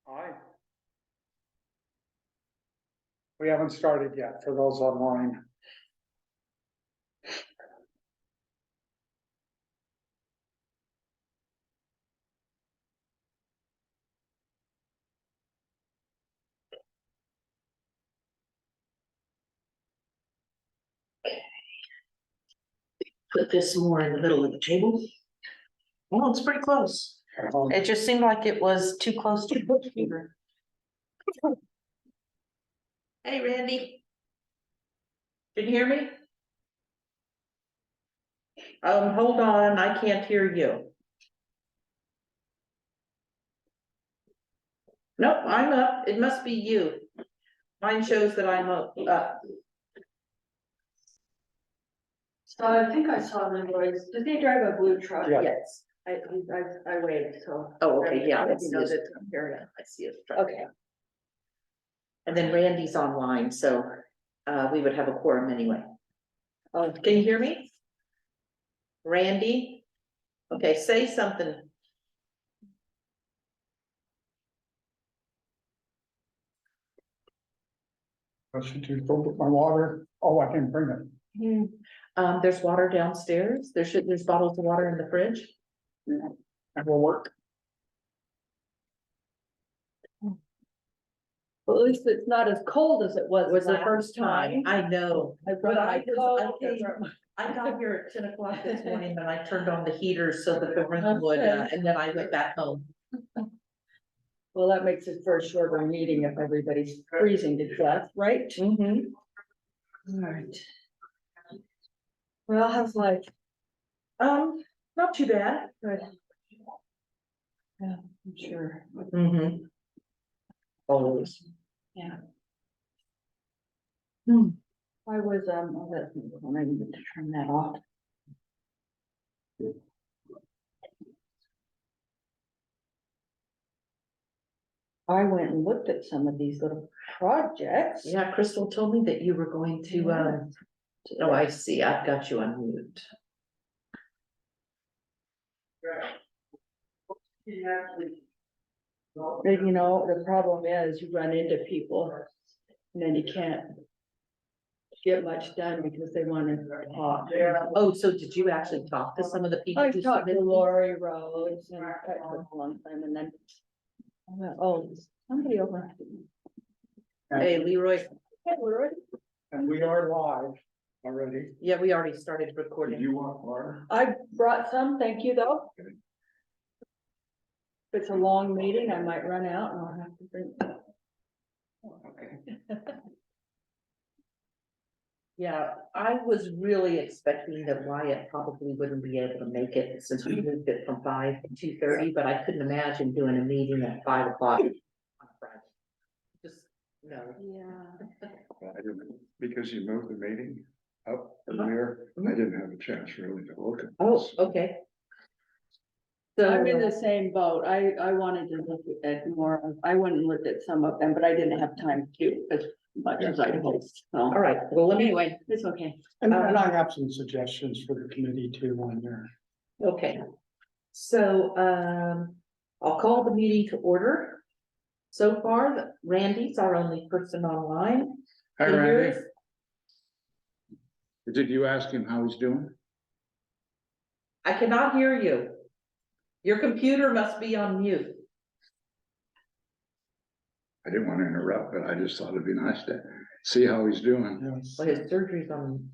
Aye. We haven't started yet for those online. Put this more in the middle of the table. Well, it's pretty close. It just seemed like it was too close to the computer. Hey, Randy. Can you hear me? Hold on, I can't hear you. Nope, I'm up. It must be you. Mine shows that I'm up. So I think I saw the boys, did they drive a blue truck? Yeah. Yes. I waved, so. Oh, okay, yeah. I You see know his- that I'm here. I see it. Okay. And then Randy's online, so we would have a quorum anyway. Oh, Can you hear me? Randy? Okay, say something. I should just go get my water. Oh, I can bring it. There's water downstairs. There's bottles of water in the fridge. That will work. well, at least it's not as cold as it was. It was the last first time. I know. I But brought my I coat. came- I got here at 10 o'clock this morning and I turned on the heater so that the room would, and then I went back home. Well, that makes it for a shorter meeting if everybody's freezing to death, right? Mm-hmm. Alright. Well, how's life? Not too bad. Good. Yeah, I'm sure. Mm-hmm. Always. Yeah. Hmm. I was, oh, that's, I needed to turn that off. I went and looked at some of these little projects. Yeah, Crystal told me that you were going to, oh, I see. I've got you on mute. But you know, the problem is you run into people and then you can't get much done because they want to talk. Oh, so did you actually talk to some of the people? I who talked to submitted? Lori Rhodes and that took a long time and then I went, oh, somebody over. Hey, Leroy. Hey, Lori. And we are live already. Yeah, we already started recording. You want water? I brought some, thank you though. If it's a long meeting, I might run out and I'll have to drink. Okay. Yeah, I was really expecting that Wyatt probably wouldn't be able to make it since we moved it from 5 to 2:30, but I couldn't imagine doing a meeting at 5 o'clock on a Friday. Just, no. Yeah. I didn't, because you moved the meeting up Uh-huh. earlier, I didn't have a chance really to look at Oh, this. okay. So, I'm in the same boat. I wanted to look at more, I went and looked at some of them, but I didn't have time to as much as I'd hoped, so. all right, well, let me, Anyway, it's okay. And I have some suggestions for the committee too on there. okay. So, I'll call the meeting to order. So far, Randy's our only person online. Hi, Can you hear Randy. us? Did you ask him how he's doing? I cannot hear you. Your computer must be on mute. I didn't want to interrupt, but I just thought it'd be nice to see how he's doing. Yes. Well, his surgery's on,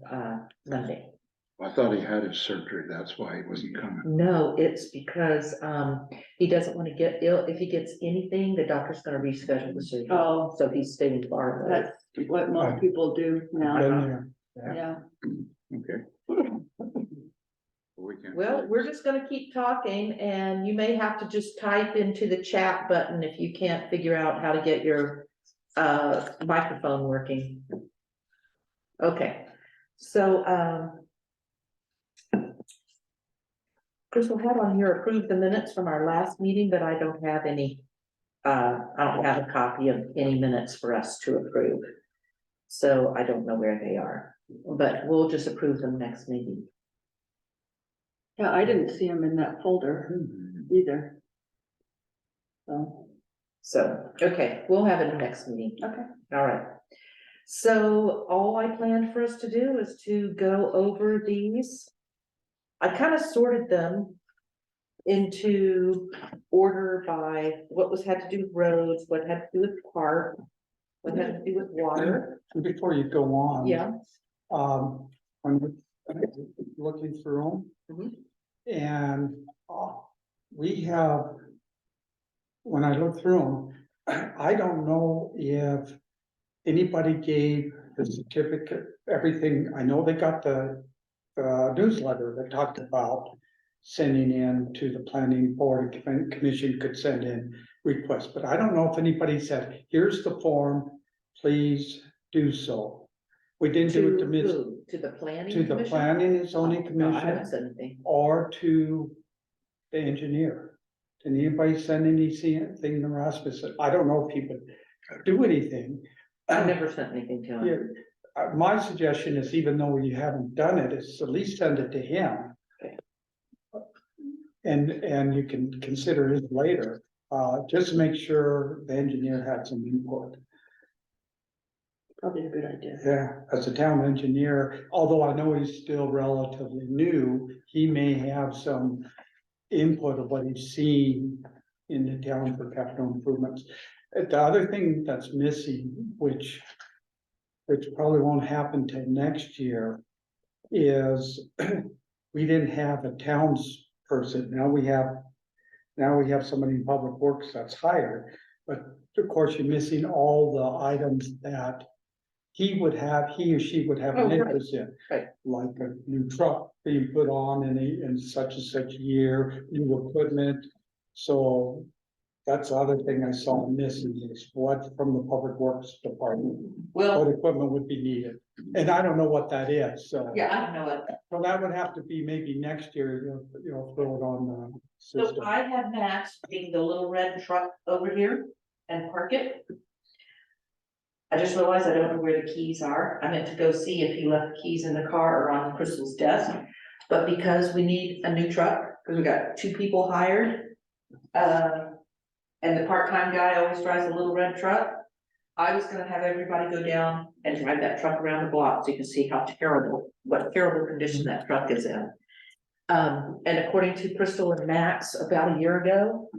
Monday. I thought he had his surgery, that's why he wasn't coming. No, it's because, he doesn't want to get ill. If he gets anything, the doctor's gonna reschedule the surgery. Oh. So he's staying far away. That's what most people do now, Been there. yeah. Okay. We can. Well, we're just gonna keep talking and you may have to just type into the chat button if you can't figure out how to get your microphone working. Okay, so Crystal had on here approved the minutes from our last meeting, but I don't have any. I don't have a copy of any minutes for us to approve. So I don't know where they are, but we'll just approve them next meeting. Yeah, I didn't see them in that folder either. So, So, okay, we'll have it in the next meeting. Okay. All right. So all I planned for us to do is to go over these. I kind of sorted them into order by what had to do with roads, what had to do with park, what had to do with water. Before you go on. Yeah. I'm looking through Mhm. them. And, we have, when I look through them, I don't know if anybody gave the certificate, everything. I know they got the newsletter that talked about sending in to the planning board, and commission could send in requests, but I don't know if anybody said, here's the form, please do so. We didn't do it To to miss, who? To the planning to the commission? planning and zoning No, I haven't commission said anything. or to the engineer. Did anybody send anything to Rasmussen? I don't know if he would do anything. I never sent anything to him. Yeah, my suggestion is, even though you haven't done it, is at least send it to him. Okay. And you can consider it later, just to make sure the engineer had some input. Probably a good idea. Yeah, as a town engineer, although I know he's still relatively new, he may have some input of what he's seen in the town for capital improvements. The other thing that's missing, which probably won't happen till next year, is we didn't have a townsperson. Now we have somebody in public works that's hired, but of course you're missing all the items that he or she would have Oh, an right, interest in. right. Like a new truck being put on in such and such year, new equipment. So that's the other thing I saw missing is what from the public works department, what Well, equipment would be needed. And I don't know what that is, so. yeah, I don't know what. So that would have to be maybe next year, throw it on the So system. I had Max bring the little red truck over here and park it. I just realized I don't know where the keys are. I meant to go see if he left the keys in the car or on Crystal's desk. But because we need a new truck, because we got 2 people hired, and the part-time guy always drives a little red truck, I was gonna have everybody go down and drive that truck around the block so you can see what terrible condition that truck is in. And according to Crystal and Max, about a year ago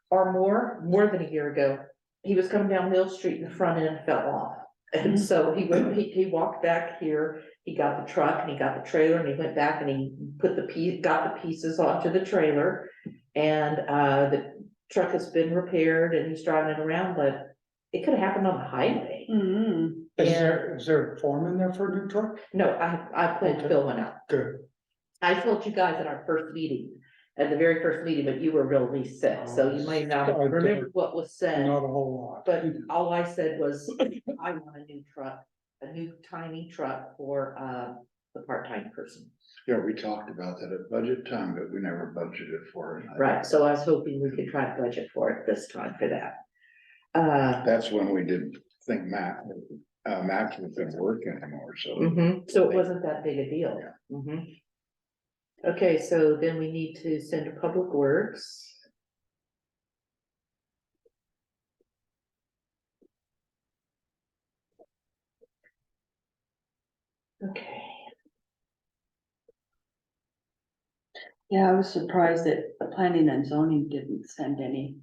or more than a year ago, he was coming down Mill Street and the front end fell off. And so he walked back here, he got the truck and he got the trailer and he went back and he got the pieces onto the trailer. And the truck has been repaired and he's driving it around, but it could have happened on the highway. Mm-hmm. Is there a form in there for a new truck? No, I plan to fill one out. Good. I told you guys at our first meeting, at the very first meeting, but you were really sick, so you might not have remembered what was said. Not a whole lot. But all I said was, I want a new truck, a new tiny truck for the part-time person. Yeah, we talked about that at budget time, but we never budgeted for it. Right, so I was hoping we could try to budget for it this time for that. That's when we didn't think Max wasn't work anymore, so. So it wasn't that big a deal. Mhm. Okay, so then we need to send to Public Works. Okay. Yeah, I was surprised that the planning and zoning didn't send any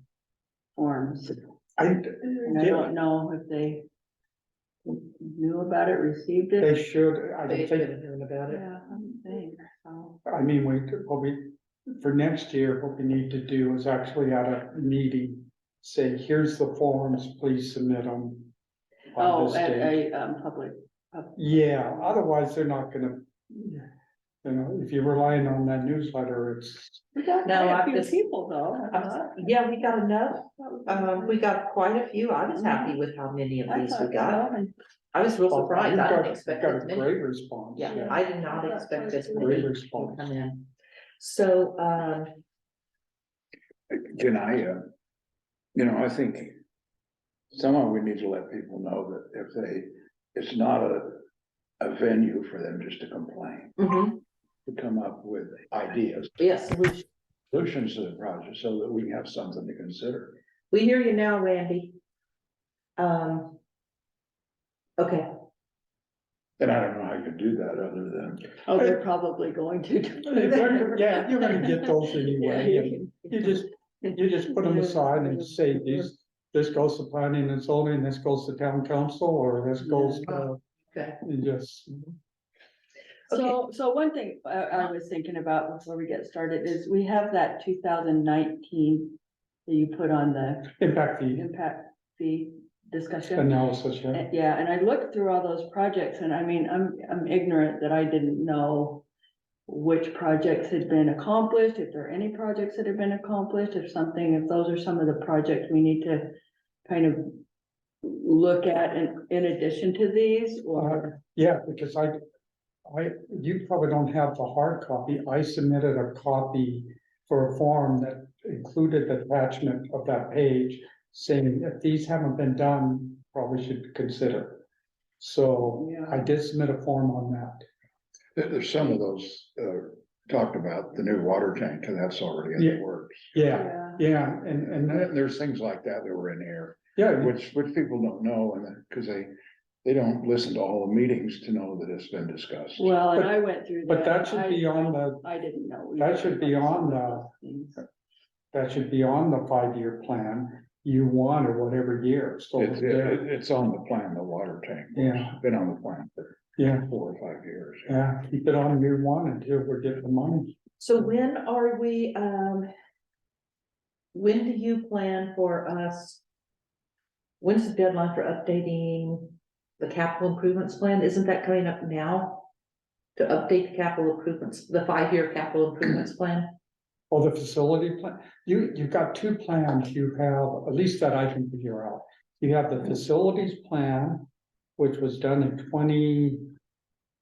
forms. And I don't know if they knew about it, received it. They should, I They don't should think, have known about it. Yeah, I don't think so. I mean, for next year, what we need to do is actually at a meeting, say, here's the forms, please submit them. on Oh, this at date. a public. Yeah, otherwise they're not gonna, if you're relying on that newsletter, it's, We got No, quite a I few just- people though. I thought. Yeah, we got enough. We got quite a few. I was Mhm. happy with how many of I these thought we got. so, and I was real surprised. I didn't expect got this a many. great response. Yeah, I did not expect this Great many to response. come in. So, Can I, I think somehow we need to let people know that it's not a venue for them just to complain, to come up with ideas, yes, solutions to the project so that we have something to consider. We hear you now, Randy. Okay, And I don't know how you could do that other than, Oh, they're probably going to. Yeah, you're gonna get those anyway, and you just put them aside and say, this goes to planning and zoning, this goes to town council, or this goes to, okay. and just. So one thing I was thinking about before we get started is we have that 2019 that you put on the Impact fee impact fee discussion. analysis, yeah. Yeah, and I looked through all those projects and I mean, I'm ignorant that I didn't know which projects had been accomplished, if there are any projects that have been accomplished, if those are some of the projects we need to kind of look at in addition to these, or. Yeah, because you probably don't have the hard copy. I submitted a copy for a form that included the attachment of that page, saying if these haven't been done, probably should consider. So I did submit a form on that. there's some of those, talked about the new water tank, and that's already in the works. Yeah, yeah, and And there's things like that that were in here, yeah, which people don't know, and because they don't listen to all the meetings to know that it's been discussed. Well, and But- I went through. but that and should be on I didn't know. that should be on that should be on the 5-year plan. You want or whatever year, so it's there. It's on the plan, the water tank. Yeah. It's been on the plan for Yeah, 4 or 5 years. yeah, keep it on year one until we get the money. So when are we, when do you plan for us? When's the deadline for updating the capital improvements plan? Isn't that coming up now? To update the capital improvements, the 5-year capital improvements plan? Or the facility plan, you've got two plans, you have, at least that I can figure out. You have the facilities plan, which was done in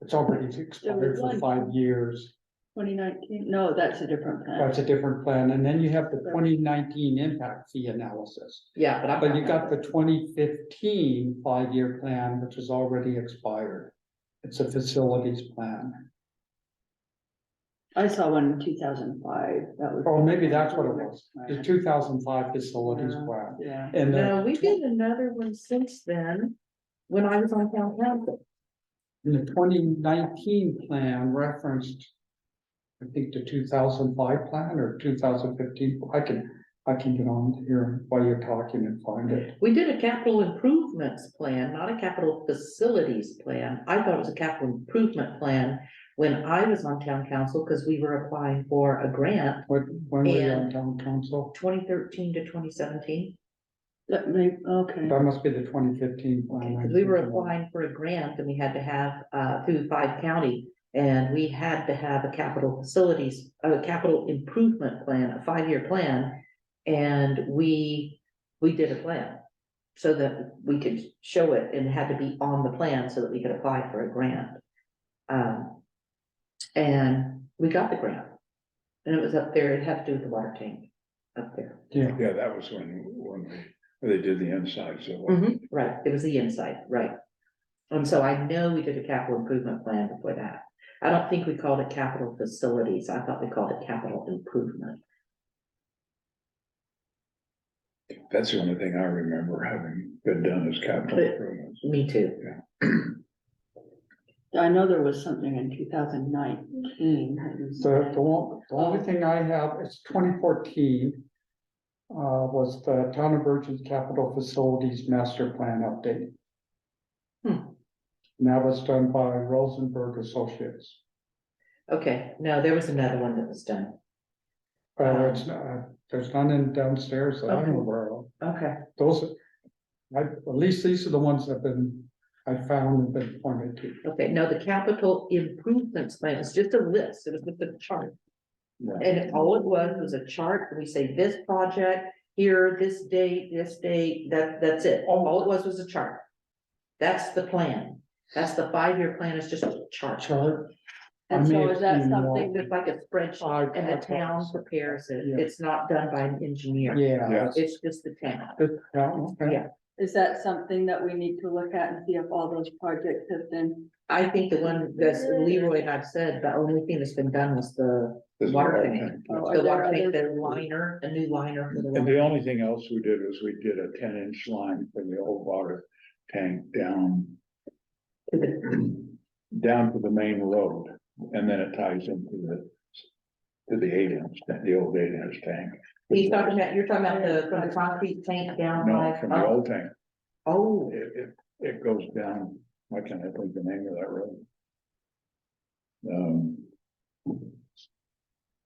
it's already expired for one. 5 years. 2019, no, that's a different plan. That's a different plan, and then you have the 2019 impact fee analysis. Yeah, but But you got the 2015 5-year plan, which is already expired. It's a facilities plan. I saw one in 2005, that was. Or maybe that's what it was, the 2005 facilities Yeah. plan. Yeah, And No, we the, did another one since then, when I was on town council. and the 2019 plan referenced, I think, the 2005 plan or 2015. I can get on here while you're talking and find it. We did a capital improvements plan, not a capital facilities plan. I thought it was a capital improvement plan when I was on town council, because we were applying for a grant, When were you on And- town council? 2013 to 2017. that may, okay, That must be the 2015 plan. Because we were applying for a grant and we had to have, through 5 county, and we had to have a capital facilities, a capital improvement plan, a 5-year plan. And we did a plan so that we could show it, and it had to be on the plan so that we could apply for a grant. And we got the grant, and it was up there, it had to do with the water tank up there. Yeah, Yeah, that was when they did the inside, so. Right, it was the inside, right. And so I know we did a capital improvement plan before that. I don't think we called it capital facilities. I thought we called it capital improvement. That's the only thing I remember having been done as capital But- improvements. Me too. I know there was something in 2019. that was- the only thing I have is 2014. Was the Town of Virgin's Capital Facilities Master Plan update. Hmm. And that was done by Rosenberg Associates. Okay, no, there was another one that was done. It's not, there's none in downstairs that I'm Okay. aware of. Okay, Those, at least these are the ones that I found and been pointed to. okay, no, the capital improvements plan is just a list. It was just a chart. And all it was a chart. We say this project here, this date, that's it. All it was a chart. That's the plan. That's the 5-year plan, is just a chart. Chart. And I may so have is that seen more. something It's like a spreadsheet, and the town prepares it. Yeah. It's not done by an engineer. Yeah. It's just the town. Okay. Yeah. Is that something that we need to look at and see if all those projects have been? I think the one that Leroy and I've said, the only thing that's been done was the This is Water our tank. tank. Oh, The are there water tank, other- the liner, a new liner for the And water. the only thing else we did was we did a 10-inch line from the old water tank down down to the main road, and then it ties into the 8-inch, the old 8-inch tank. You're talking about from the concrete tank down No, by. from the old tank, Oh, it goes down, why can't I think the name of that road?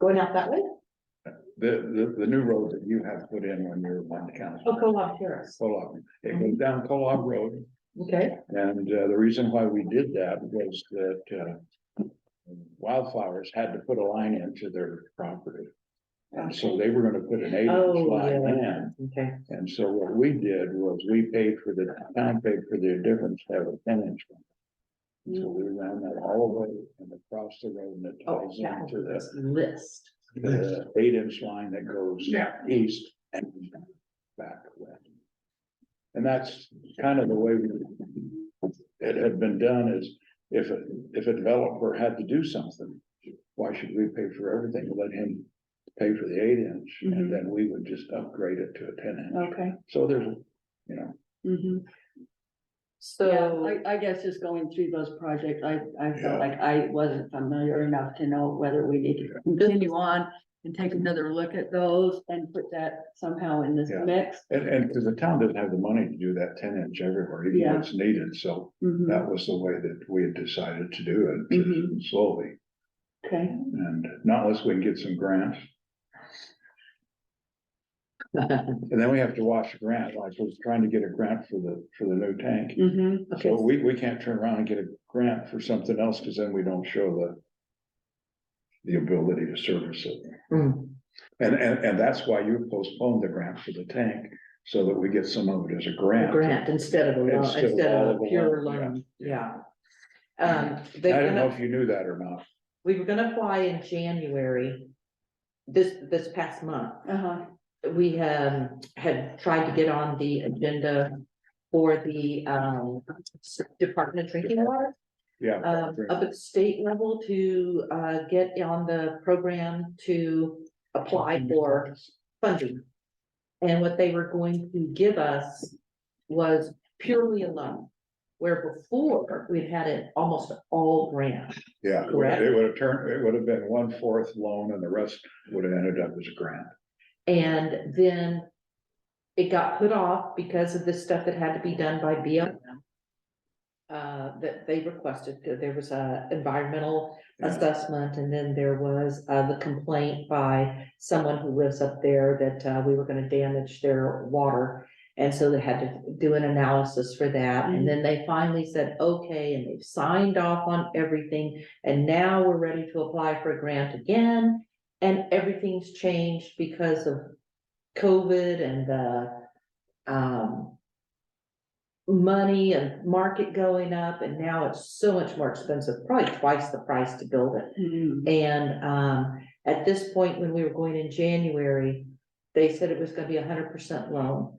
going out that way? The new road that you have put in when you're on the council. Oh, Co-op Terrace, Collog, it goes down Collog Road, okay, and the reason why we did that was that Wildflowers had to put a line into their property. And so they were gonna put an 8-inch oh, line in, yeah, okay, and so what we did was we paid for the town paid for the difference to have a 10-inch one. So we ran that all the way and across the road, and it oh, ties yeah, into list. the 8-inch line that goes east and back west. And that's kind of the way it had been done, is if a developer had to do something, why should we pay for everything? Let him pay for the 8-inch, Mhm. and then we would just upgrade it to a 10-inch. Okay. So there's, you know, Mhm. So, Yeah, I guess just going through those projects, I Yeah. felt like I wasn't familiar enough to know whether we need to continue on and take another look at those and put that somehow in this Yeah. mix. and because the town doesn't have the money to do that 10-inch everywhere, even though Yeah. it's needed, so Mhm. that was the way that we had decided to do it, Mhm. slowly, Okay. and not unless we can get some grants. And then we have to watch a grant, like we're trying to get a grant for the new tank. Mhm. okay, So we can't turn around and get a grant for something else, because then we don't show the ability to service it. Hmm. And that's why you postponed the grant for the tank, so that we get some of it as a grant. grant instead of a loan, Instead of instead all of of a a pure loan, loan, yeah. I They're didn't know gonna, if you knew that or not. we were gonna apply in January, this past month. Uh-huh. We had tried to get on the agenda for the Department of Drinking Water. Yeah. Up at the state level to get on the program to apply for funding. And what they were going to give us was purely a loan, where before we'd had it almost all grant. Yeah, Correct. it would have been 1/4 loan, and the rest would have ended up as a grant. And then it got put off because of the stuff that had to be done by BLM. That they requested, there was a environmental Yeah. assessment, and then there was the complaint by someone who lives up there that we were gonna damage their water. And so they had to do an analysis for that, and then they finally said, okay, and they've signed off on everything. And now we're ready to apply for a grant again, and everything's changed because of COVID and money and market going up, and now it's so much more expensive, probably twice the price to build it. Mhm. And at this point, when we were going in January, they said it was gonna be 100% loan.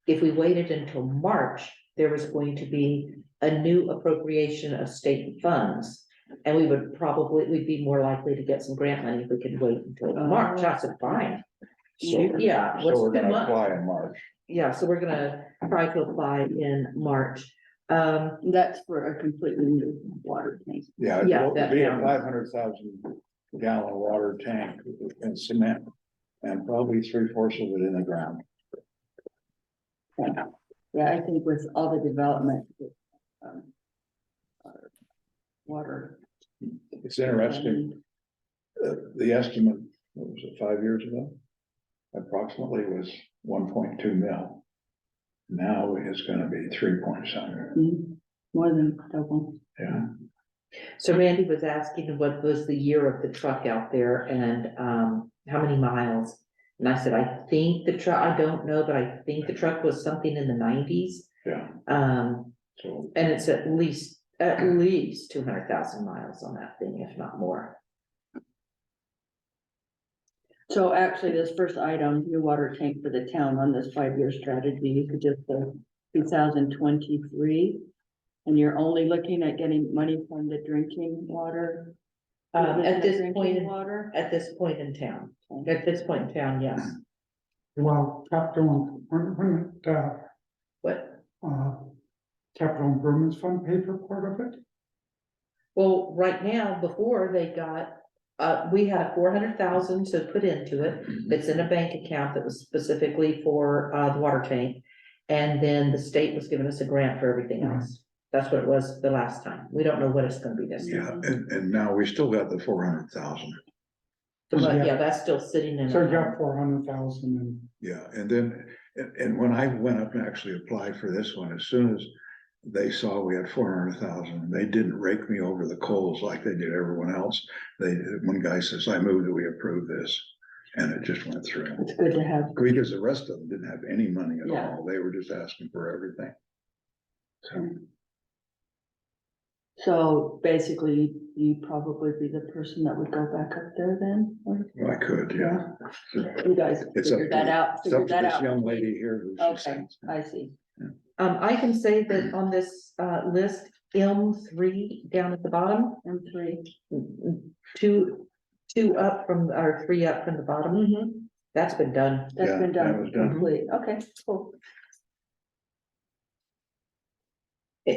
If we waited until March, there was going to be a new appropriation of state funds. And we'd be more likely to get some grant money if we could wait until March. I said, fine. Yeah. Yeah. So what's we're 2 gonna months? apply in March. Yeah, so we're gonna try to apply in March. That's for a completely new water tank. Yeah, Yeah, it'll that be a down. 500,000 gallon water tank and cement, and probably 3/4 of it in the ground. Yeah, I think with all the development. um, Water. It's interesting, the estimate, what was it, 5 years ago? Approximately was 1.2 mil. Now it's gonna be 3.7, Mhm. More than double. yeah. So Randy was asking what was the year of the truck out there and how many miles? And I said, I think the truck, I don't know, but I think the truck was something in the 90s. Yeah, And so, it's at least 200,000 miles on that thing, if not more. So actually, this first item, new water tank for the town on this 5-year strategy, you could just, 2023. And you're only looking at getting money from the drinking water At this Drinking point, Water? at this point in town, yes. Well, capital, What? capital improvements fund pay for part of it? Well, right now, before they got, we had 400,000 to put into it. It's in a bank account that was specifically for, the water tank. And then the state was giving us a grant for everything else. That's what it was the last time. We don't know what it's gonna be this Yeah, time. and now we still got the 400,000. So, but, Yeah. yeah, that's still sitting in. So a you got fund. 400,000 and Yeah, and then, and when I went up and actually applied for this one, as soon as they saw we had 400,000, they didn't rake me over the coals like they did everyone else. One guy says, I move that we approve this, and it just went through. It's good to have, Because the rest of them didn't have any money at Yeah. all, they were just asking for everything. So, so basically, you'd probably be the person that would go back up there then? or- well, I could, yeah. You guys It's up figure that to- out, It's figure up to that this out. young lady here who she Okay, sends. I see. I can say that on this, list, M3 down at the bottom, M3. two up from, or three up from the bottom, Mm-hmm. that's been done. That's Yeah, been that done, was done. complete, okay, cool.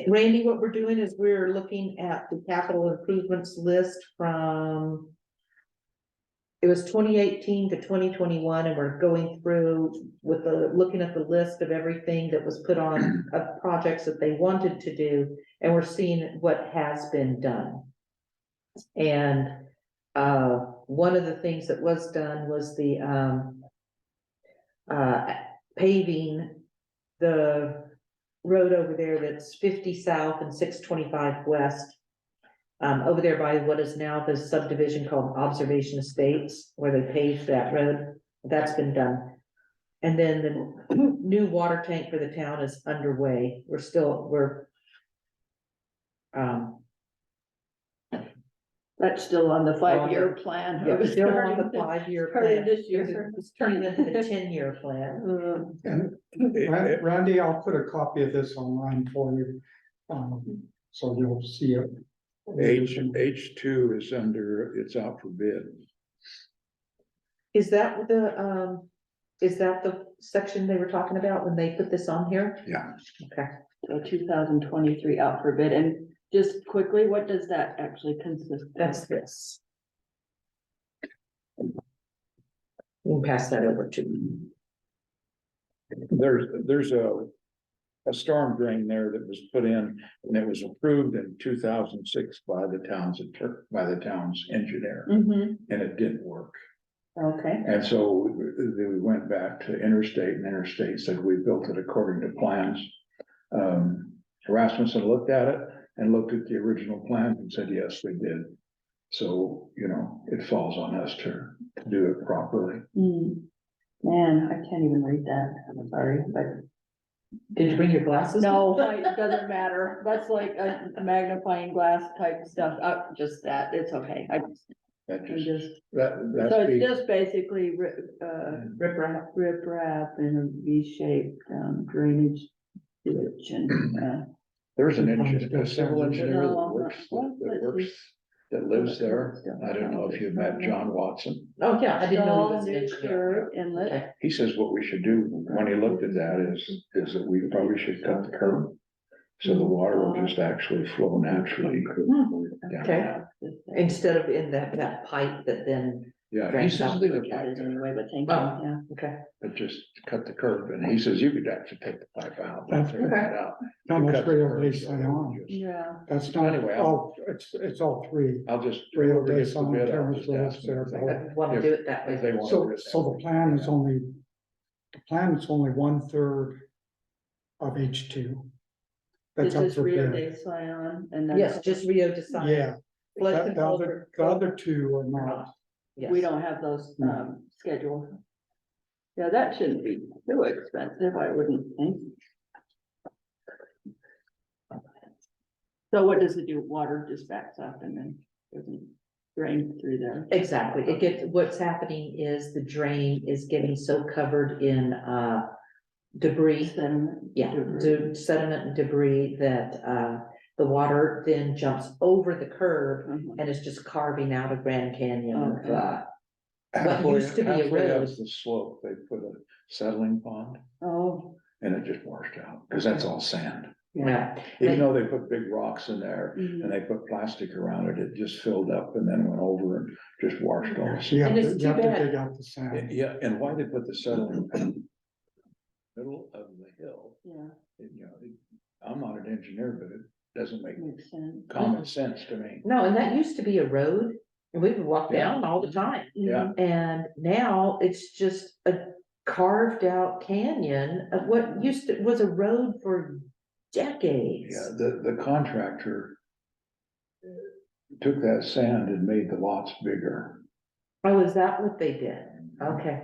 Randy, what we're doing is we're looking at the capital improvements list from. It was 2018 to 2021, and we're going through with looking at the list of everything that was put on of projects that they wanted to do, and we're seeing what has been done. And one of the things that was done was the paving the road over there that's 50 south and 625 west. Over there by what is now the subdivision called Observation Estates, where they paved that road, that's been done. And then the new water tank for the town is underway. That's still on the 5-year plan. Yeah, It's still on the starting 5-year starting plan. this year. It's turning into the 10-year plan. And Randy, I'll put a copy of this online for you. So you'll see it. H2 is it's out for bid. Is that the section they were talking about when they put this on here? Yeah, Okay. So 2023 out for bid, and just quickly, what does that actually consist of? That's this. We'll pass that over to me. there's a storm drain there that was put in, and it was approved in 2006 by the town's engineer, Mm-hmm, and it didn't work. okay, And so we went back to Interstate, and Interstate said we built it according to plans. Rasmussen looked at it and looked at the original plan and said, yes, we did. So, it falls on us to do it properly. man, I can't even read that, I'm sorry, but. Did you bring your glasses? No, it doesn't matter, that's like a magnifying glass type stuff, just that, it's okay, That I'm just, just, that's so the, it's just basically Rip wrap in a V-shaped drainage ditch and, there's a civil engineer No, that lives there. I don't know if you've met John Watson. Oh, yeah, I didn't know he Stall was an new engineer. curb inlet. He says what we should do when he looked at that is that we probably should cut the curb. So the water will just actually flow naturally. Okay. Instead of in that pipe that then, Yeah, he Drains says out. leave it That like is that, anyway, but thank you, Oh. yeah. okay, but just cut the curb, and he says you could actually take the pipe out. and take that out. No, You that's cut the Rio curb, de so San it would Juan. just- Yeah, That's not, Anyway, it's all three. I'll just, Rio whoever de gets the San bid, I'll Terrace just Road, ask them if they- Sarah. I wanna do it that if they way. want to do So, it that so the way. plan is only 1/3 of H2. That's it's up just for Rio bid. de Sion and then. Yes, just Rio de San. Yeah, Flood the control other two are not. Yes. We don't have those, No. scheduled. Yeah, that shouldn't be too expensive, I wouldn't think. So what does it do? Water just backs up and then doesn't drain through there. Exactly, what's happening is the drain is getting so covered in, debris. Sediment. Yeah, debris. sediment and debris that, the water then jumps over the curb Mhm. and is just carving out a Grand Canyon of, Okay. Halfway, used to be a halfway up road. the slope, they put a settling pond Oh, and it just washed out, cause that's all sand. yeah. Even though they put big rocks in there mhm. and they put plastic around it, it just filled up and then went over and just washed all the So you sand. have And to, it's you have too to bad. dig out the sand. Yeah, and why they put the settling pond middle of the hill, Yeah, I'm not an engineer, but it doesn't make makes sense. common sense to me. No, and that used to be a road, and we would walk Yeah. down all the time. Yeah. And now it's just a carved out canyon of what used to, was a road for decades. Yeah, the contractor took that sand and made the lots bigger. Oh, is that what they did? Okay.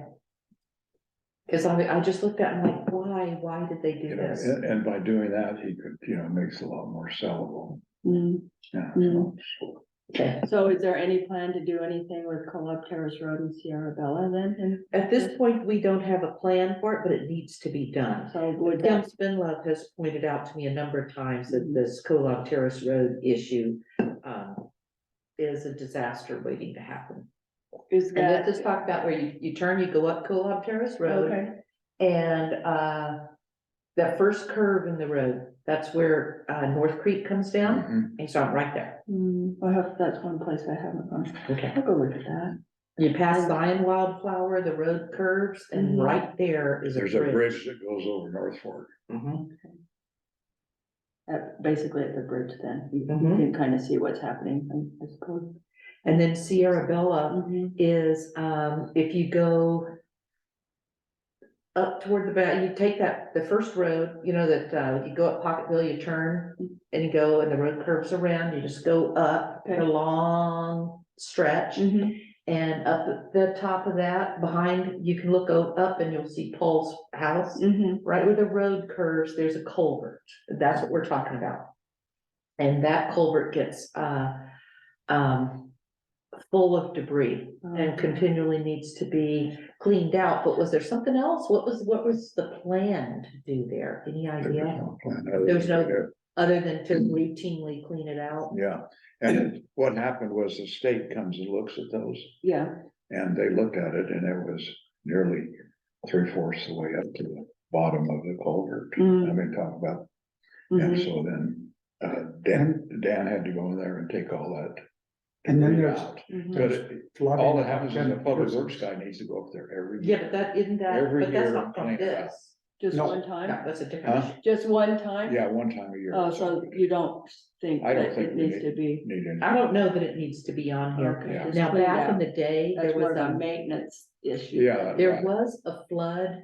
Cause I just looked at, it and like, why did they do You know, this? and by doing that, he could, makes it a lot more sellable. Mhm. Yeah. Mm. Okay. So is there any plan to do anything with Co-op Terrace Road and Sierra Bella then? And At this point, we don't have a plan for it, but it needs to be done. so would Kim that, Spinlove has pointed out to me a number of times that this Co-op Terrace Road issue is a disaster waiting to happen. is And let's that, just talk about where you turn, you go up Co-op Terrace Road. okay, And that first curve in the road, that's where North Creek comes down, Mhm. and so I'm right there. I hope that's one place I haven't gone. Okay. I'll go look at that. You pass Zion Wildflower, the road curves, and Mhm. right there is a There's a bridge bridge. that goes over North Fork. Mhm. Basically at the bridge then, you Mhm. can kind of see what's happening, I suppose. And then Sierra Bella Mhm. is, if you go up toward the back, you take the first road, that, you go up Pocketville, you turn and you go and the road curves around, you just go up Okay. a long stretch. Mhm. And up at the top of that, behind, you can look up and you'll see Paul's house. Mhm. Right where the road curves, there's a culvert. That's what we're talking about. And that culvert gets, full of debris and Oh. continually needs to be cleaned out. But was there something else? What was the plan to do there? Any There was idea? no plan other There was than no- to- Other than to routinely clean it out? Yeah, and what happened was the state comes and looks at those, Yeah, and they looked at it, and it was nearly 3/4 the way up to the bottom of the culvert. Mm. I mean, talk about, and mhm. so then, Dan had to go in there and take all that. And then debris there's out. Mhm. But flooding. all that happens is Ken the public Peterson's. works guy needs to go up there every Yeah, year. but that, isn't that, Every but that's year not from clean it out. this. Just No. one No, time? that's a different Huh? issue. Just one time? Yeah, one time a year. Oh, so you don't think I don't that think it we needs to be, Need any. I don't know that it needs to be on here. okay, Yeah. just Now, cleaned back in out. the day, That's there more was of a a, maintenance issue. Yeah. there Right. was a flood.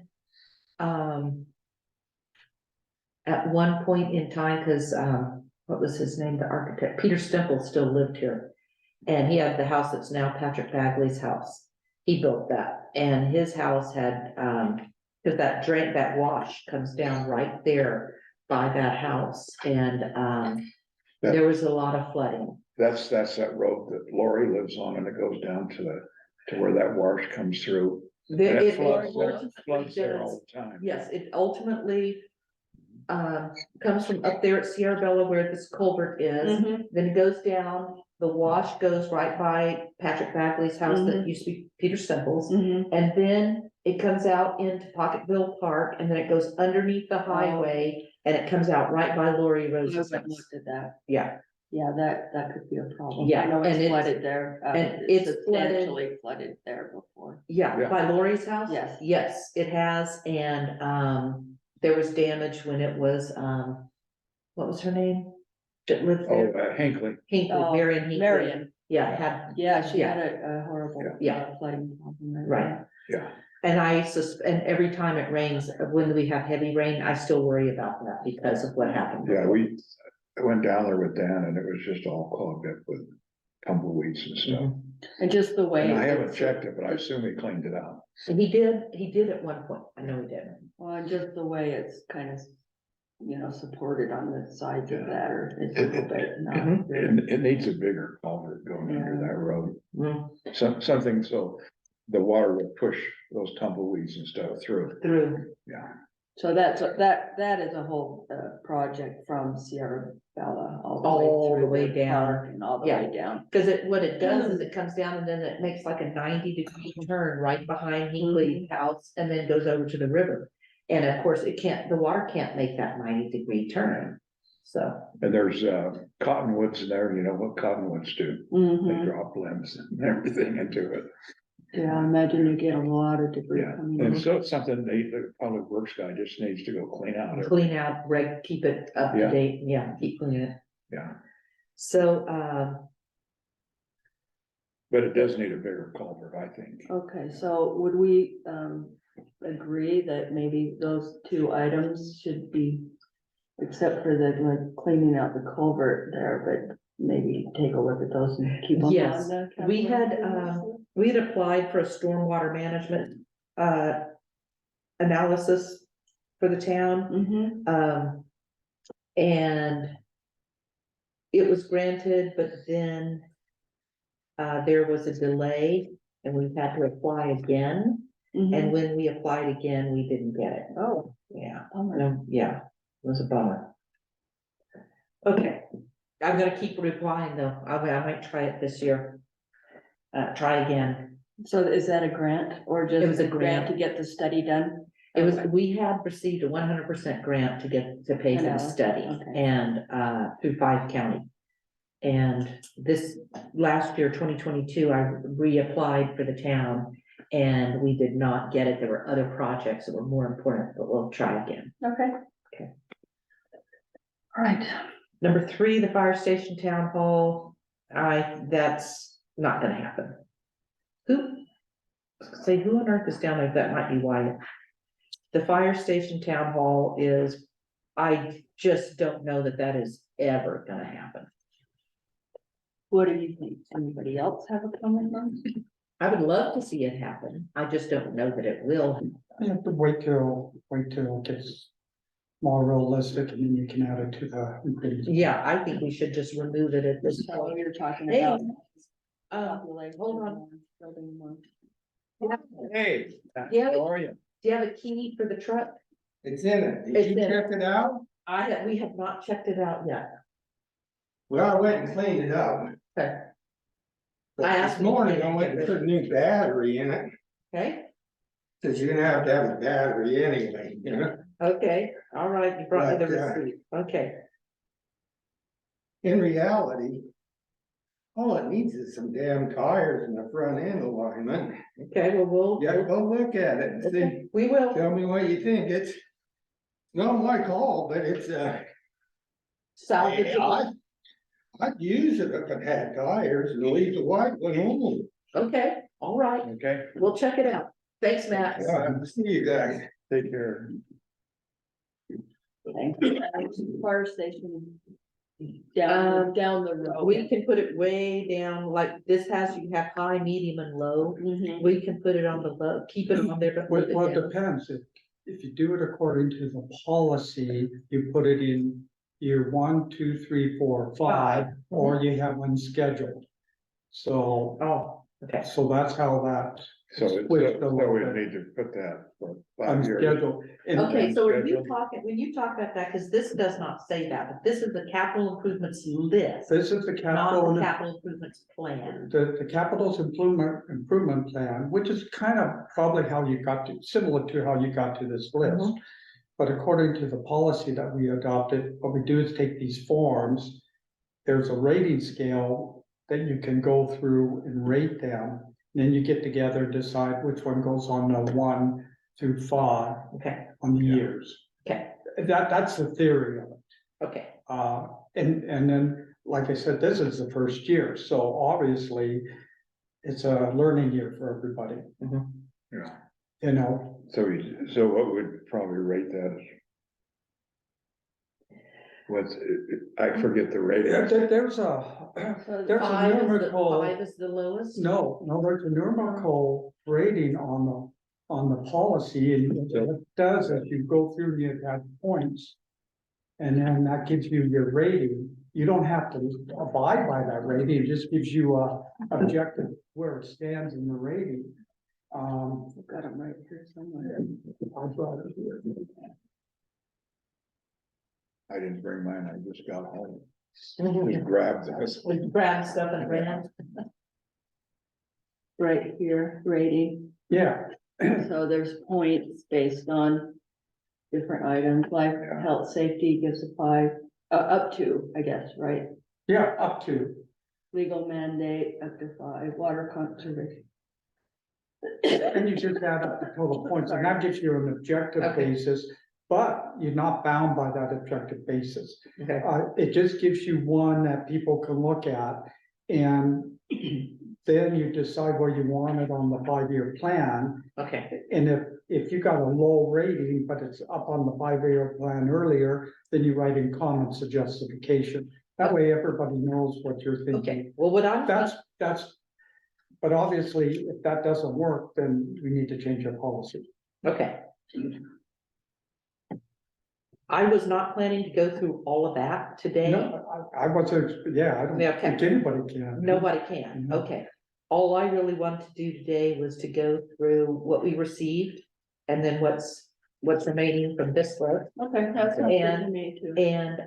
At one point in time, cause what was his name, the architect, Peter Stemple still lived here. And he had the house that's now Patrick Bagley's house. He built that, and his house had, cause that wash comes down right there by that house, and there was a lot of flooding. That's that road that Lori lives on, and it goes down to where that wash comes through. And it floods there all the time. Yes, it ultimately comes from up there at Sierra Bella where this culvert is, Mhm. then it goes down, the wash goes right by Patrick Bagley's house that Mhm. used to be Peter Stemple's. Mhm. And then it comes out into Pocketville Park, and then it goes underneath the highway, and it comes out right by Lori I Rose's haven't house. looked at that. Yeah, Yeah, that could be a problem. Yeah, I know and it's it's- flooded there. and it's substantially flooded there before. yeah, Yeah. by Lori's house? Yes. Yes, it has, and there was damage when it was, what was her name? That lived Oh, there, Hinckley, Hinckley, Oh, Marion Hinckley. Marion. Yeah, had, Yeah, she Yeah. had a horrible Yeah. flooding problem. there. right. yeah. And and every time it rains, when we have heavy rain, I still worry about that because of what happened. Yeah, before. I went down there with Dan, and it was just all clogged up with tumbleweeds and stuff. Mhm. And just the way. And I haven't it's- checked it, but I assume he cleaned it out. And he did at one point, I know he did. Well, and just the way it's kind of, supported on the sides of Yeah. that, or it's a little bit not. Mhm. very- It needs a bigger culvert going under that road. Mm, Something so the water would push those tumbleweeds and stuff through. Through, Yeah. So that is a whole, project from Sierra Bella all All the the way way through the down. park and all the Yeah. way down. Cause what it does is it comes down and then it makes like a 90-degree turn right behind Hinkley's house and then goes over to the river. And of course, the water can't make that 90-degree turn, so. And there's cottonwoods there, you know what cottonwoods do? They Mhm. drop limbs and everything into it. Yeah, I imagine you get a lot of debris Yeah, coming and in. so it's something the public works guy just needs to go clean out. Clean out, keep it up to Yeah. date, yeah, keep cleaning it. Yeah, So, but it does need a bigger culvert, I think. Okay, so would we, agree that maybe those two items should be, except for the, like, cleaning out the culvert there, but maybe take a look at those and keep them on Yes, the. we capital had, improvement list? we had applied for a stormwater management, analysis for the town. Mhm. And it was granted, but then there was a delay and we had to apply again. And Mhm. when we applied again, we didn't get it. Oh, Yeah, bummer. yeah, it was a bummer. Okay, I'm gonna keep replying though. I might try it this year. Try again. So is that a grant or just? It was a grant to grant. get the study done? It was, Okay. we had received a 100% grant to pay for the Analysis, study okay. and, through 5 county. And this last year, 2022, I reapplied for the town and we did not get it. There were other projects that were more important, but we'll try again. Okay. Okay. All right. Number 3, the fire station town hall. That's not gonna happen. Who on earth is down there? That might be Wyatt. The fire station town hall is, I just don't know that is ever gonna happen. What do you think? Anybody else have a comment on? I would love to see it happen. I just don't know that it will. You have to wait till it gets more realistic and then you can add it to the. Yeah, I think we should just remove it at this So point. we were talking Hey, about. hold on. Building more. Hey, Yeah. how are you? Do you have a key for the truck? It's in it. It's Did you in check it out? We have not checked it out yet. Well, I went and cleaned it up. Okay. But I asked this morning him to I went and get put a new battery in it, Okay, cause you're gonna have to have a battery anyway, you know? okay, all right, you brought me the But, receipt, okay. In reality, all it needs is some damn tires and a front end alignment. Okay, well, Yeah, go look at it and see, okay, we will. tell me what you think. It's not my call, but it's, Salvageable. I'd use it if it had tires and leave the white one on. Okay, all right, Okay, we'll check it out. Thanks, Matt. Yeah, see you guys. take care. Thank you. Fire station. Down the road. We can put it way down, like this has, you have high, medium and low. Mhm. We can put it on the low, keep it on there, but move Well, it it down. depends. If you do it according to the policy, you put it in year 1, 2, 3, 4, 5, or you have one scheduled. So, Oh, okay, so that's how that. So Switched a we little bit. need to put that for On 5 years. schedule. And- okay, so are you scheduled. talking, when you talk about that, because this does not say that, but this is the capital improvements list, This is the not capital. the capital improvements plan. The capital's improvement plan, which is kind of probably how you got to, similar to how you got to this list. Mhm. But according to the policy that we adopted, what we do is take these forms. There's a rating scale that you can go through and rate them. Then you get together, decide which one goes on the 1 through 5 Okay, on the Yeah. years. okay, That's the theory of it. okay, And then, like I said, this is the first year, so obviously it's a learning year for everybody, Yeah, you know. so what would probably rate that? What's, I forget the rating. There's a So There's a numerical, 5 is the lowest? no, there's a numerical rating on the policy, and what it does is you go through, you have points. And then that gives you your rating. You don't have to abide by that rating, it just gives you a objective where it stands in the rating. I've got them right here somewhere. I brought it here. I didn't bring mine, I just got home, We just grabbed this. grabbed stuff and ran. Right here, rating. Yeah, So there's points based on different items, life, Yeah. health, safety gives a 5, up to, I guess, right? yeah, up to. Legal mandate up to 5, water conservation. And you just add up the total points, and that gives you an objective Okay. basis, but you're not bound by that objective basis. Okay, It just gives you one that people can look at, and then you decide where you want it on the 5-year plan. okay, And if you got a low rating, but it's up on the 5-year plan earlier, then you write in comments of justification. That way, everybody knows what you're thinking. okay. Well, what I'm. That's, but obviously, if that doesn't work, then we need to change our policy. Okay. I was not planning to go through all of that today. No, I wasn't, yeah, I don't Yeah, okay. think anybody can. Nobody can, Mhm. okay. All I really wanted to do today was to go through what we received and then what's remaining from this list. Okay, that's good to And- me too. And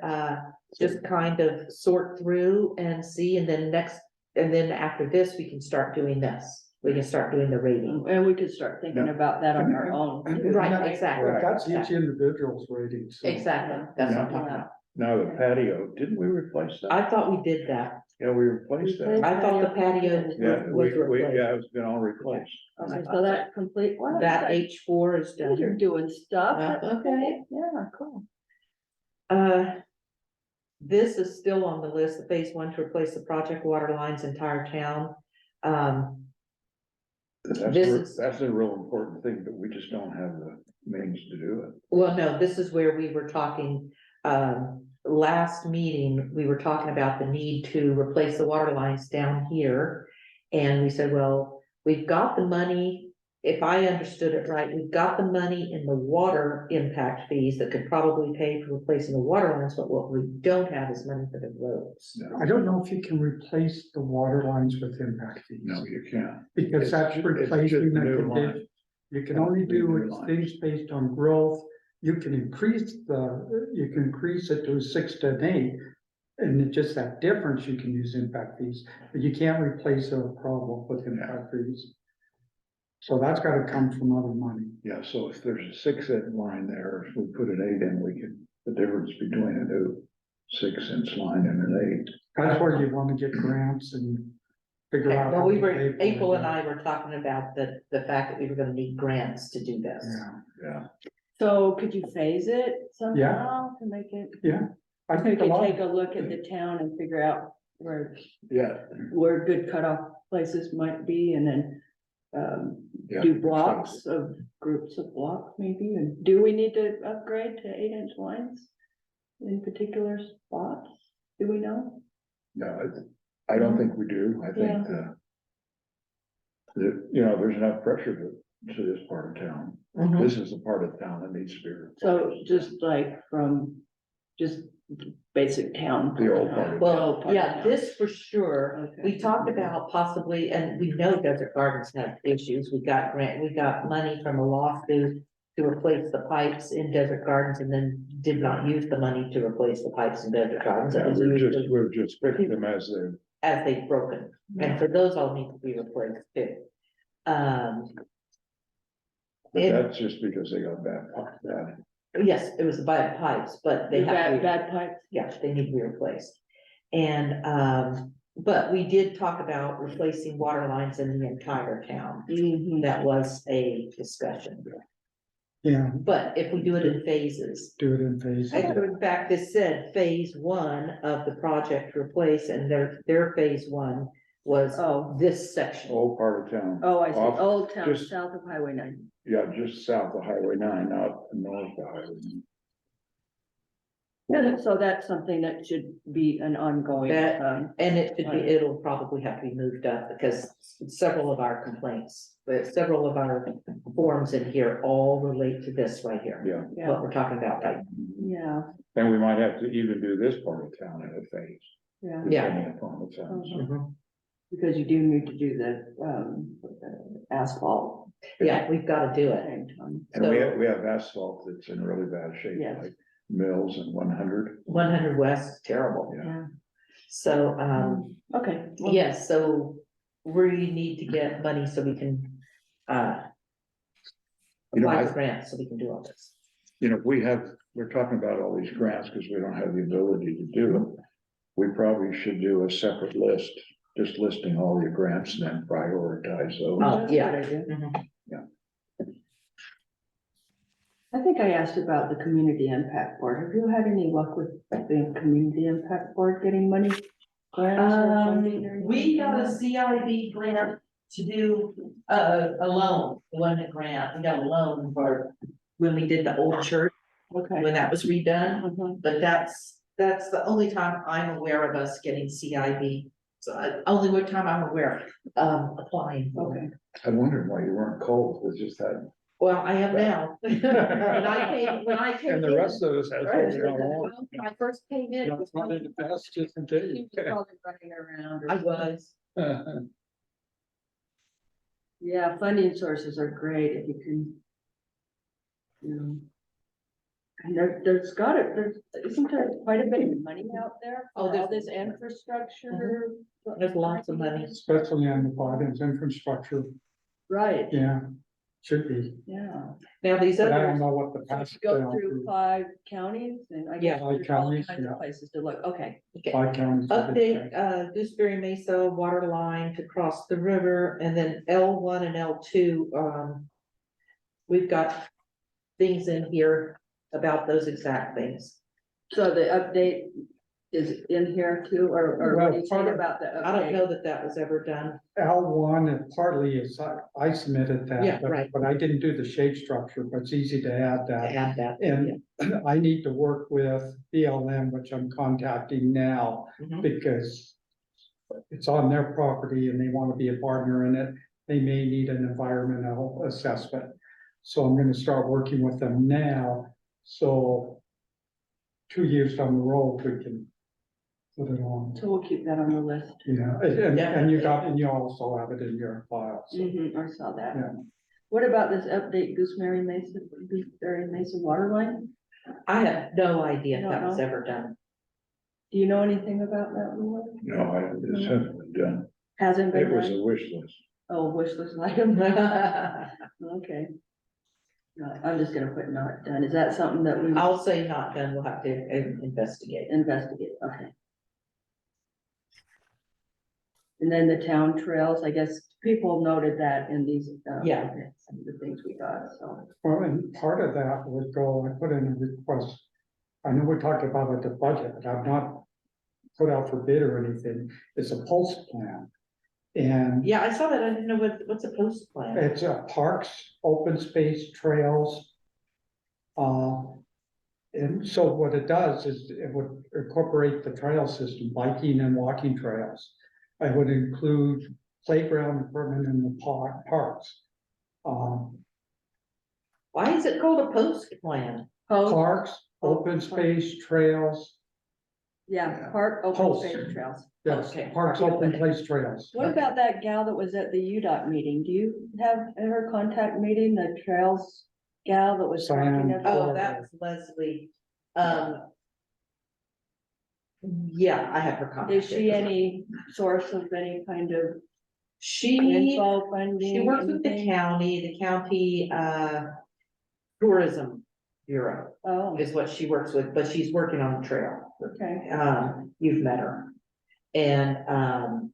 just kind of sort through and see, and then after this, we can start doing this. We can start doing the rating. And we could start thinking Yeah. about that on our own. too. Right, That- exactly. That's each individual's rating. so- Exactly, that's what I'm talking about. Now the patio, didn't we replace that? I thought we did that. Yeah, we replaced that. I thought the patio Yeah, was we, replaced. yeah, it's been all replaced. Okay, so that complete, wow, That you H4 is guys are done. doing stuff. Okay. Yeah, cool. This is still on the list, the phase 1 to replace the project water lines entire town. This That's is- a real important thing, but we just don't have the means to do it. Well, no, this is where we were talking, last meeting, we were talking about the need to replace the water lines down here. And we said, well, we've got the money, if I understood it right, we've got the money in the water impact fees that could probably pay for replacing the water lines, but what we don't have is money for the roads. No, I don't know if you can replace the water lines with impact fees. no, you can't. Because It's that's ju- it's just replacing the new condition. line. You can only do New lines. things based on growth. You can increase it to 6 to 8. And it's just that difference, you can use impact fees, but you can't replace a problem with impact fees. So that's gotta come from other money. Yeah, so if there's a 6-inch line there, if we put an 8 in, we can, the difference between a new 6-inch line and an 8. That's where you wanna get grants and figure Okay, out. well, how we to were, pay for April it. and I were talking about the fact that we were gonna need grants to do this. Yeah, Yeah, So could you phase it somehow to make it? yeah. I We think a could lot, take a look at the town and figure out where yeah, good cutoff places might be and then. yeah. Do blocks of, groups of blocks maybe, and do we need to upgrade to 8-inch lines? In particular spots, do we know? No, I don't think we do. I Yeah. think that, you know, there's enough pressure to this part of town. Mhm. This is the part of town that needs to be replaced. So just like from, just basic town. The old part of The Well, old part of yeah, town. this for sure. Okay. We talked about possibly, and we know Desert Gardens have issues. We got money from a lawsuit to replace the pipes in Desert Gardens and then did not use the money to replace the pipes in Desert Gardens. It Yeah, was we've just picked them as they're, as they've broken, and so those all need to be replaced too. but And- that's just because they got bad. Yes, it was the bad pipes, but they The have to bad pipes. yes, they need to be replaced. And, but we did talk about replacing water lines in the entire town. Mhm. That was a discussion, yeah, but if we do it in phases. do it in phases. In fact, this said phase 1 of the project to replace, and their phase 1 was Oh, this section. Old part of town. oh, I see, Off- Old Town, just- south of Highway 9. Yeah, just south of Highway 9, not north of Highway 9. Yeah, so that's something that should be an ongoing, That- And Right. it'll probably have to be moved up because several of our complaints, but several of our forms in here all relate to this right here. Yeah, yeah, What we're talking about, right? yeah, and we might have to even do this part of town in a phase, yeah. Yeah. depending upon the town. Mhm. Because you do need to do the asphalt. Yeah, we've gotta do it. Same time. And we have asphalt that's in really bad shape, Yes. like Mills and 100. 100 West, terrible. Yeah. So, Okay. well, yes, so we need to get money so we can, You know, apply for grants, so we can do all this. we're talking about all these grants because we don't have the ability to do them. We probably should do a separate list, just listing all your grants and then prioritize those. Oh, that's a yeah. good idea. Mhm. I think I asked about the community impact board. Have you had any luck with the community impact board getting money? Grants or funding or We anything? got a CIB grant to do a loan, it wasn't a grant, we got a loan for when we did the old church, Okay. when that was redone. Mhm. But that's the only time I'm aware of us getting CIB. So only one time I'm aware of applying. Okay. I wondered why you weren't cold, was just that. Well, I am now. When I came And the in- rest of us has. Right. you know, Well, when I first came in, it was not in the best, just in case. He was probably running around or I was. Yeah, funding sources are great if you can. You know. And isn't there quite a bit of money out there Oh, for all there's- this infrastructure? There's lots of money. Especially on the Biden's infrastructure, Right, yeah, should be, yeah. Now, these but I don't others, know what the So past. you go through 5 counties and I Yeah. guess 5 there's all counties, kinds yeah. of places to look, okay. okay. 5 counties. Update, Gooseberry Mesa water line to cross the river, and then L1 and L2, we've got things in here about those exact things. So the update is in here too, or what Well, do you part say of- about the update? I don't know that was ever done. L1, and partly is, I submitted Yeah, that, right. but I didn't do the shape structure, but it's easy to add To that. add that. And I need to work with BLM, which I'm contacting now, Mhm. because it's on their property and they want to be a partner in it. They may need an environmental assessment. So I'm gonna start working with them now, so 2 years down the road, we can put it on, So we'll keep that on the list. yeah, and you also have it in your file, so. I saw that. Yeah. What about this update Gooseberry Mesa water line? I have no idea if You don't that was know? ever done. Do you know anything about that, Leroy? No, this hasn't been done. Hasn't been It was done? a wish list. Oh, wish list item, okay. No, I'm just gonna put not done, is that something that we I'll say not done, we'll have to investigate. investigate, okay. And then the town trails, I guess people noted that in these, Yeah. some of the things we got, so. Well, and part of that would go, I put in a request. I know we talked about it, the budget, but I've not put out for bid or anything. It's a pulse plan. And Yeah, I saw that, I didn't know what's a post plan. it's parks, open space, trails. And so what it does is it would incorporate the trail system, biking and walking trails. It would include playground equipment in the parks. Why is it called a post plan? Post, Parks, open space, trails, yeah, park, open Post. space trails. yes, Okay. parks, open place trails. What about that gal that was at the UDOT meeting? Do you have her contact meeting, the trails gal that was talking Cyan. about? Oh, that was Leslie. Yeah, I have her contact. Is she any source of any kind of She info funding? works with the anything? county, tourism bureau Oh, is what she works with, but she's working on the trail. okay. You've met her. And,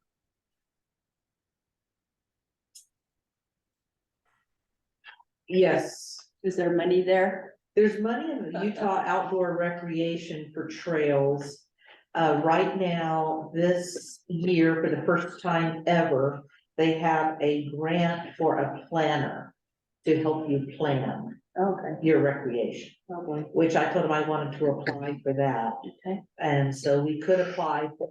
yes, Is there money there? there's money in the Utah Outdoor Recreation for trails. Right now, this year, for the first time ever, they have a grant for a planner to help you plan Okay, your recreation, probably, which I told them I wanted to apply for that. okay. And so we could apply for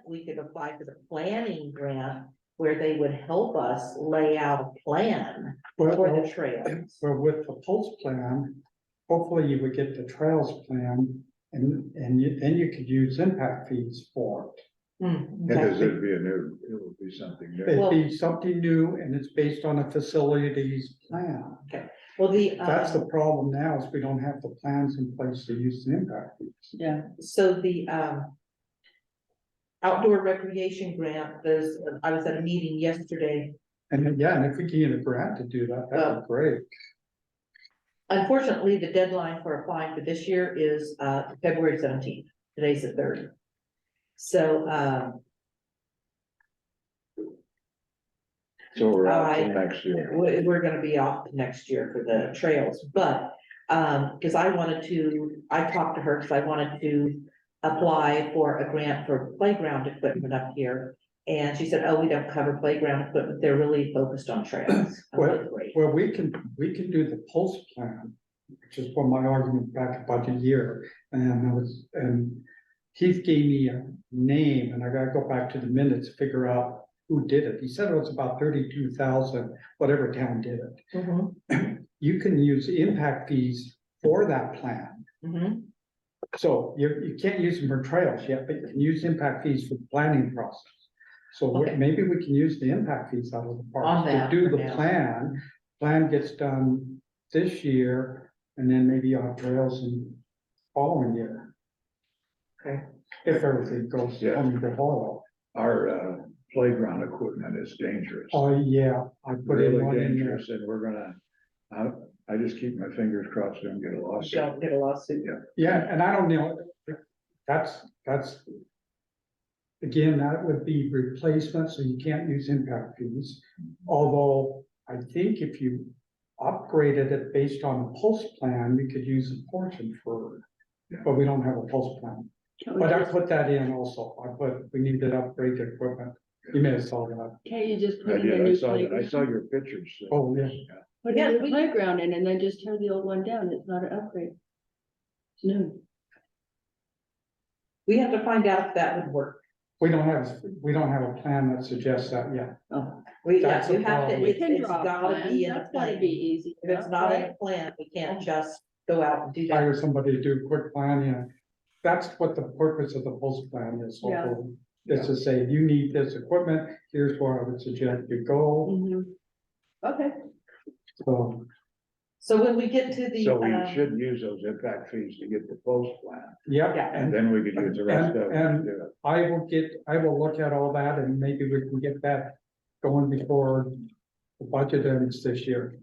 we could apply for the planning grant where they would help us lay out a plan for the Well, trails. well, with the pulse plan, hopefully you would get the trails plan and then you could use impact fees for it. Because it'd be it would be something new. It'd be something new and it's based on a facilities plan. Well, That's the problem now is we don't have the plans in place to use the impact fees. Yeah, so the, outdoor recreation grant, I was at a meeting yesterday. And then, yeah, and if we can get a grant to do that, that'd be great. Unfortunately, the deadline for applying for this year is, February 17th. Today's the 3rd. So, So we're out till next year. we're gonna be off next year for the trails, but, cause I talked to her, cause I wanted to apply for a grant for playground equipment up here. And she said, oh, we don't cover playground equipment, they're really focused on trails. I'm like, great. Well, we can do the pulse plan, which is for my argument back about a year. And Keith gave me a name and I gotta go back to the minutes, to figure out who did it. He said it was about 32,000, whatever town did it. Mhm, You can use impact fees for that plan. mhm. So you can't use them for trails yet, but you can use impact fees for the planning process. So Okay. maybe we can use the impact fees out of the On parks to that do for the now. plan gets done this year, and then maybe on trails in following year. Okay. If everything goes Yeah. under the wall. Our playground equipment is dangerous. Oh, yeah, I put in Really one in there. dangerous, and we're gonna, I just keep my fingers crossed, don't get a lawsuit. Don't get a lawsuit. Yeah, and I don't know, that's. Again, that would be replacement, so you can't use impact fees. Although I think if you upgraded it based on a pulse plan, you could use a portion for it. But we don't have a pulse plan. But I put that in also. We need to upgrade the equipment. You may have saw that. can't you just I put in a did, I new saw that, I playground? saw your pictures. Oh, yeah. Put Yeah, a new we- playground in and then just tear the old one down, it's not an upgrade. It's new. We have to find out if that would work. We don't have a plan that suggests that yet. Oh, Yeah, That's the you have to, problem. we it's can draw a gotta plan, be in a that's gotta plan. be easy. If it's not in a plan, we can't just go out and do that. Hire somebody to do a quick plan, yeah. That's what the purpose of the pulse plan is. Yeah. hopefully. Is to say, you need this equipment, here's where I would suggest you go. Mhm. Okay, So, So when we get to the, So we should use those impact fees to get the post plan, yeah, Yeah. and and then we could use the rest of it to do it. I will look at all that and maybe we can get that going before the budget ends this year.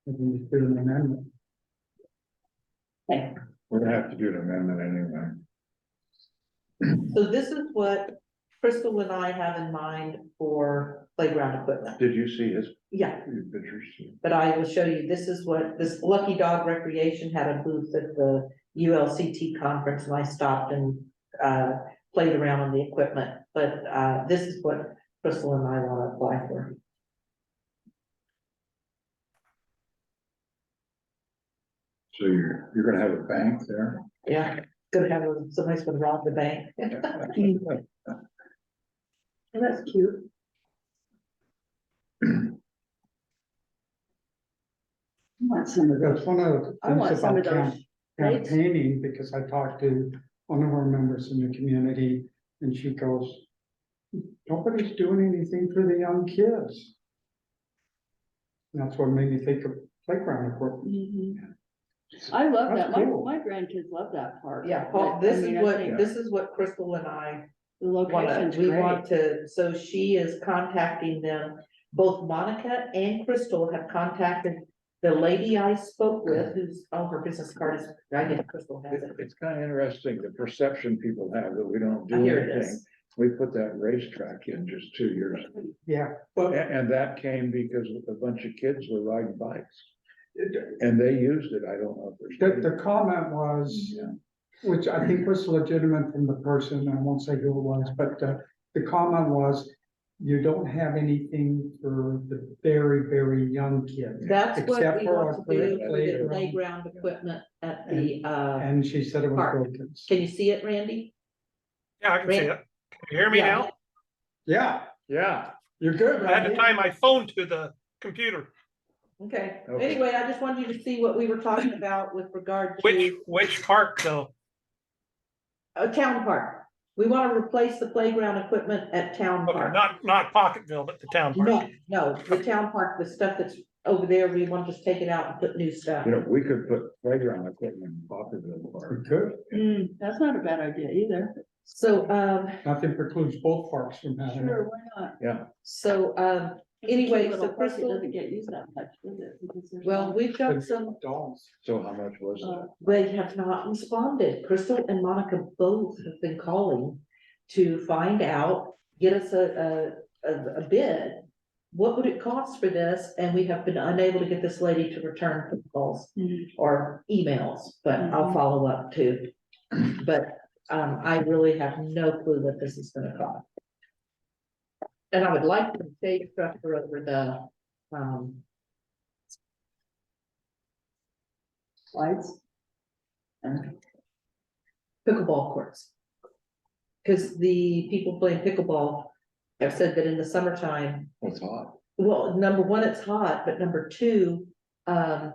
We can just do an amendment. We're gonna have to do an amendment anyway. so this is what Crystal and I have in mind for playground equipment. Did you see his Yeah, pictures? but I will show you, this is what, this Lucky Dog Recreation had a booth at the ULCT conference and I stopped and, played around on the equipment, but, this is what Crystal and I want to apply for. So you're gonna have a bank there? Yeah, gonna have, somebody's gonna rob the bank. that's cute. I want some of That's those. one of the I want things some about of those. plates. campaigning, because I talked to one of our members in the community and she goes, nobody's doing anything for the young kids. And that's what made me think of playground equipment. Mhm. I love That's that, my, cool. my grandkids love that park. Yeah, But, Paul, I this mean, is I what, think this is what Crystal and I The wanna, location's we want great. to, so she is contacting them. Both Monica and Crystal have contacted the lady I spoke with, who's, oh, her business card is, I guess Crystal has it. It's kind of interesting, the perception people have that we don't do Here it anything. is. We put that racetrack in just 2 years, Yeah, but and that came because a bunch of kids were riding bikes. And they used it, I don't know if the, there's. the comment was, Yeah. which I think was legitimate from the person, I won't say who it was, but the comment was, you don't have anything for the very, very young kids. That's what Except we for want our to do for the playground. playground equipment at the, And she said it was Park. broken. can you see it, Randy? Yeah, I can see it. Can you hear me Yeah. now? Yeah, Yeah, you're good, I had to Randy. tie my phone to the computer. Okay, Okay. anyway, I just wanted you to see what we were talking about with regard to Which park though? a town park. We wanna replace the playground equipment at Town Okay, Park. not Pocketville, but the town park. No, the Town Park, the stuff that's over there, we want to just take it out and put new stuff. You know, we could put playground equipment in Pocketville Park. We could, That's not a bad idea either. So, nothing precludes both parks from having it. Sure, why not? Yeah, so, anyway, Little so park, it Crystal, doesn't get used that much, does it? Because there's well, not- we've got some, Dolls. so how much was it? they have not responded. Crystal and Monica both have been calling to find out, get us a bid. What would it cost for this? And we have been unable to get this lady to return calls Mhm. or emails, but I'll Mhm. follow up too. But, I really have no clue what this is gonna cost. And I would like to take structure over the, Lights? pickleball courts. Cause the people playing pickleball have said that in the summertime, It's hot. well, number one, it's hot, but number two, the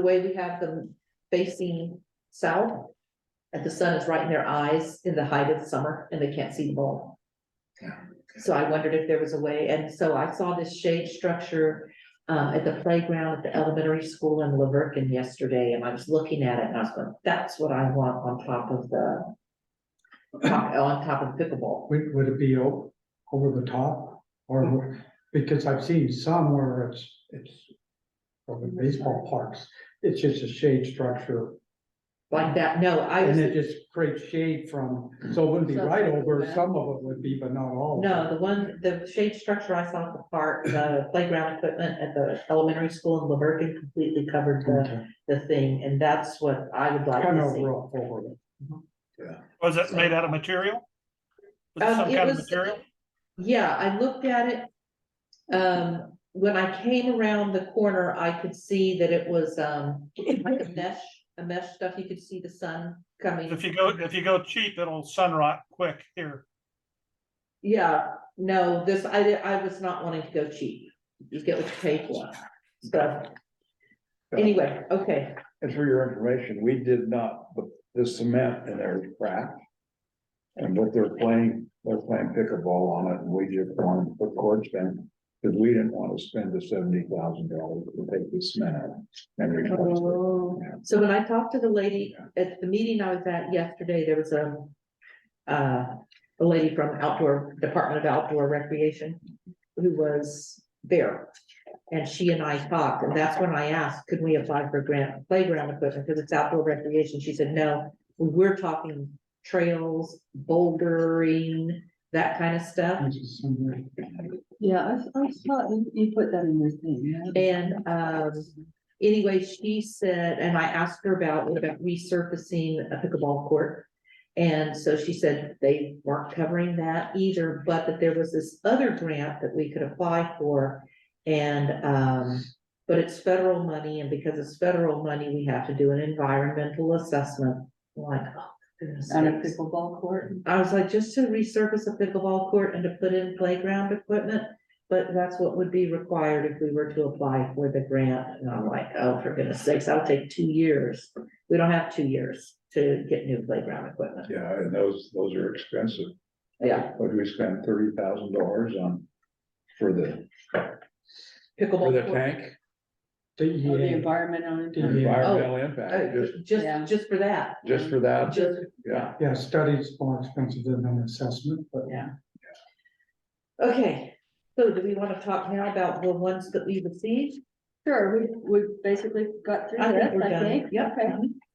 way we have them facing south. And the sun is right in their eyes in the height of the summer and they can't see the ball. Yeah. So I wondered if there was a way, and so I saw this shade structure at the playground at the elementary school in Laverkin yesterday, and I was looking at it and I was going, that's what I want on top of the. On top of pickleball. Would it be over the top or, because I've seen some where it's. Over baseball parks, it's just a shade structure Like that, no, I was, and it just creates shade from, so it wouldn't be So right it's like over, that. some of it would be, but not all. of no, it. the shade structure I saw at the park, the playground equipment at the elementary school in Laverkin completely covered Okay. the thing, and that's what I would like Kind to of see. rough over it. Was it made out of material? Was it some It kind of was- material? Yeah, I looked at it. When I came around the corner, I could see that it was, like a mesh stuff, you could see the sun coming. If you go cheap, it'll sun rot quick here. Yeah, no, this, I was not wanting to go cheap, you get what you pay for, so. Anyway, okay, And for your information, we did not put the cement in there is cracked. And what they're playing pickleball on it, and we just wanted to put courts in, because we didn't want to spend the $70,000 to take the cement out and replace it. Oh, so when I talked to the lady at the meeting I was at yesterday, there was a lady from Department of Outdoor Recreation who was there. And she and I talked, and that's when I asked, could we apply for grant playground equipment, because it's outdoor recreation, she said, no, we're talking trails, bouldering, that kind of stuff. Which is somewhere- yeah, I saw you put that in your thing, yeah. And, anyway, she said, and I asked her about resurfacing a pickleball court. And so she said they weren't covering that either, but that there was this other grant that we could apply for. And, but it's federal money, and because it's federal money, we have to do an environmental assessment. I'm like, oh, goodness On a sakes. pickleball court. I was like, just to resurface a pickleball court and to put in playground equipment, but that's what would be required if we were to apply for the grant. And I'm like, oh, for goodness sakes, that'll take 2 years. We don't have 2 years to get new playground equipment. Yeah, and those are expensive. Yeah, But we spent $30,000 on, for the pickleball court. tank, Or the DEA, environmental. Yeah. environmental Oh, impact, Yeah. just for that, just for that, just, yeah. yeah, studies more expensive than an assessment, but. yeah. Okay, so do we want to talk now about the ones that we received? Sure, we basically got through I think this, we're I done. think. Yep. Okay,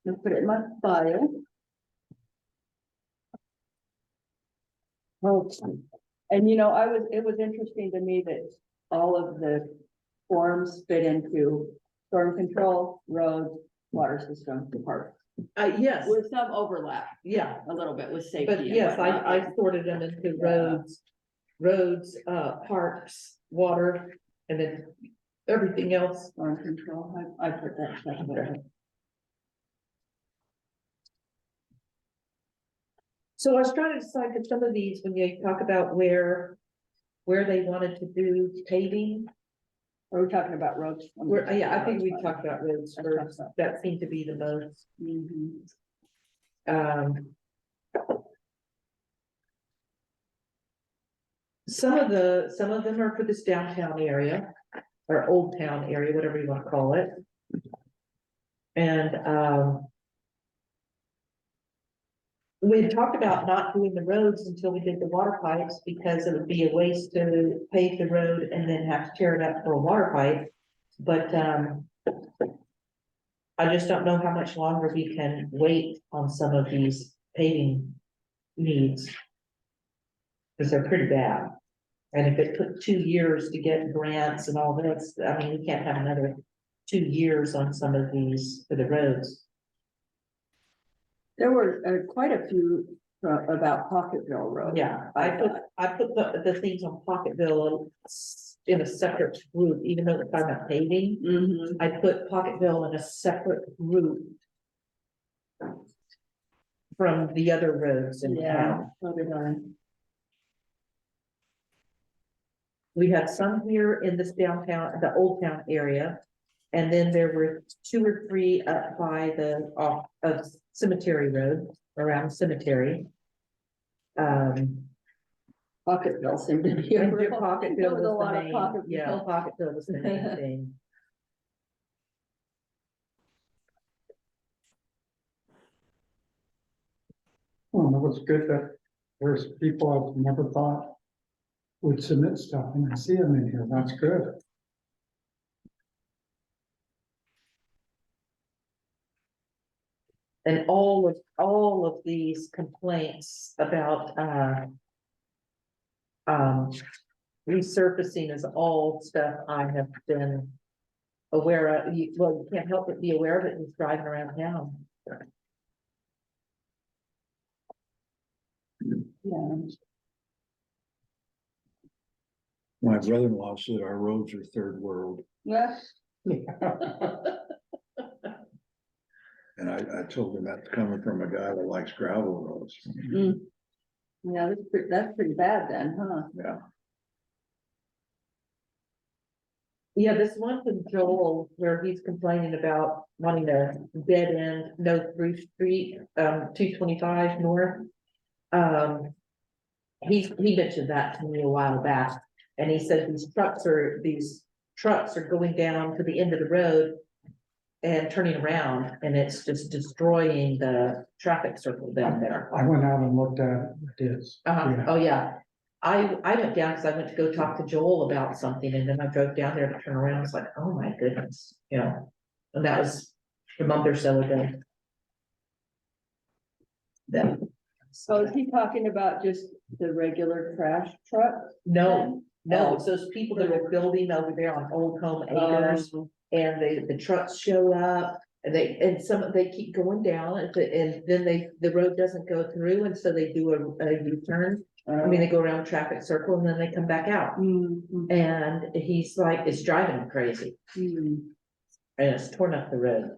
I'll put it in my file. Okay, and you know, it was interesting to me that all of the forms fit into storm control, roads, water system, parks. Yes, With some overlap, yeah, a little bit with safety. but and yes, whatnot, I sorted them into roads, parks, water, and then everything else. Storm control, I put that stuff there. So I was trying to decide, because some of these, when you talk about where they wanted to do paving, Are we talking about roads? yeah, I think we talked about roads Let's first, talk about- that seemed to be the most, Mhm. um. Some of them are for this downtown area, or old town area, whatever you wanna call it. And, we had talked about not doing the roads until we did the water pipes, because it would be a waste to pave the road and then have to tear it up for a water pipe. But, I just don't know how much longer we can wait on some of these paving needs. Because they're pretty bad. And if it took 2 years to get grants and all this, I mean, we can't have another 2 years on some of these for the roads. There were quite a few about Pocketville Road. Yeah, I put the things on Pocketville in a separate group, even though it's talking about paving. Mhm. I put Pocketville in a separate group from the other roads in Yeah, town. so did I. We had some here in this downtown, the old town area. And then there were 2 or 3 up by the off of Cemetery Road, around Cemetery. Pocketville seemed to be. And There Pocketville was a was lot the of main, Pocketville. yeah, Pocketville was the main thing. Well, it was good that there's people I've never thought would submit stuff, and I see them in here, that's good. And all of these complaints about, resurfacing is all stuff I have been aware of. Well, you can't help but be aware of it just driving around town. Yeah. My brother-in-law said our roads are third world, Yes. and I told him that's coming from a guy that likes gravel roads. Mm. Yeah, that's pretty bad then, huh? Yeah, Yeah, this one from Joel, where he's complaining about wanting a dead end, no through street, 225 north. He mentioned that to me a while back, and he said these trucks are going down to the end of the road and turning around, and it's just destroying the traffic circle down there. I went out and looked at it, it is. Yeah. Oh, yeah. I went down because I went to go talk to Joel about something, and then I drove down there to turn around. It's like, oh my goodness, you know, and that was a month or so ago. Then, So is he talking about just the regular trash truck? no, Oh. it's those people that are building over there on Old Home Acres, and the trucks show up. And they keep going down, and then the road doesn't go through, and so they do a U-turn. I mean, they go around traffic circle and then they come back out. And he's like, it's driving him crazy, and it's torn up the road.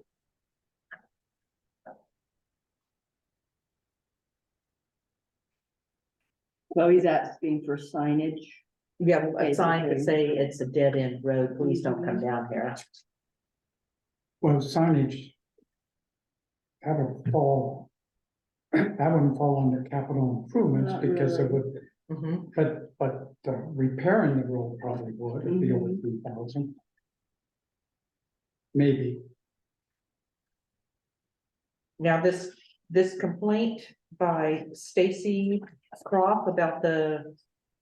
So he's asking for signage. Yeah, a sign to say it's a dead end road, please don't come down here. Well, signage. That would fall under capital improvements Not because it really. would, Mhm. but repairing the road probably would, it'd be over 3,000. Maybe. Now, this complaint by Stacy Croft about the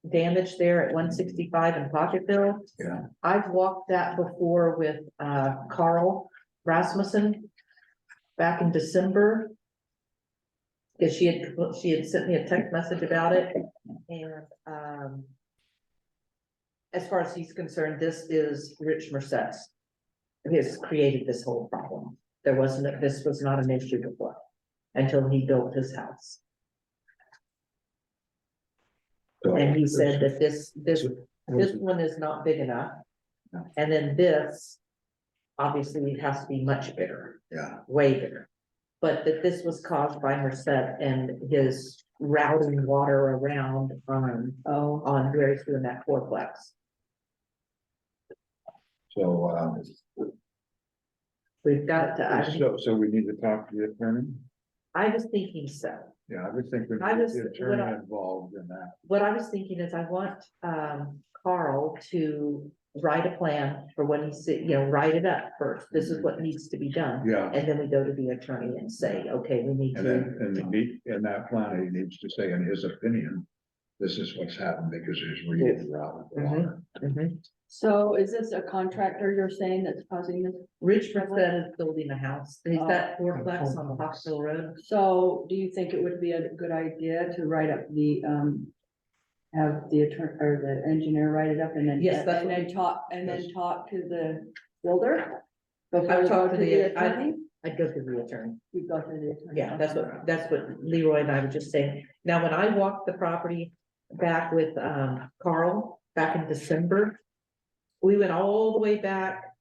damage there at 165 in Pocketville. yeah. I've walked that before with Carl Rasmussen back in December. Because she had sent me a text message about it, and as far as he's concerned, this is Rich Merced's. He has created this whole problem. This was not an issue before, until he built his house. So And he said that this was one is not big enough. And then this, obviously, it has to be much bigger, yeah, way bigger. But that this was caused by Merced and his routing water around on where he's doing that fourplex. so, We've got to, so we need to talk to the attorney? I was thinking so. Yeah, I would think there'd I be was- the what attorney I- involved in that. What I was thinking is I want, Carl to write a plan for when he's, write it up first. This is what needs to be done. Yeah, And then we go to the attorney and say, okay, we need and to. then, in that plan, he needs to say, in his opinion, this is what's happened because there's reading around the water. Mhm. So is this a contractor you're saying that's causing this? Richmond said is building a house. He's got Oh. fourplex on Hospital Road. So do you think it would be a good idea to write up the, have the attorney or the engineer write it up and then? Yes, that's And what then talk to the builder? I Before would we talk go to the, attorney? I'd go to the attorney. We go to the attorney. Yeah, that's what Leroy and I were just saying. Now, when I walked the property back with, Carl, back in December, we went all the way back.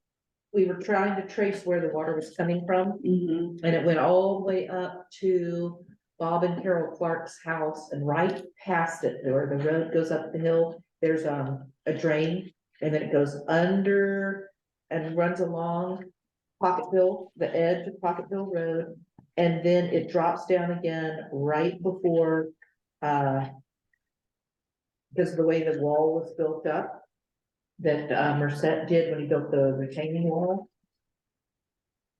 We were trying to trace where the water was coming from, Mhm. and it went all the way up to Bob and Carol Clark's house, and right past it, where the road goes up the hill, there's, a drain, and then it goes under and runs along Pocketville, the edge of Pocketville Road, and then it drops down again right before, because of the way the wall was built up, that, Merced did when he built the retaining wall.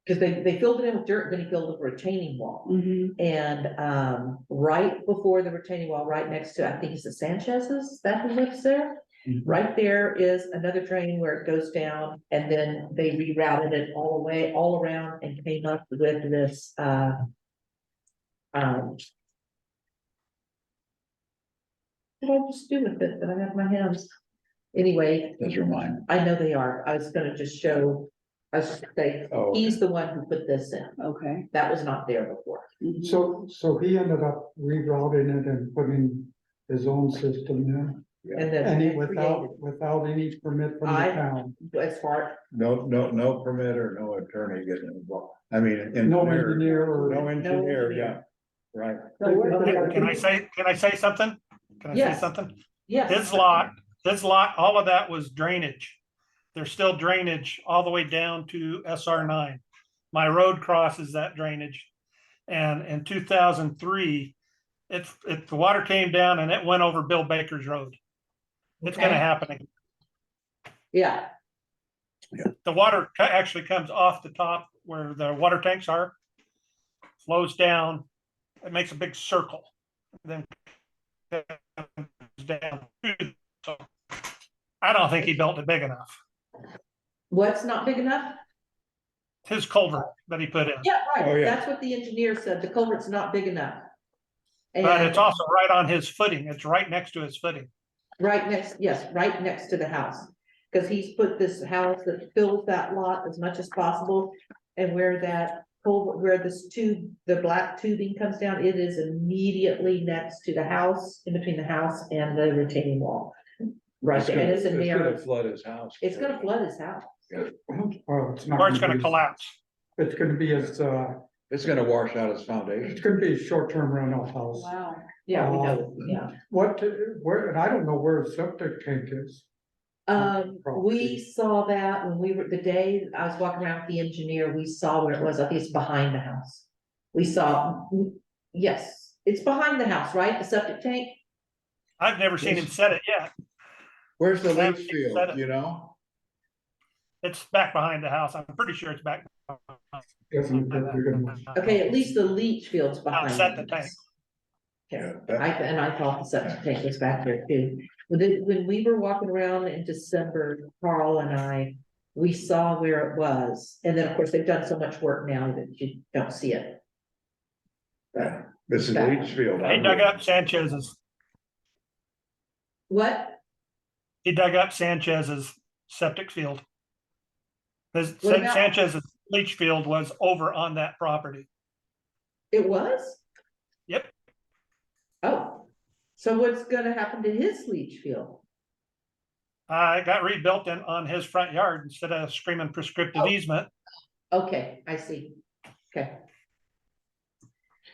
Because they filled it in with dirt, then he filled the retaining wall. Mhm. And, right before the retaining wall, right next to, I think it's the Sanchez's, that who lives there. Mhm. Right there is another drain where it goes down, and then they rerouted it all the way, all around, and came up with this, what did I just do with it that I have in my hands? Anyway, Those are mine. I know they are. I was gonna just show, I was gonna say, Oh, he's the one who put this in. Okay. That was not there before. Mhm. So he ended up rerouting it and putting his own system in, And then. and he created- without any permit from the I- town. As far, no permit or no attorney getting involved. I mean, No engineer, engineer or. no engineer, engineer. yeah, right. So where- Can I say something? Can I say Yes. something? yes. His lot, all of that was drainage. There's still drainage all the way down to SR9. My road crosses that drainage. And in 2003, the water came down and it went over Bill Baker's road. It's gonna Okay. happen again. Yeah, The water actually comes off the top where the water tanks are, flows down, it makes a big circle, then comes down. So I don't think he built it big enough. what's not big enough? His culvert that he put in, Yeah, Oh, right, yeah. that's what the engineer said, the culvert's not big enough. but it's And also right on his footing. It's right next to his footing. right next, yes, right next to the house. Cause he's put this house that fills that lot as much as possible, and where that culvert, where this tube, the black tubing comes down, it is immediately next to the house, in between the house and the retaining wall. Right there, and it's a gonna narrow, flood his house. it's gonna flood his house. Well, it's not. Or it's gonna be- collapse. It's gonna be his, It's gonna wash out his it's foundation. gonna be a short-term rental house. Wow. Yeah, we know, yeah. Where, and I don't know where his septic tank is. We Property. saw that when we were, the day I was walking around with the engineer, we saw where it was, I think it's behind the house. We saw, yes, it's behind the house, right, the septic tank? I've never seen him set it yet. Where's the Sam, leach you said field, it. you know? It's back behind the house. I'm pretty sure it's back. Isn't it very good? Okay, at least the leach field's behind. Set the the tank. house. Okay, Yeah, that- and I thought the septic tank was back there too. When we were walking around in December, Carl and I, we saw where it was, and then, of course, they've done so much work now that you don't see it. Yeah, this is leach field. He dug up Sanchez's. What? He dug up Sanchez's septic field. His What about- Sanchez's leach field was over on that property. It was? Yep. Oh, so what's gonna happen to his leach field? It got rebuilt on his front yard instead of screaming prescriptive Oh. easement. Okay, I see. Okay.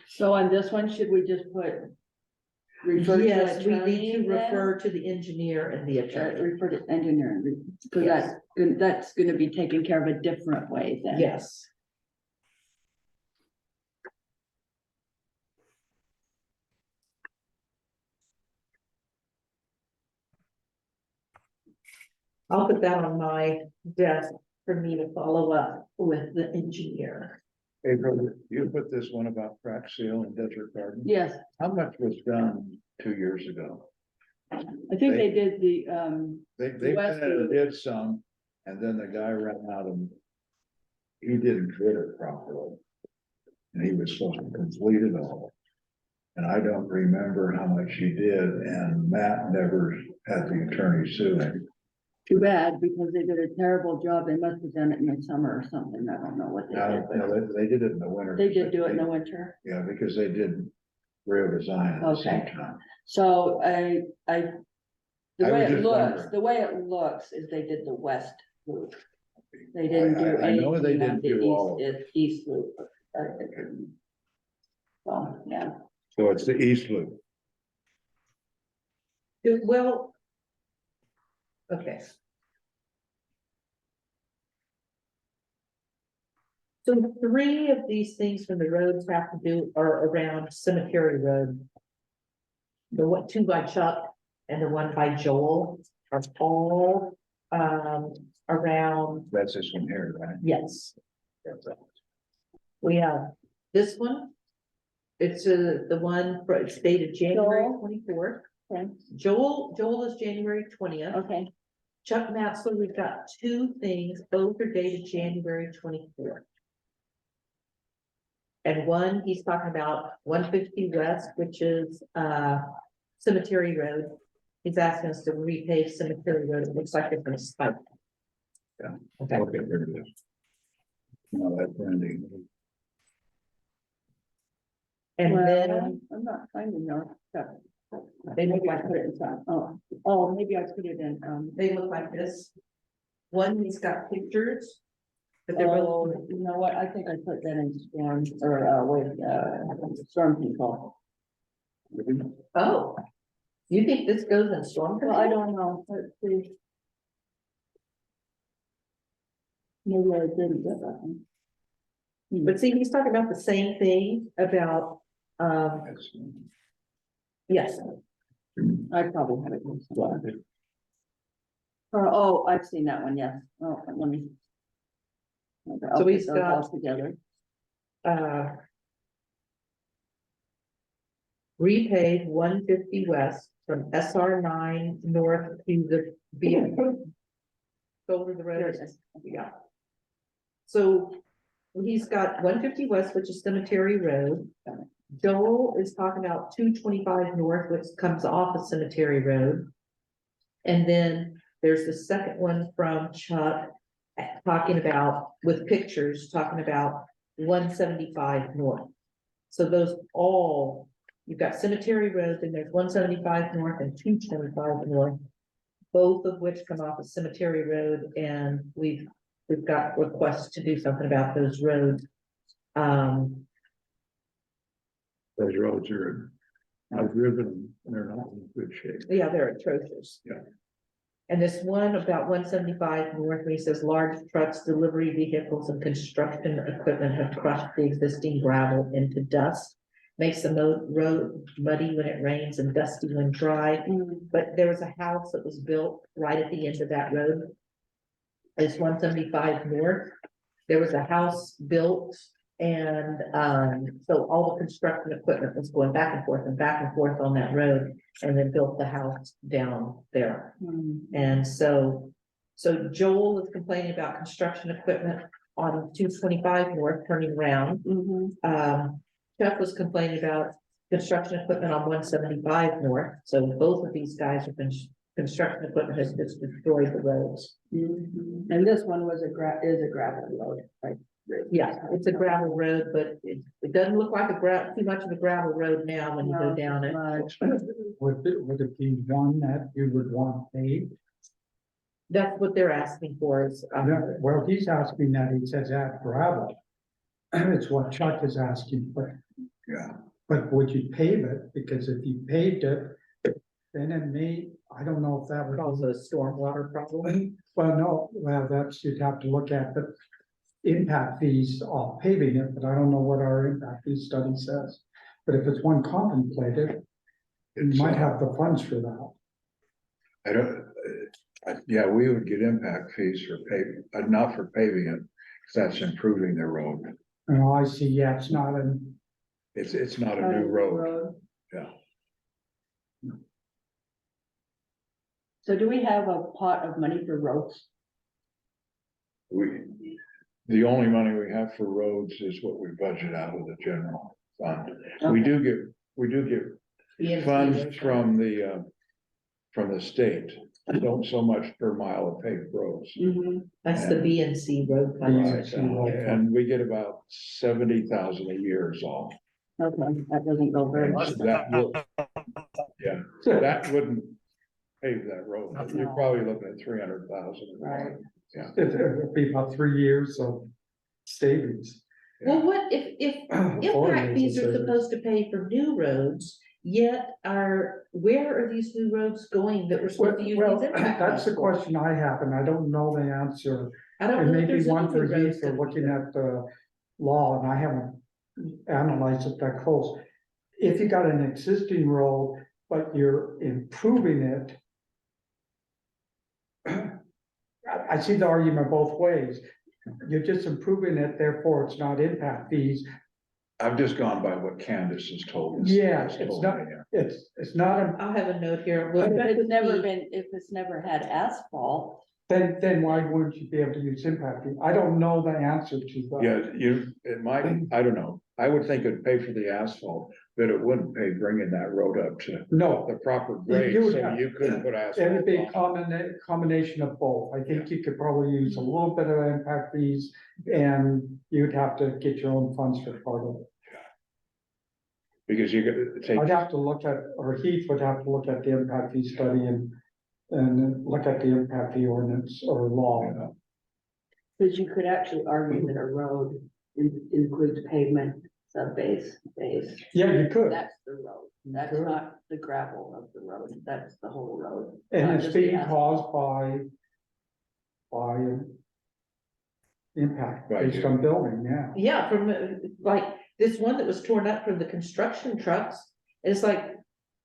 So on this one, should we just put? Refer to Yes, we attorney need to then? refer to the engineer and the attorney. Refer to engineer, because Yes. that's gonna be taken care of a different way then. Yes. I'll put that on my desk for me to follow up with the engineer. April, you put this one about crack seal and desert garden. Yes, How much was done 2 years ago? I think they did the, They West Loop. did some, and then the guy ran out and he didn't fit it properly. And he was supposed to complete it all. And I don't remember how much he did, and Matt never had the attorney sue him. too bad, because they did a terrible job. They must have done it in the summer or something. I don't know what they Now, did, but they did it in the winter. they did do it in the winter. Yeah, because they did real design at the same Okay. time. So the I way was it just looks, wondering. the way it looks is they did the west loop. They didn't do I know they anything on didn't do all of the east loop. So, yeah. So it's the east loop. Well. Okay. So 3 of these things from the roads have to do are around Cemetery Road. The 2 by Chuck and the 1 by Joel are all around, That's this one here, right? yes. We have this one. It's the one for, it's dated January Joel? 24th. Okay. Joel is January 20th. Okay, Chuck Maxwell, we've got 2 things, both are dated January 24th. And one, he's talking about 150 West, which is Cemetery Road. He's asking us to repave Cemetery Road. It looks like it's gonna spike. Yeah. Okay, Okay, there it is. No, that's Randy. and well, then I'm not finding no stuff. they look Maybe I like put it inside. Oh, maybe I put it in, they look like this. One, he's got pictures. But they're oh, both, you know what? I think I put that in storm, or, storm control. oh. You think this goes in storm Well, I control? don't know, let's see. Maybe I didn't get that one. But see, he's talking about the same thing about, That's- yes, I probably have it. in storm. Oh, I've seen that one, yes. Oh, let me. Okay, I'll So put he's those got- all together. repave 150 West from SR9 north to the vehicle. Over the There road, it is. yeah. So he's got 150 West, which is Cemetery Road. Joel is talking about 225 North, which comes off of Cemetery Road. And then there's the second one from Chuck, talking about, with pictures, talking about 175 North. So those all, you've got Cemetery Road, and there's 175 North and 225 North. Both of which come off of Cemetery Road, and we've got requests to do something about those roads. Those roads are, I've driven them, they're not in good shape. Yeah, they're atrocious. Yeah. And this one about 175 north, where he says large trucks, delivery vehicles and construction equipment have crushed the existing gravel into dust. Makes the road muddy when it rains and dusty when dry. But there was a house that was built right at the end of that road. It's 175 north. There was a house built, and so all the construction equipment was going back and forth on that road, and then built the house down there. And so Joel is complaining about construction equipment on 225 north turning around. Chuck was complaining about construction equipment on 175 north. So both of these guys have been, construction equipment has just destroyed the roads. And this one was is a gravel road, right? Yeah, it's a gravel road, but it doesn't look like too much of a gravel road now when you go No, down it. Would it be one that you would want paved? That's what they're asking for is, Well, he's asking that, he says add gravel. It's what Chuck is asking, Yeah. but would you pave it? Because if you paved it, then it may, I don't know if that would. cause a stormwater problem. Well, no, well, that's, you'd have to look at the impact fees off paving it, but I don't know what our impact fee study says. But if it's one contemplated, you It's, might have the funds for that. I don't, Yeah, we would get impact fees for paving, not for paving it, because that's improving the road. Oh, I see, yeah, it's not an, It's not a new road, yeah. So do we have a pot of money for roads? The only money we have for roads is what we budget out of the general fund. We do get funds from the state, don't so much per mile of paved roads. That's the B and C road fund. Right. And we get about 70,000 a year is all. Okay, that doesn't go very much. That will, yeah, that wouldn't pave that road, you're probably looking at 300,000. Right. Yeah. it'd be about 3 years of savings. Well, what if impact fees are supposed to pay for new roads, yet where are these new roads going that we're supposed to use Well, these impact that's the fees for? question I have, and I don't know the answer. I don't And know if maybe there's any one for new roads Heath for gonna be looking built. at the law, and I haven't analyzed it that close. If you got an existing road, but you're improving it. I see the argument both ways. You're just improving it, therefore it's not impact fees. I've just gone by what Candace has told us. Yeah, has it's told not, me, yeah. it's not, I'll have a note here. But Well, if it's never had asphalt, then why wouldn't you be able to use impact fee? I don't know the answer to that. Yeah, it might, I don't know, I would think it'd pay for the asphalt, but it wouldn't pay bringing that road up to No, the proper grade, You would so have- you couldn't put it asphalt would be a on. combination of both. I think you could probably use a little bit of impact fees, and you'd have to get your own funds for part of it. Because you're gonna take, I'd have to look at, or Heath would have to look at the impact fee study and look at the impact fee ordinance or law. because you could actually argue that a road includes pavement, subbase, base. Yeah, you could, That's the road. That's could. not the gravel of the road. That's the whole road. and not it's just the being asphalt. caused by impact By based you. on building, yeah. yeah, from like this one that was torn up from the construction trucks, it's like,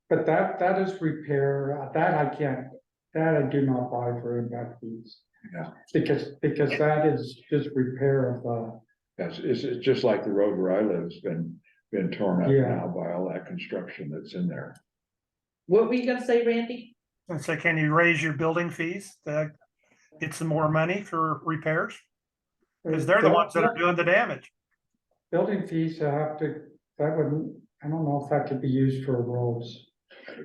But that is repair, that I can't, that I do not buy for impact fees. Yeah. Because that is just repair of the, it's just like the road where I live has been torn up Yeah. now by all that construction that's in there. what were you gonna say, Randy? And so can you raise your building fees to get some more money for repairs? Because they're the ones that are doing the damage. building fees have to, that wouldn't, I don't know if that could be used for roads.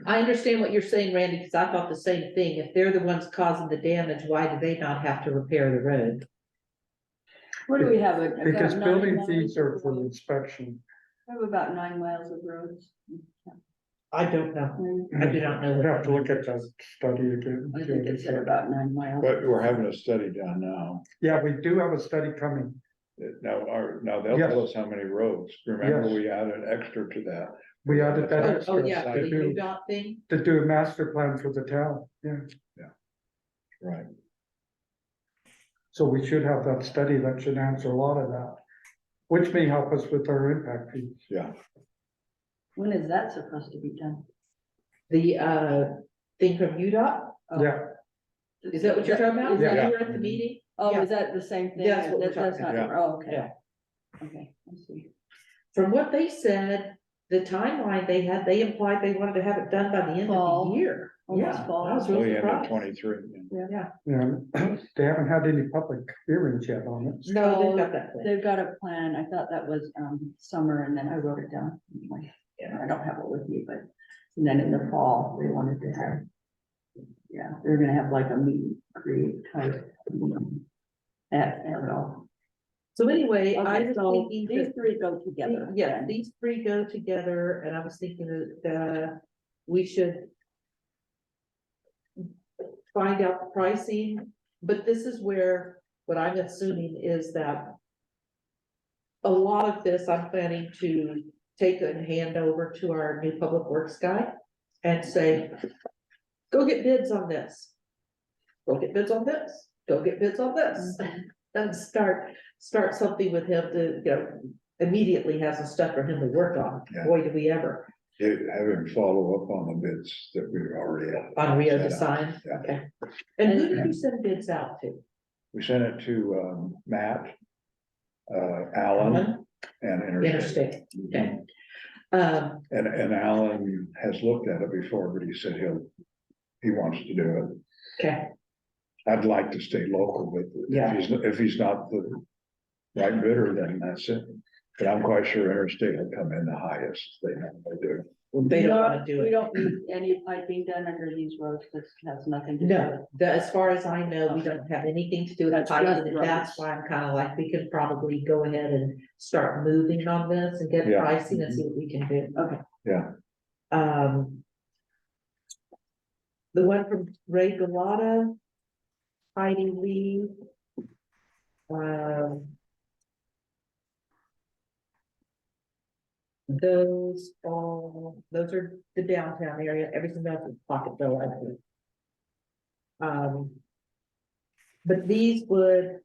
I understand what you're saying, Randy, because I thought the same thing. If they're the ones causing the damage, why do they not have to repair the road? What do we have? Because About 9 building miles fees of are for road? inspection. We have about 9 miles of roads. I don't know. I do not know. We'd have to look at that study again. I think it said about 9 miles. But we're having a study done now. Yeah, we do have a study coming. Now they'll Yes. tell us how many roads. Remember, Yes. we added extra to that. We added that Oh, extra yeah, for to the do, UDOT thing. to do a master plan for the town, yeah. Right. So we should have that study that should answer a lot of that, which may help us with our impact fees. Yeah. When is that supposed to be done? The thing from UDOT, Oh. Yeah, is that what you're talking about? Is that- You were at the meeting? Oh, Yeah. is that the same thing? That's what we're That's talking not, about. oh, okay. Yeah. Okay, I see. From what they said, the timeline they had, they implied they wanted to have it done by the end of Fall. the year. Almost Yeah, fall. I was Oh, real yeah, surprised. 23. Yeah, yeah, they haven't had any public hearings yet on it. no, they've got that plan. They've got a plan. I thought that was summer and then I wrote it down. Like, I don't have it with me, but and then in the fall, they wanted to have. Yeah, they're gonna have like a meet and greet type. At all. So anyway, I Okay, was so thinking these that, three go together. yeah, these three go together, and I was thinking that, we should find out the pricing, but this is where, what I'm assuming is that a lot of this I'm planning to take and hand over to our new public works guy and say, go get bids on this. Go get bids on this, go get bids on this, and start something with him to, immediately have some stuff for him to work on. Yeah. Boy, do we ever. have him follow up on the bids that we already had. On Rio set up. Design, Yeah. okay. And who did you send bids out to? We sent it to, Matt, Alan, and Interstate. Interstate, okay. And Alan has looked at it before, but he said he wants to do it. Okay, I'd like to stay local, but Yeah. if he's not the right bidder, then that's it. But I'm quite sure Interstate will come in the highest, they do. well, they don't wanna do We it. don't need any piping done under these roads, this has nothing to do with it. No, as far as I know, we don't have anything to do with That's piping, just and that's roads. why I'm kinda like, we could probably go ahead and start moving on this and get Yeah. pricing and see what we can do. Okay. Yeah. The one from Ray Galata, Heidi Lee. Those are the downtown area, everything else is Pocketville, I think. But these would.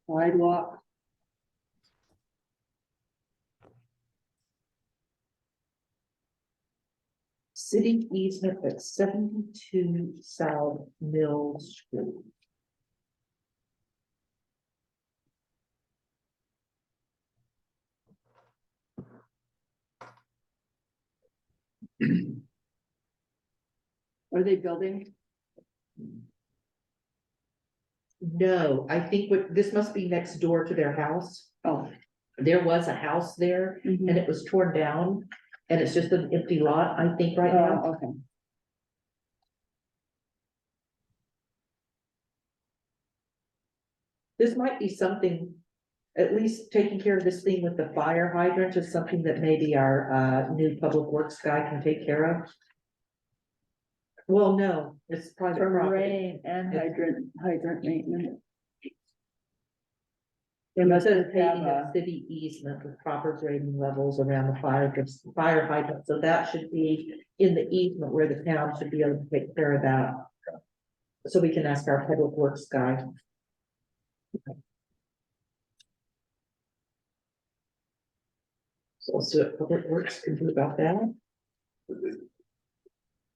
Sidewalk. City easement at 72 South Mill Street. Are they building? No, I think this must be next door to their house. Oh. There was a house there Mhm. and it was torn down and it's just an empty lot, I think, right now. Oh, okay. This might be something, at least taking care of this thing with the fire hydrant is something that maybe our new public works guy can take care of. Well, no, it's private For property. rain and hydrant maintenance. It must says have paving a- of city easement with proper grading levels around the fire hydrant, so that should be in the easement where the town should be able to take care of that. So we can ask our public works guy. So, let's see what public works can do about that.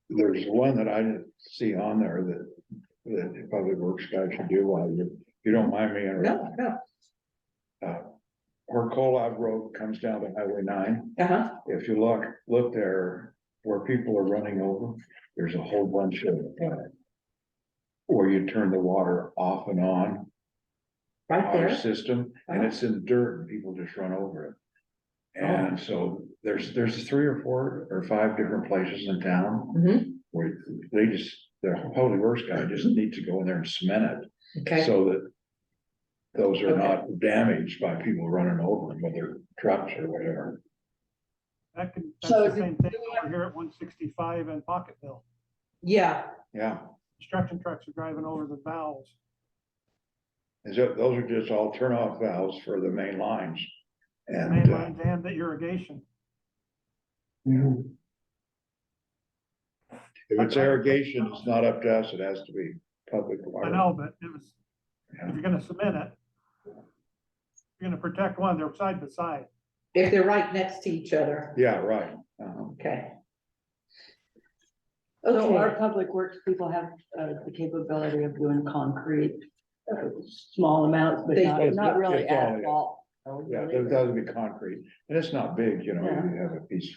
There's one that I didn't see on there that the public works guy should do while you don't mind me interrupting. No, Horkola Road comes down to Highway 9. uh-huh, If you look there where people are running over, there's a whole bunch of where you turn the water off and on right our there. system, and it's in dirt and people just run over it. And so there's 3 or 4 or 5 different places in town Mhm. where the public works guy just needs to go in there and cement it. Okay, So that those are Okay. not damaged by people running over them with their trucks or whatever. That's So the is it- same thing over here at 165 in Pocketville. yeah, Yeah, Construction trucks are driving over the valves. those are just all turn off valves for the main lines. Main And, lines and the irrigation. if it's irrigation, it's not up to us, it has to be public water. I know, but it was, Yeah. if you're gonna cement it, you're gonna protect one, they're side by side. if they're right next to each other, Yeah, right. okay. So our Okay, public works people have the capability of doing concrete, small amounts, but They- not really It's all, yeah. asphalt. Yeah, there does be concrete, and it's not big, you know, Yeah. you have a piece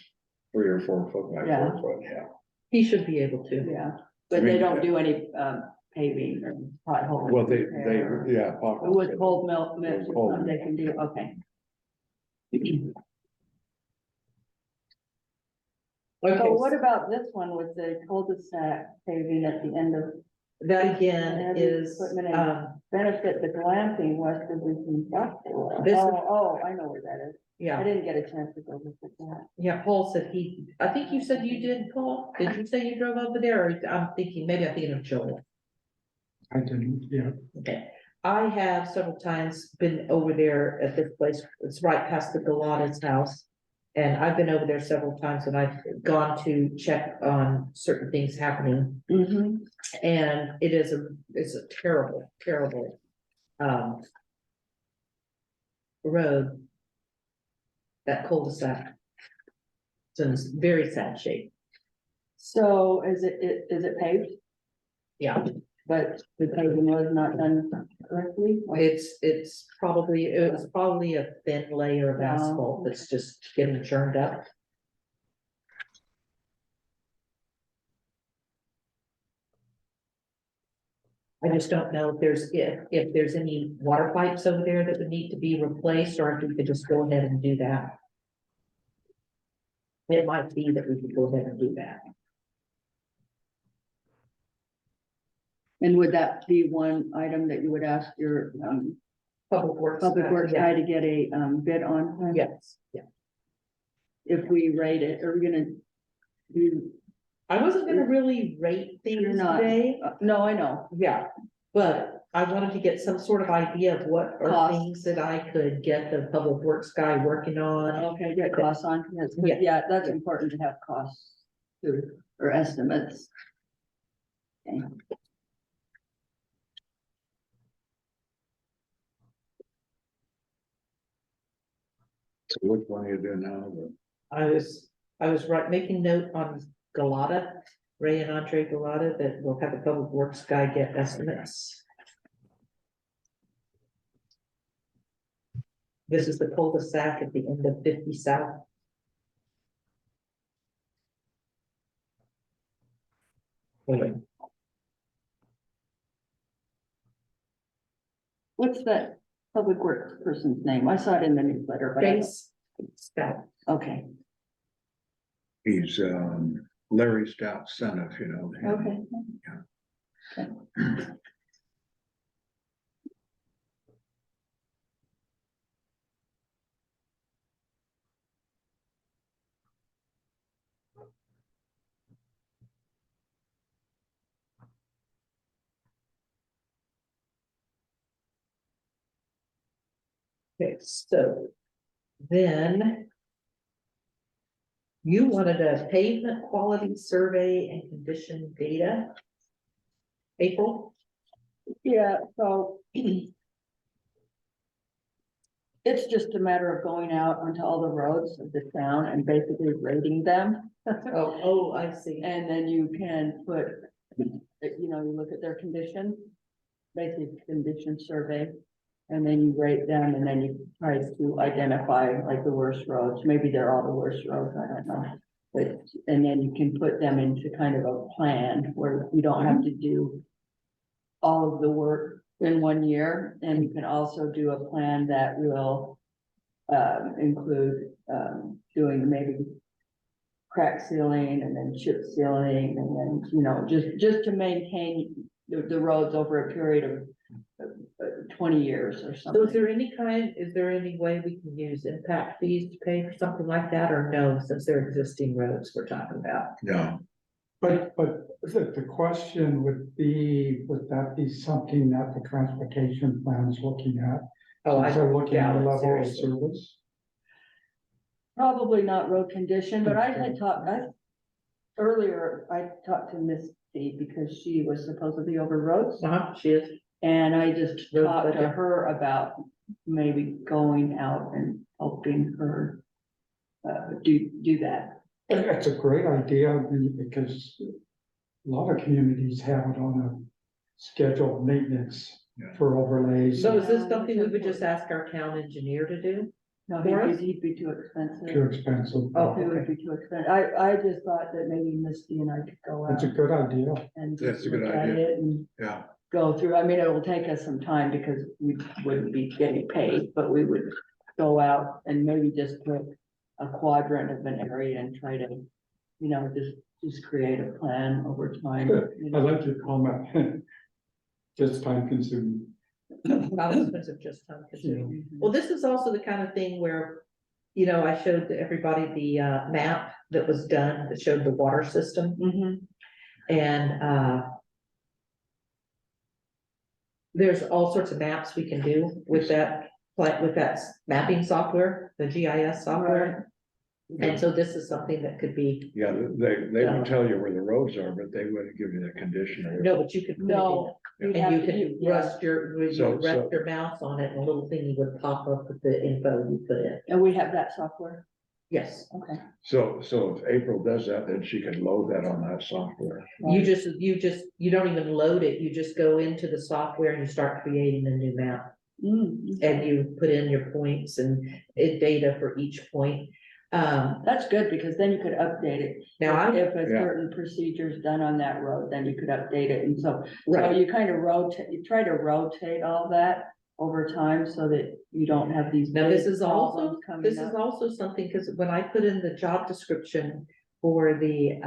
3 or 4 foot by Yeah. 4 foot, yeah. he should be able to. Yeah, I but mean, they don't do any paving or pothole. Well, they, repair. yeah. With cold milk mix, With cold they can do, okay. Okay, So what about this one with the cul-de-sac paving at the end of that again Heavy is, equipment and- benefit the glamping west of the industrial? This is- Oh, I know where that is. I yeah, didn't get a chance to go look at that. yeah, Paul said I think you said you did, Paul, did you say you drove over there, or I'm thinking of Joel? I didn't, yeah. Okay, I have several times been over there at this place, it's right past the Galata's house. And I've been over there several times and I've gone to check on certain things happening. Mm-hmm. And it's a terrible, terrible, road. That cul-de-sac. It's in very sad shape, So is it paved, yeah, but the paving was not done correctly? it was probably a thin layer of Oh, asphalt that's just getting churned up. I just don't know if there's any water pipes over there that would need to be replaced, or if we could just go ahead and do that. It might be that we could go ahead and do that. And would that be one item that you would ask your Public Works. public works yeah. guy to get a bid on? Yes, yeah. If we rate it, are we gonna do? I wasn't gonna really rate You're things not. today, No, I know. yeah, but I wanted to get some sort of idea of what are Cost. things that I could get the Public Works guy working on. Okay, get costs on, yes, Yeah. yeah, that's important to have costs too, or estimates. Okay. So which one you do now? I was making note on Galata, Ray and Andre Galata, that we'll have a Public Works guy get estimates. This is the cul-de-sac at the end of 50 South. What's that public works person's name? I saw it in the newsletter, but I don't- Chase Stout. okay, He's Larry Stout's son, if you know him. okay. Okay. Okay, so then you wanted a pavement quality survey and condition data. April? Yeah, so it's just a matter of going out onto all the roads of the town and basically rating them. Oh, I see. And then you can put, you look at their condition, basic condition survey. And then you rate them, and then you try to identify like the worst roads, maybe they're all the worst roads, I don't know. But, and then you can put them into kind of a plan where you don't have to do all of the work in 1 year, and you can also do a plan that will include doing maybe crack sealing and then chip sealing, and then, just to maintain the roads over a period of 20 years or So something. is there any way we can use impact fees to pay for something like that, or no, since they're existing roads we're talking about? No, But the question would that be something that the transportation plan is looking at? Oh, I Since they're looking at doubt a it, level of seriously. service. Probably not road condition, but earlier I talked to Misty because she was supposedly over roads. She is. And I just Road talked to budget. her about maybe going out and helping her do that. It's a great idea because a lot of communities have it on a scheduled maintenance Yeah. for overlays. So is this something we would just ask our town engineer to do? No, For us? he'd be too expensive. Too expensive. Oh, It would okay. be too expensive. I just thought that maybe Misty and I could go out It's a good idea. and That's just a good look at idea. it and yeah, go through. I mean, it will take us some time because we wouldn't be getting paid, but we would go out and maybe just put a quadrant of an area and try to, just create a plan over time. I like your comment. Just time consuming. How expensive just time consuming. Well, this is also the kind of thing where, I showed everybody the map that was done that showed the water system, Mhm. and there's all sorts of maps we can do with that, like with that mapping software, the GIS software. And so this is something that could be, Yeah, they would tell you where the roads are, but they wouldn't give you the condition. of it. no, but you could put it in. No. you'd And have you to could do- yeah. rest So- your mouse on it and a little thingy would pop up with the info you put in. And we have that software, Yes, okay. So if April does that, then she can load that on that software. you don't even load it. You just go into the software and you start creating a new map. And you put in your points and data for each point. That's good, because then you could update it. Now I'm, If a Yeah. certain procedure's done on that road, then you could update it, and so right, you kind of rotate, you try to rotate all that over time so that you don't have these. now this big is also, problems coming this is up. also something, because when I put in the job description for the,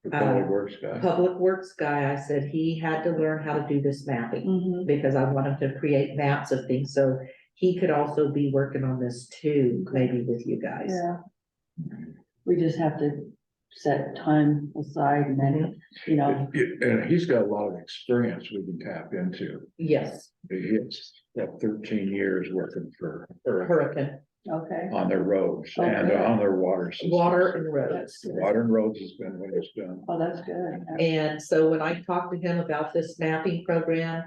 The public works guy. public works guy, I said he had to learn how to do this mapping. Mhm. Because I want him to create maps of things, so he could also be working on this too, maybe with you guys. Yeah. We just have to set time aside and then, you know, And he's got a lot of experience we can tap into. Yes, He's got 13 years working for, or hurricane, okay. on their roads and Okay. on their water systems. water and roads. That's good. Water and roads has been what he's done. Oh, that's good. And so when I talked to him about this mapping program,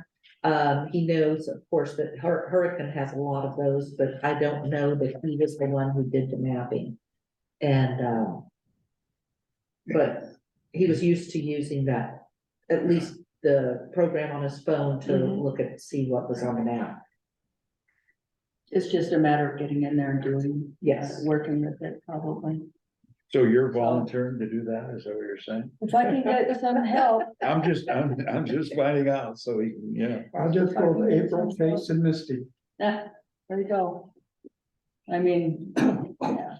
he knows, of course, that Hurricane has a lot of those, but I don't know that he was the one who did the mapping. And, but he was used to using that, at least the program on his phone to Mhm. look at, see what was on the map. It's just a matter of getting in there and doing, Yes. working with it probably. So you're volunteering to do that? Is that what you're saying? If I can get some help, I'm just finding out so he can, you know. I'll just go to April, Chase and Misty. there you go. I mean, yeah.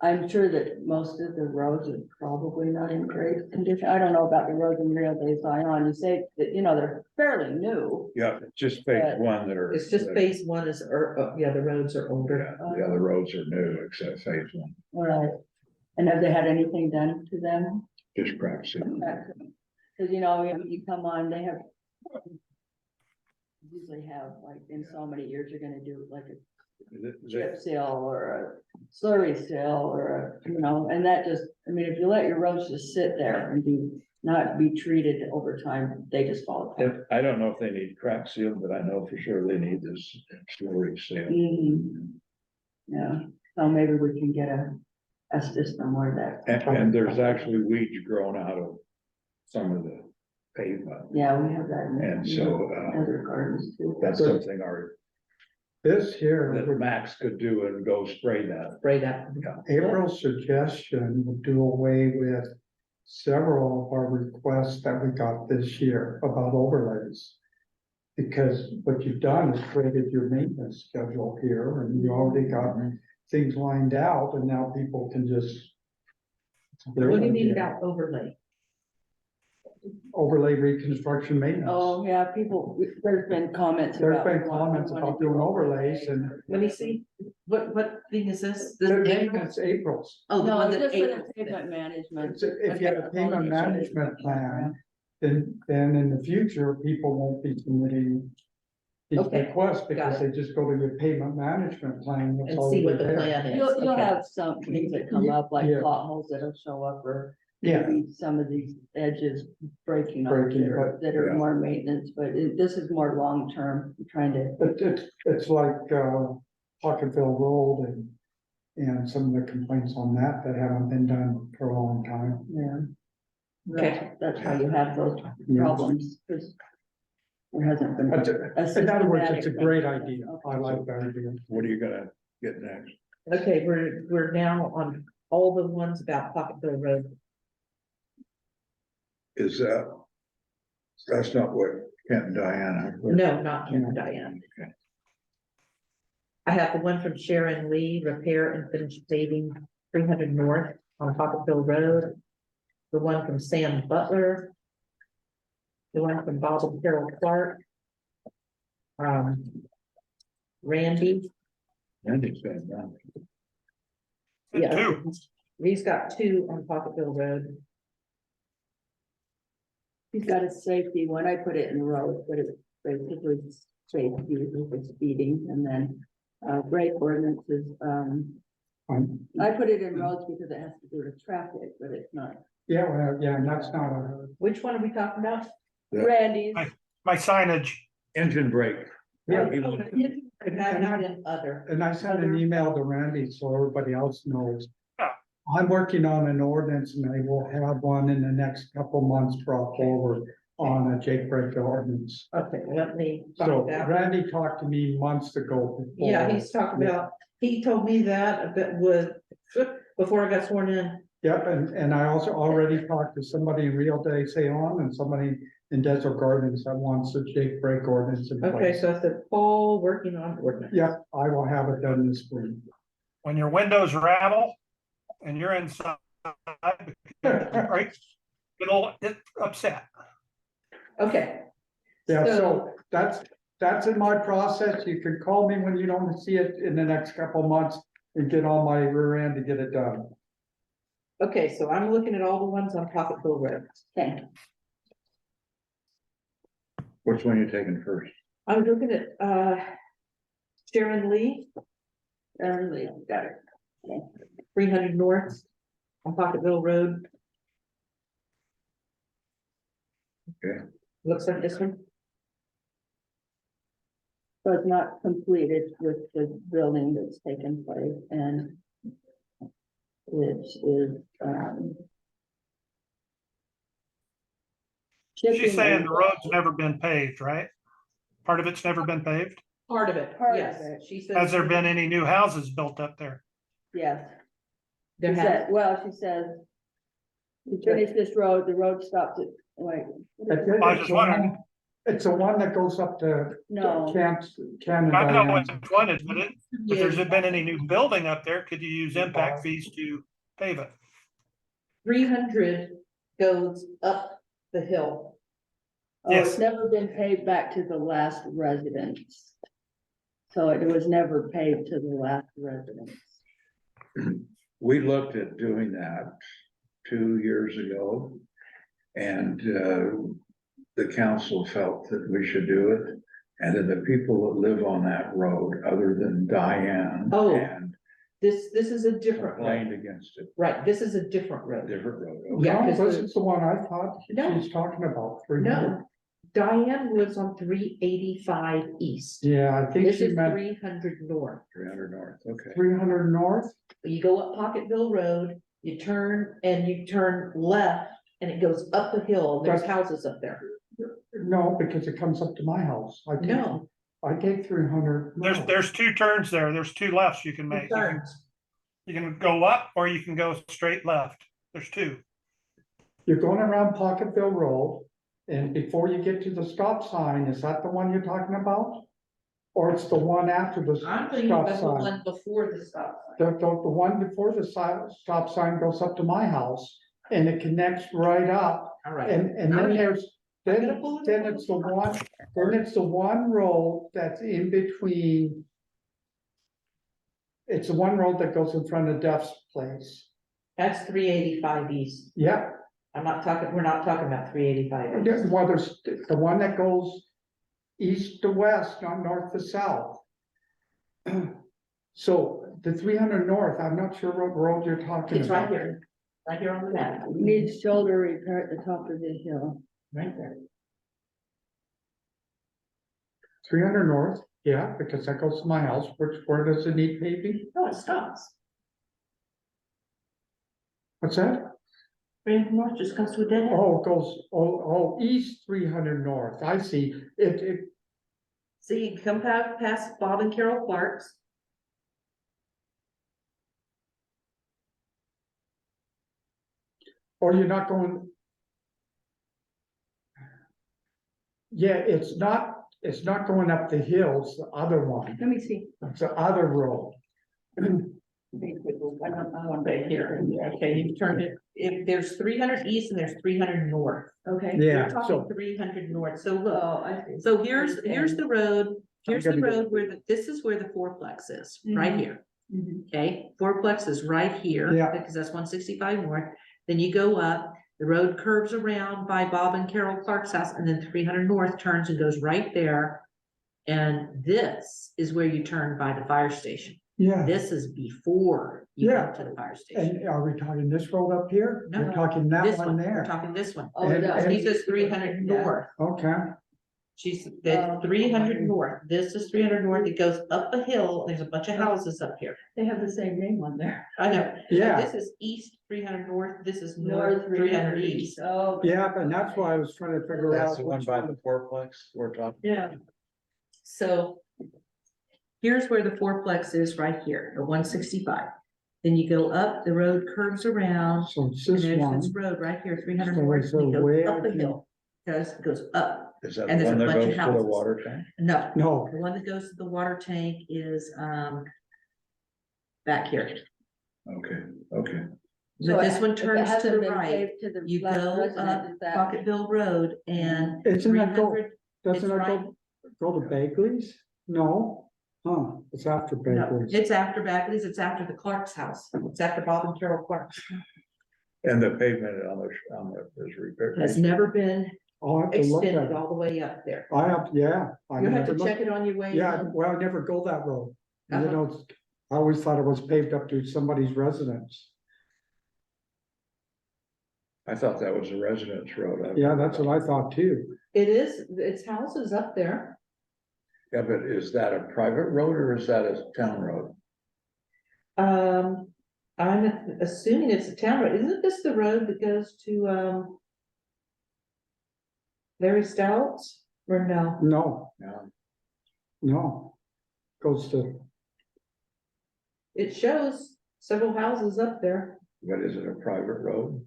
I'm sure that most of the roads are probably not in great condition. I don't know about the roads in Rio de Zion. You say that, you know, they're fairly new. Yeah, it's just phase one that are. It's just that- phase one is, yeah, the roads are older. Yeah, the other roads are new except phase one, All right. And have they had anything done to them? just practicing. Cause you know, you come on, they have. Usually have, like, in so many years, you're gonna do like a chip seal or a slurry seal or a, you know, and that just, I mean, if you let your roads just sit there and not be treated over time, they just fall apart. I don't know if they need crack seal, but I know for sure they need this slurry seal. Mhm. Yeah, so maybe we can get a system where that. And there's actually weeds growing out of some of the pavement. Yeah, we have that. in And so, Other gardens too. that's something This here, that Max could do and go spray that. Spray that. April's suggestion would do away with several of our requests that we got this year about overlays. Because what you've done is created your maintenance schedule here and you already got things lined out and now people can just. What do you mean about overlay? Overlay reconstruction maintenance. Oh, yeah, people, there's been comments. There's about been comments about doing overlays and Let me see, what thing is this? the This- maintenance April's. Oh, the No, one it's that just for April the pavement management. If you have a payment management plan, then in the future, people won't be submitting these Okay, requests because got they just go to your payment management plan. that's and all see what they the have. plan is. You'll Okay. have some things that come up, like Yeah. potholes that'll show up, or Yeah, maybe some of these edges breaking off Breaking, that that are yeah. more maintenance, but this is more long-term, trying to. it's like, Pocketville Road and some of the complaints on that haven't been done for a long time. Yeah. Okay. That's how you have those Yeah. problems, because there hasn't been. But in other words, it's a systematic great thing. idea. Okay. I like that idea. What are you gonna get next? Okay, we're now on all the ones about Pocketville Road. Is that's not what Kent and Diana. No, not Ken and Diane. Okay. I have the one from Sharon Lee, repair and finish paving 300 North on Pocketville Road. The one from Sam Butler. The one from Bob and Carol Clark. Randy, Andy's been done. yeah, Two. he's got two on Pocketville Road. He's got a safety one, I put it in the road, but it's basically safety for speeding, and then brake ordinances, I put it in roads because it has to do with traffic, but it's not. Yeah, well, yeah, and that's not a, Which one are we talking about? Yeah. Randy's. My signage. Engine brake. yeah. He wants- And I sent an email to Randy so everybody else knows. Yeah. I'm working on an ordinance and I will have one in the next couple months brought forward on a Jake break ordinance. Okay, let me So find that. Randy talked to me months ago. Yeah, before. he's talking about, he told me that a bit was, before I got sworn in. Yep, and I also already talked to somebody in Real Day Salon and somebody in Desert Gardens that wants a Jake break ordinance in Okay, place. so I said, Paul working on ordinance. Yep, I will have it done this spring. When your windows rattle and you're inside, right? It'll get upset. Okay. Yeah, so that's in my process. You can call me when you don't see it in the next couple months and get on my rear end to get it done. Okay, so I'm looking at all the ones on Pocket Hill Road. Okay, Which one you taking first? I'm looking at, Sharon Lee, early, got it. 300 North on Pocketville Road. Okay. Looks like this one. So it's not completed with the building that's taken place and which is, She's saying the road's never been paved, right? Part of it's never been paved. Part of it, Part of yes. it. She said. Has there been any new houses built up there? Yes. There She has, said, well, she says, you finish this road, the road stops at, like. I was just wondering. It's the one that goes up to No, Canada. I know which one is, but if there's been any new building up there, could you use impact fees to pave it? 300 goes up the hill. oh, Yes. it's never been paved back to the last residence. So it was never paved to the last residence. We looked at doing that 2 years ago. And the council felt that we should do it. And then the people that live on that road, other than Diane. Oh. And This is a different complained road, against it, right? This is a different road. different road. Yeah, No, 'cause this the- is the one I thought No. she's talking about. 300. No, Diane lives on 385 East. Yeah, I think This she is meant 300 North. 300 north, okay. 300 north. You go up Pocketville Road, you turn left, and it goes up the hill. There's houses up there. No, because it comes up to my house. No. I take 300. north. There's two turns there. There's two lefts you can make. Turns. You can go up or you can go straight left. There's two. You're going around Pocketville Road, and before you get to the stop sign, is that the one you're talking about? Or it's the one after the I'm thinking stop about the sign? one before the stop sign. The one before the stop sign goes up to my house, and it connects right up, All right. and then Okay. there's, I'm gonna pull it then up. it's the one road that's in between. It's the one road that goes in front of Duff's place. That's 385 East. Yep, We're not talking about 385 there's East. well, there's the one that goes east to west, not north to south. So the 300 north, I'm not sure what road you're talking It's about. right here on the map. Needs shoulder repair at the top of the hill. Right there. 300 north, yeah, because that goes to my house, where does it need paving? No, it stops. What's that? 300 North just comes to a dead end. Oh, it goes, east 300 north, I see, it, So you come past Bob and Carol Clark's. or you're not going. Yeah, it's not going up the hill, it's the other one, Let me see. it's the other road. I want right here. Okay, you turn it, if there's 300 East and there's 300 North. Okay. Yeah, We're so, talking 300 North. So look, Oh, I see. so here's the road. Here's the gonna go- road where this is where the fourplex is, right Mhm. here. Mhm. Okay, fourplex is right here. Yeah. Because that's 165 North. Then you go up, the road curves around by Bob and Carol Clark's house, and then 300 North turns and goes right there. And this is where you turn by the fire station. Yeah, This is before you Yeah. go to the fire station. and are we talking this road up here? No. We're talking that This one we're there. talking this one. Oh, And- that and- She says 300 Yeah. north. Okay, She's, that's 300 north. This is 300 north. It goes up a hill. There's a bunch of houses up here. They have the same name on there. I know. Yeah. This is east 300 north. This is north 300 east. Oh. yeah, but that's why I was trying to figure out. That's the one which by the fourplex we're talking. Yeah. So here's where the fourplex is right here, the 165. Then you go up, the road curves around, So it's and this there's one, this road right here, 300 So north, it's and it way goes up out a here. hill. Goes up. Is that And the there's one a that bunch of goes to the houses. water tank? No, no, the one that goes to the water tank is, back here. Okay, okay. But this one If it turns to hasn't the been right. paved to the You last go resident, up is that- Pocketville Road and Isn't that go- 300, doesn't It's it right- go to Bagley's? No, it's after no, Bagley's. it's after Bagley's, it's after the Clark's house. It's after Bob and Carol Clark. And the pavement on the is repaired. Has never been I'll have to look at extended it. all the way up there. I have, yeah. I You'll have never to looked- check it on your way. Yeah, in. well, I never go that road. You Uh-huh. know, I always thought it was paved up to somebody's residence. I thought that was a residence road. Yeah, that's what I thought too. It is, it's houses up there. Yeah, but is that a private road or is that a town road? I'm assuming it's a town road. Isn't this the road that goes to, Larry Stout's? Or no? No, No, no. Goes to, It shows several houses up there. but is it a private road?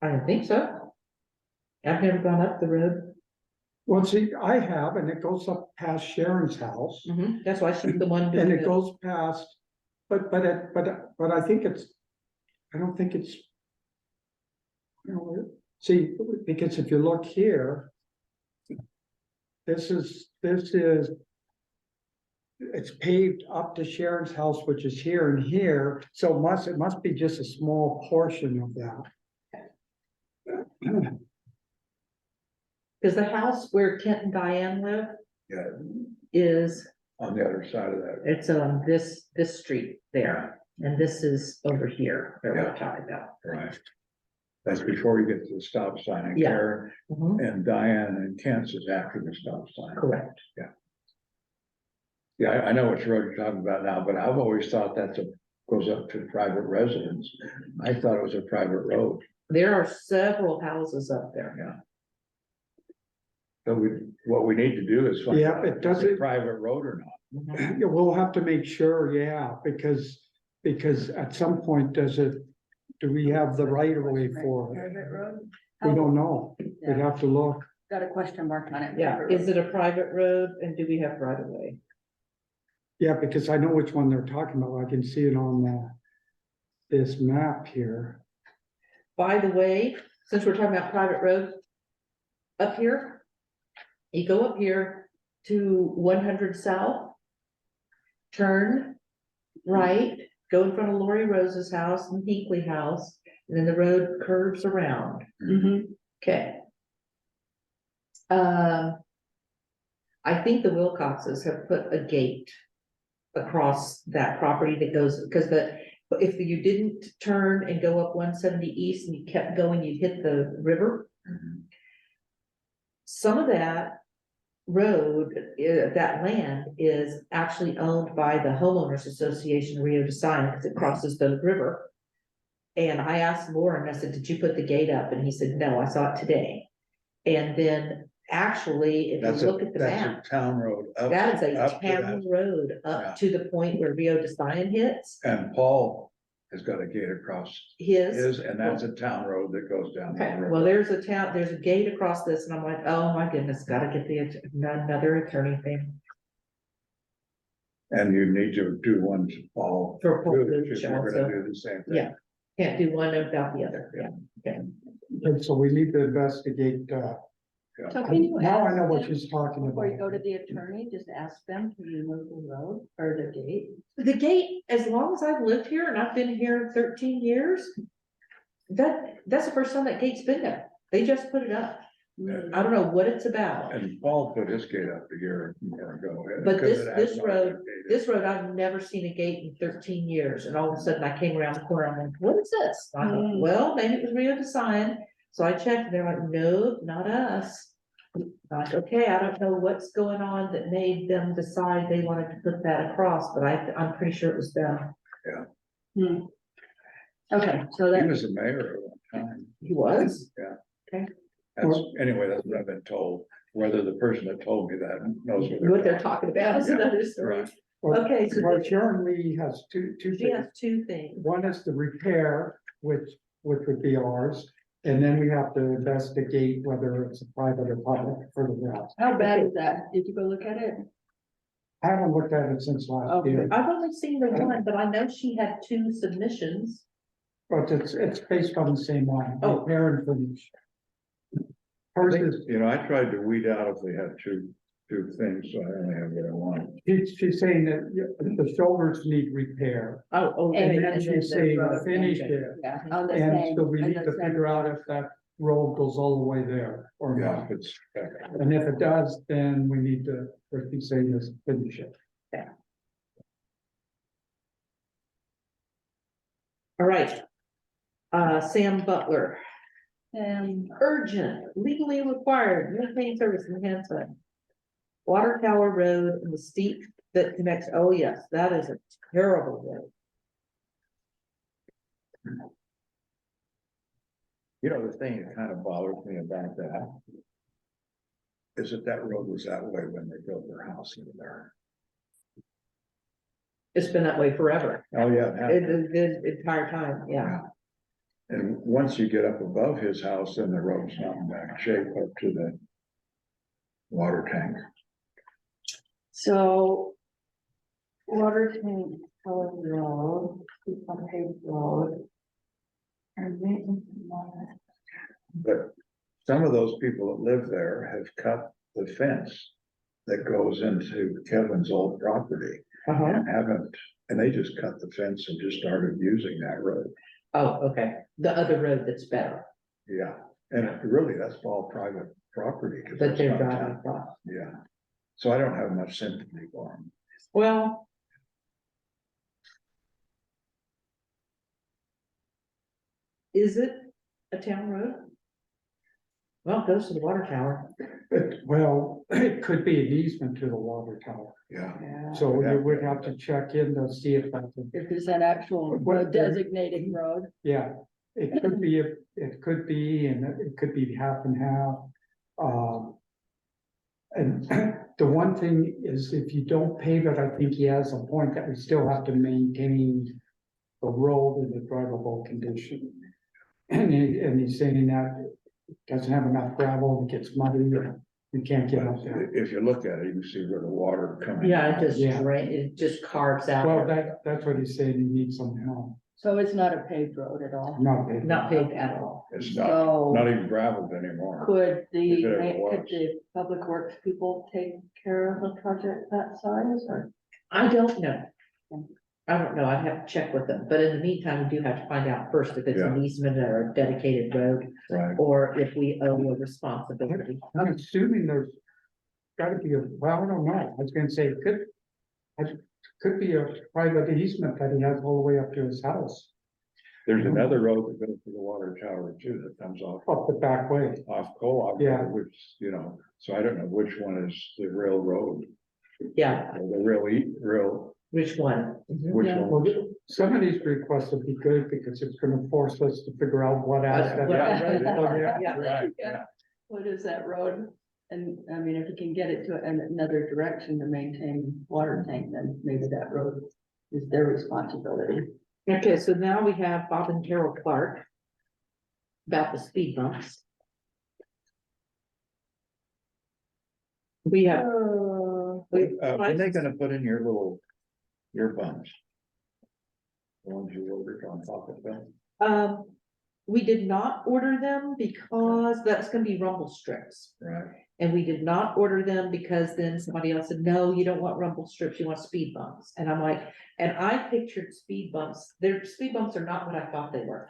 I don't think so. I've never gone up the road. well, see, I have, and it goes up past Sharon's house. That's why she's the one And doing it it. goes past, but I think it's, I don't think it's. You know, see, because if you look here. This is. It's paved up to Sharon's house, which is here and here, so it must be just a small portion of that. Because the house where Kent and Diane live Yeah, is, on the other side of that. it's on this street there. And this is over here, that we're Yeah. talking about. Right. That's before you get to the stop sign and Yeah. Karen Mhm, and Diane and Kent's is after the stop sign. correct. Yeah, I know which road you're talking about now, but I've always thought goes up to private residence. I thought it was a private road. There are several houses up there. So what we need to do is find Yeah, out it if it's a doesn't- private road or not. Mhm. Yeah, we'll have to make sure, yeah, because at some point, do we have the right of way for it? Private road? We don't know. We'd Yeah, have to look. got a question mark on it. Yeah, private is road. it a private road and do we have right of way? Yeah, because I know which one they're talking about. I can see it on this map here. By the way, since we're talking about private roads, up here, you go up here to 100 South, turn right, go in front of Lori Rose's house and Hinkley House, and then the road curves around. Mhm. Okay. I think the Wilcoxes have put a gate across that property that goes, because if you didn't turn and go up 170 east and you kept going, you'd hit the river. Some of that road, that land is actually owned by the homeowners association Rio de Sine, because it crosses the river. And I asked Lauren, I said, did you put the gate up? And he said, no, I saw it today. And then actually, if That's you a, look at the that's map, a town road. that is a up to that. town road Yeah. up to the point where Rio de Sine hits And Paul has got a gate across his. and that's a town road that goes down. the Okay, river. well, there's a gate across this, and I'm like, oh my goodness, gotta get another attorney thing And you need to do one to Paul. for Paul too, Luke because we're gonna also. do the same thing. Yeah. Can't do one without the other, yeah, okay. And so we need to investigate, So can you now I ask know what them she's talking before you go about. to the attorney, just ask them to remove the road or the gate? The gate, as long as I've lived here, and I've been here 13 years, that's the first time that gate's been there, they just put it up. I don't know what it's about. And Paul put his gate up a year ago. But because this- it has this no road- gate. This road, I've never seen a gate in 13 years, and all of a sudden I came around the corner, I'm like, what is this? I thought, Mm. well, maybe it was Rio de Sign, so I checked, and they're like, no, not us. I'm like, okay, I don't know what's going on that made them decide they wanted to put that across, but I'm pretty sure it was them. Hmm. Okay, so He that, was the mayor at one time. He was? That's, anyway, that's what I've been told. Whether the person that told me that knows What they're talking about is Yeah, another story. right. Well, Okay, so well, the- Sharon Lee has two She things. has two things. One is the repair, which would be ours, and then we have to investigate whether it's a private or public for the rest. how bad is that? Did you go look at it? I haven't looked at it since last Okay. year, I've only seen the one, but I know she had two submissions. but it's based on the same line, Oh. repair and finish. I Hers think, is, you know, I tried to weed out if they had two things, so I only have what I want. she's saying that the shoulders need repair, Oh, and then then she's the saying road, finish okay. it. Yeah, on the And same. so we on need the to same figure out line. if that road goes all the way there or Yeah, not. if it's, And if it does, then we need to, what she's saying is finish it. All right. Sam Butler, And urgent, legally required, maintain service enhancement. Water Tower Road and the steep that connects, oh yes, that is a terrible road. you know, the thing that kind of bothers me about that is that road was that way when they built their house in there. It's been that way forever. Oh, yeah. it has. The entire time, yeah. And once you get up above his house, then the road's not in bad shape up to the water tank. so. Water tank, Color Road, paved road. And maintenance and monitoring. But some of those people that live there have cut the fence that goes into Kevin's old property Uh-huh. and haven't, and they just cut the fence and just started using that road. Oh, okay. The other road that's better, Yeah, and really, that's all private property. 'Cause that that's they're not driving town. across. Yeah, so I don't have much sympathy for them. Well. Is it a town road? Well, it goes to the water tower. Well, it could be an easement to the water tower, Yeah, Yeah. so you would have to check in to see if that's, If there's an actual What they're- designated road. yeah. It could be, it could be, and it could be half and half. And the one thing is, if you don't pave it, I think he has a point that we still have to maintain the road in the drivable condition. And he's saying that it doesn't have enough gravel, it gets muddy, or you can't get up there. if you look at it, you can see where the water coming. Yeah, it just Yeah. it just carves out. Well, that's what he's saying, he needs some help, So it's not a paved road at all. not paved. Not paved at all. It's not, So not even gravelled anymore. could If it ever could was. the public works people take care of a project that size or? I don't know. I don't know. I have to check with them, but in the meantime, we do have to find out first if it's an easement or a dedicated road, Right, or if we owe a responsibility. I'm assuming there's gotta be well, I don't know, I was gonna say, could be a private easement that he has all the way up to his house, there's another road that goes to the water tower too, that comes off up the back way. Co-op, Yeah. which, you know, so I don't know which one is the real road. Yeah, Or the real, which one? which Yeah. one? Well, some of these requests would be good, because it's gonna force us to figure out what asset. What Yeah, road- yeah, yeah. right, Yeah. yeah. What is that road? And I mean, if you can get it to another direction to maintain water tank, then maybe that road is their responsibility. Okay, so now we have Bob and Carol Clark about the speed bumps. We have. When they gonna put in your bumps? The ones you ordered on top of them, We did not order them because that's gonna be rumble strips. right? And we did not order them because then somebody else said, no, you don't want rumble strips, you want speed bumps. And I'm like, and I pictured speed bumps, their speed bumps are not what I thought they were.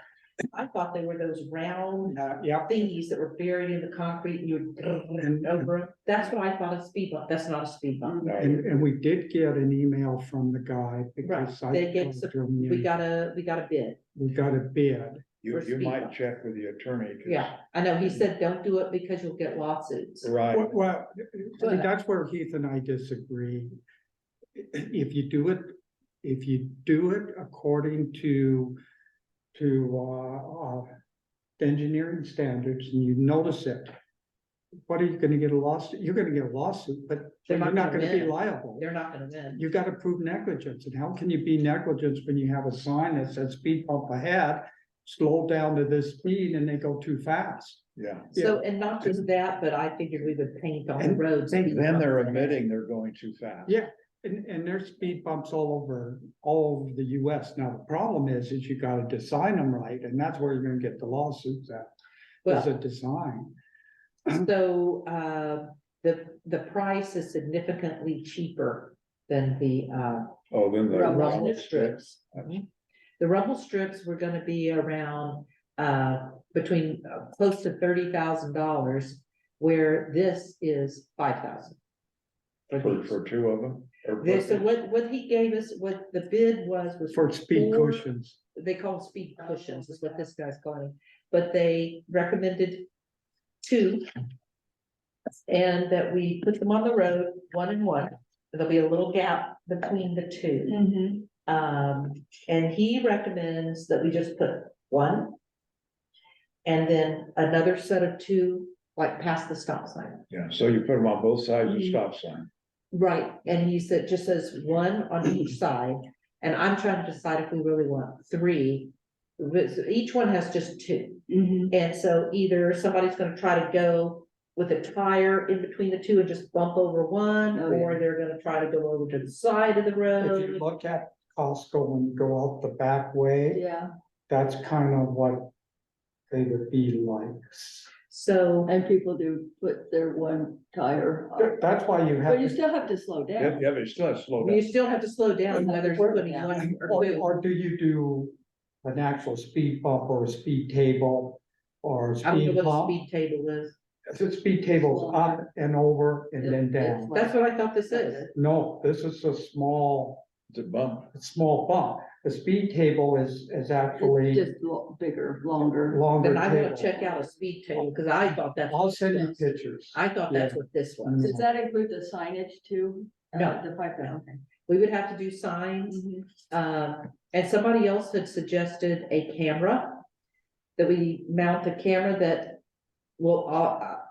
I thought they were those round Yeah, thingies that were buried in the concrete and you would over it. That's what I thought a speed bump. That's not a speed bump. and we did get an email from the guy Right, because I they get talked some, to him, we got a bid. we got a bid. You For speed might bump. check with the attorney. 'cause- Yeah, I know. He said, don't do it because you'll get lawsuits. Right, Well, I mean, that's where Heath and I disagree. If you do it according to engineering standards and you notice it, what are you gonna get a lawsuit? You're gonna get a lawsuit, but They're you're not not gonna gonna be win. liable. They're not gonna win. You gotta prove negligence, and how can you be negligent when you have a sign that says speed bump ahead, slow down to this speed, and they go too fast? yeah. So, and not just that, but I figured we would paint on the And roads. I think speed then they're bumps. admitting they're going too fast. Yeah, and there's speed bumps all over the US. Now, the problem is you gotta design them right, and that's where you're gonna get the lawsuits at, is Well, a design. so, the price is significantly cheaper than the, Oh, then the. rumble strips. The rumble strips were gonna be around, between, close to $30,000, where this is 5,000. For two of them? Or This, so what he gave us, what the bid was For speed four- cushions. They call them speed cushions, is what this guy's calling, but they recommended 2. And that we put them on the road, 1 and 1, there'll be a little gap between the 2. And he recommends that we just put 1. And then another set of 2, like past the stop sign. Yeah, so you put them on both sides of the stop sign. Right, and he said, just says 1 on each side, and I'm trying to decide if we really want 3. Each one has just 2, and so either somebody's gonna try to go with a tire in between the 2 and just bump over 1, Oh, yeah. or they're gonna try to go over to the side of the If you road. look at Costco and go out the back way, Yeah, that's kind of what they would be like. So, and people do put their one tire on. That's why you have But you to, still have to slow Yeah, down. yeah, but you still have to slow you down. still have to slow down whether you're putting Yeah. 1 or or 2. do you do an actual speed bump or a speed table or a I don't know speed what a bump? speed table is. The speed table's up and over and then down. That's what I thought this is. No, this is a small It's a bump. bump. The speed table is It's actually just bigger, longer. longer Then I wanna table. check out a speed table, cause I thought that's. I'll what send you this was. pictures. I thought that's what this was. Does that include the signage too? No. The 5,000, okay. We would have to do signs, Mhm. and somebody else had suggested a camera. That we mount a camera that will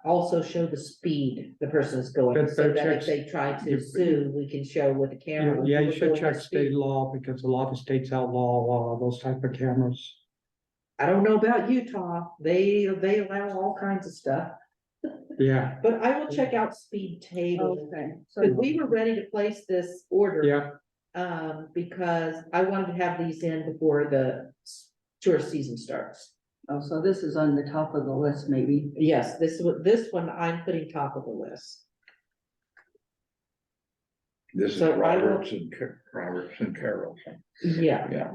also show the speed the person's going, That- so that that if checks- they try to you- sue, we can show with the camera. Yeah, you we're should going check at state speed. law because a lot of states outlaw those type of cameras. I don't know about Utah, they allow all kinds of stuff, Yeah, but I will check out speed table. Okay, so, Cause we were ready to place this order. yeah. Because I wanted to have these in before the tourist season starts. oh, so this is on the top of the list, maybe. Yes, this one I'm putting top of the list. This is So I will- Roberts and Carroll. Yeah. Yeah.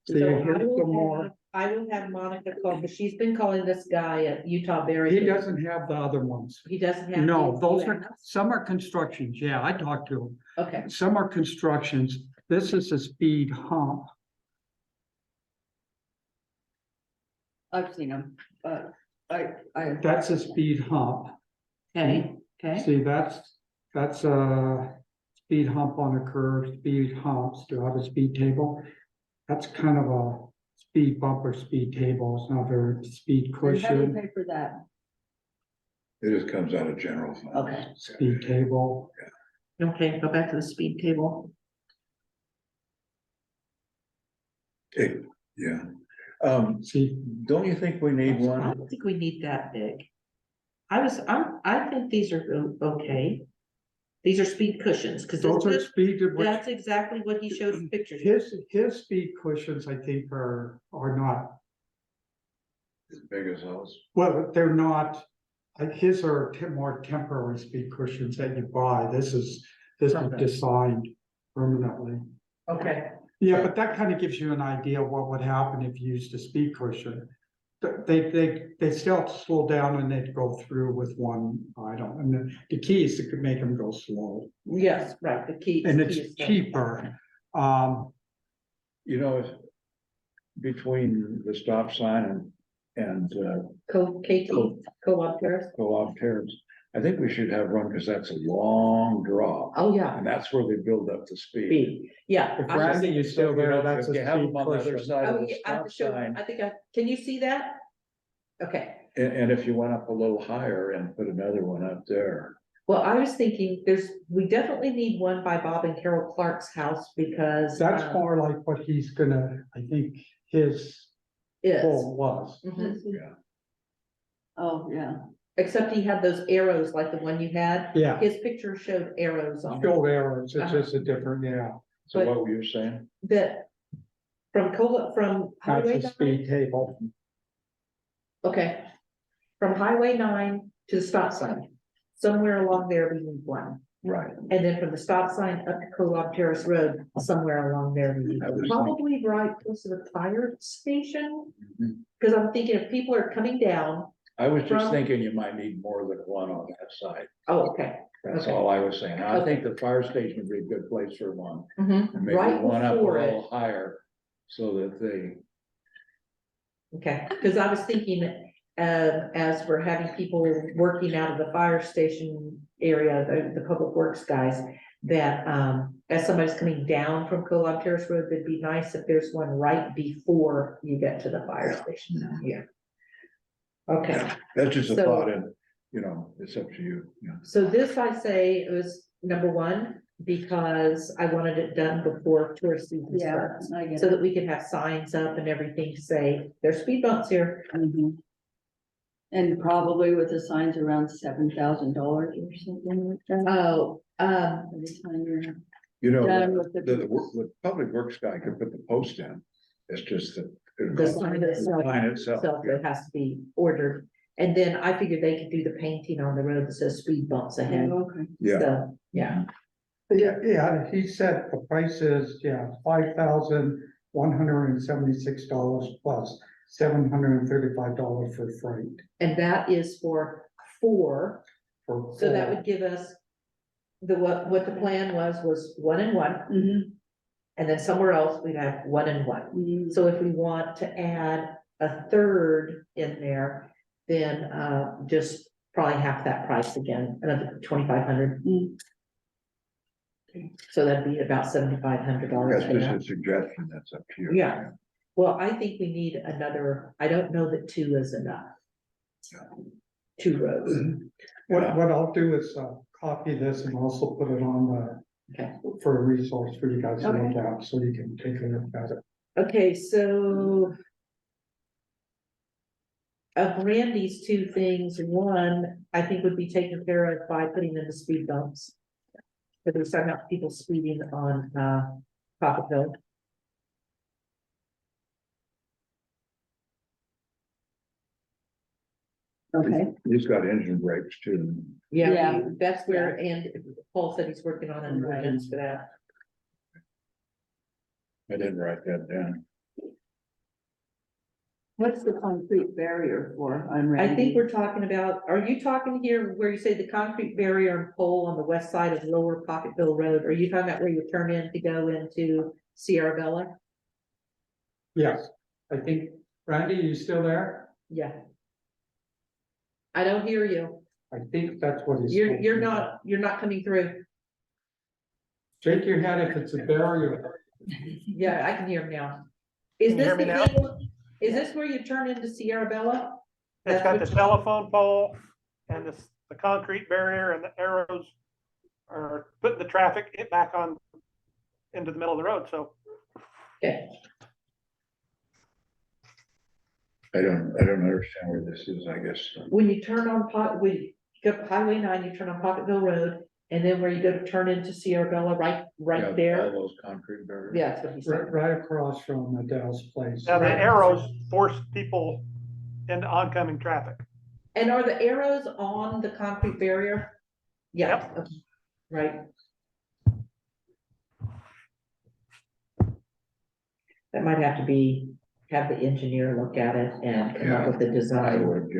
So So here's some more. I will have Monica call, but she's been calling this guy at Utah Berry. He doesn't have the other ones. He doesn't have. No, these, those you are, asked? some are constructions. Yeah, I talked to him. Okay, Some are constructions. This is a speed hump. I've seen them, but I, That's a speed hump. okay, okay. See, that's a speed hump on a curve, speed humps. Do I have a speed table? That's kind of a speed bump or speed table. It's not a speed and how do you cushion, pay for that? It just comes out of general fund. Okay. speed table. Okay, go back to the speed table. Okay, yeah. See, Don't you think we need I one? don't think we need that big. I think these are okay. These are speed cushions, cause those are this- speed. that's exactly what he showed in pictures. His speed cushions, I think, are not, As big as those? well, they're not. Like his are more temporary speed cushions that you buy. This is Okay. designed permanently. Okay, Yeah, but that kind of gives you an idea of what would happen if you used a speed cushion. They still slow down and they'd go through with one item, and the key is to make them go slow, Yes, right, the key. and key it's is the- cheaper. You know, between the stop sign and KT, Co-op Terrace. Co-op Terrace, I think we should have one, because that's a long draw. Oh, yeah, And that's where they build up the speed. speed, yeah. If I Randy just- is still there, that's a If you have speed them on the other cushion. side of Oh, the yeah, I have stop to show, sign, I think can you see that? Okay, and if you went up a little higher and put another one up there. well, I was thinking, we definitely need one by Bob and Carol Clark's house, because. That's more like what he's gonna, I think his Is. goal was. Mhm. Yeah. Oh, yeah. Except he had those arrows like the one you had. Yeah, His picture showed arrows on it. still arrows, it's Uh-huh. just a different, yeah, So But- what were you saying? That from Highway that's a 9, speed table. okay. From Highway 9 to the stop sign, somewhere along there we need one. Right. And then from the stop sign up to Co-op Terrace Road, somewhere along there we need I one. was Probably right close to the fire station. Mhm. Cause I'm thinking if people are coming down, I was just From- thinking you might need more than one on that side. oh, okay. That's Okay. all I was saying. I Okay. think the fire station would be a good place for one. Mhm. And maybe Right one up a before it. little higher so that they, Okay, because I was thinking, as we're having people working out of the fire station area, the public works guys, that, as somebody's coming down from Co-op Terrace Road, it'd be nice if there's one right before you get to the fire station. Yeah. Okay, that's just a So- thought, and, you know, it's up to you. Yeah. so this I say was number one, because I wanted it done before tourist season Yeah, starts. I get So it. that we can have signs up and everything to say, there's speed bumps here. Mhm. And probably with the signs around $7,000 or something like that. Oh, By the time you're You know, done with the public works guy could put the post in. It's just that. The sign itself. Sign itself. So it has to be ordered, and then I figured they could do the painting on the road that says speed bumps ahead, Okay. Yeah, so, yeah. Yeah, he said the price is, $5,176 plus $735 for freight. And that is for 4, For so that would give us. What the plan was 1 and 1, Mhm. and then somewhere else we'd have 1 and 1. Mhm. So if we want to add a third in there, then, just probably half that price again, another 2,500. Mm. So that'd be about $7,500. that's just a suggestion, that's up to you. Yeah. Well, I think we need another, I don't know that 2 is enough. 2 rows, What I'll do is, copy this and also put it on okay. for a resource for you guys to look Okay. at, so you can take a look at it. Okay, so. Of Randy's 2 things, one, I think would be taken care of by putting in the speed bumps. But we're starting out people speeding on, Pocket Hill. Okay, He's got engine brakes too. Yeah, Yeah. that's where, and Paul said he's working on an ordinance for that. I didn't write that down. what's the concrete barrier for on I Randy? think we're talking about, are you talking here where you say the concrete barrier and pole on the west side of Lower Pocketville Road? Are you talking about where you turn in to go into Sierra Bella? Yes, I think, Randy, you still there? Yeah. I don't hear you. I think that's what he's. You're talking not coming through. about. Shake your head if it's a barrier. Yeah, I can hear him now. Is Can you this hear me the now? thing, is this where you turn into Sierra Bella? It's got the That's what- telephone pole and the concrete barrier, and the arrows are putting the traffic back on into the middle of the road, so. Okay, I don't understand where this is, I guess. when you turn on when you go up Highway 9, you turn on Pocketville Road, and then where you go to turn into Sierra Bella, Yeah, right All there. those concrete barriers. Yeah, that's what he said. Right across from Adele's place. Now the arrows force people into oncoming traffic. And are the arrows on the concrete barrier? Yeah, Yep. okay, right. That might have to be, have the engineer look at it and come up with the I design. would,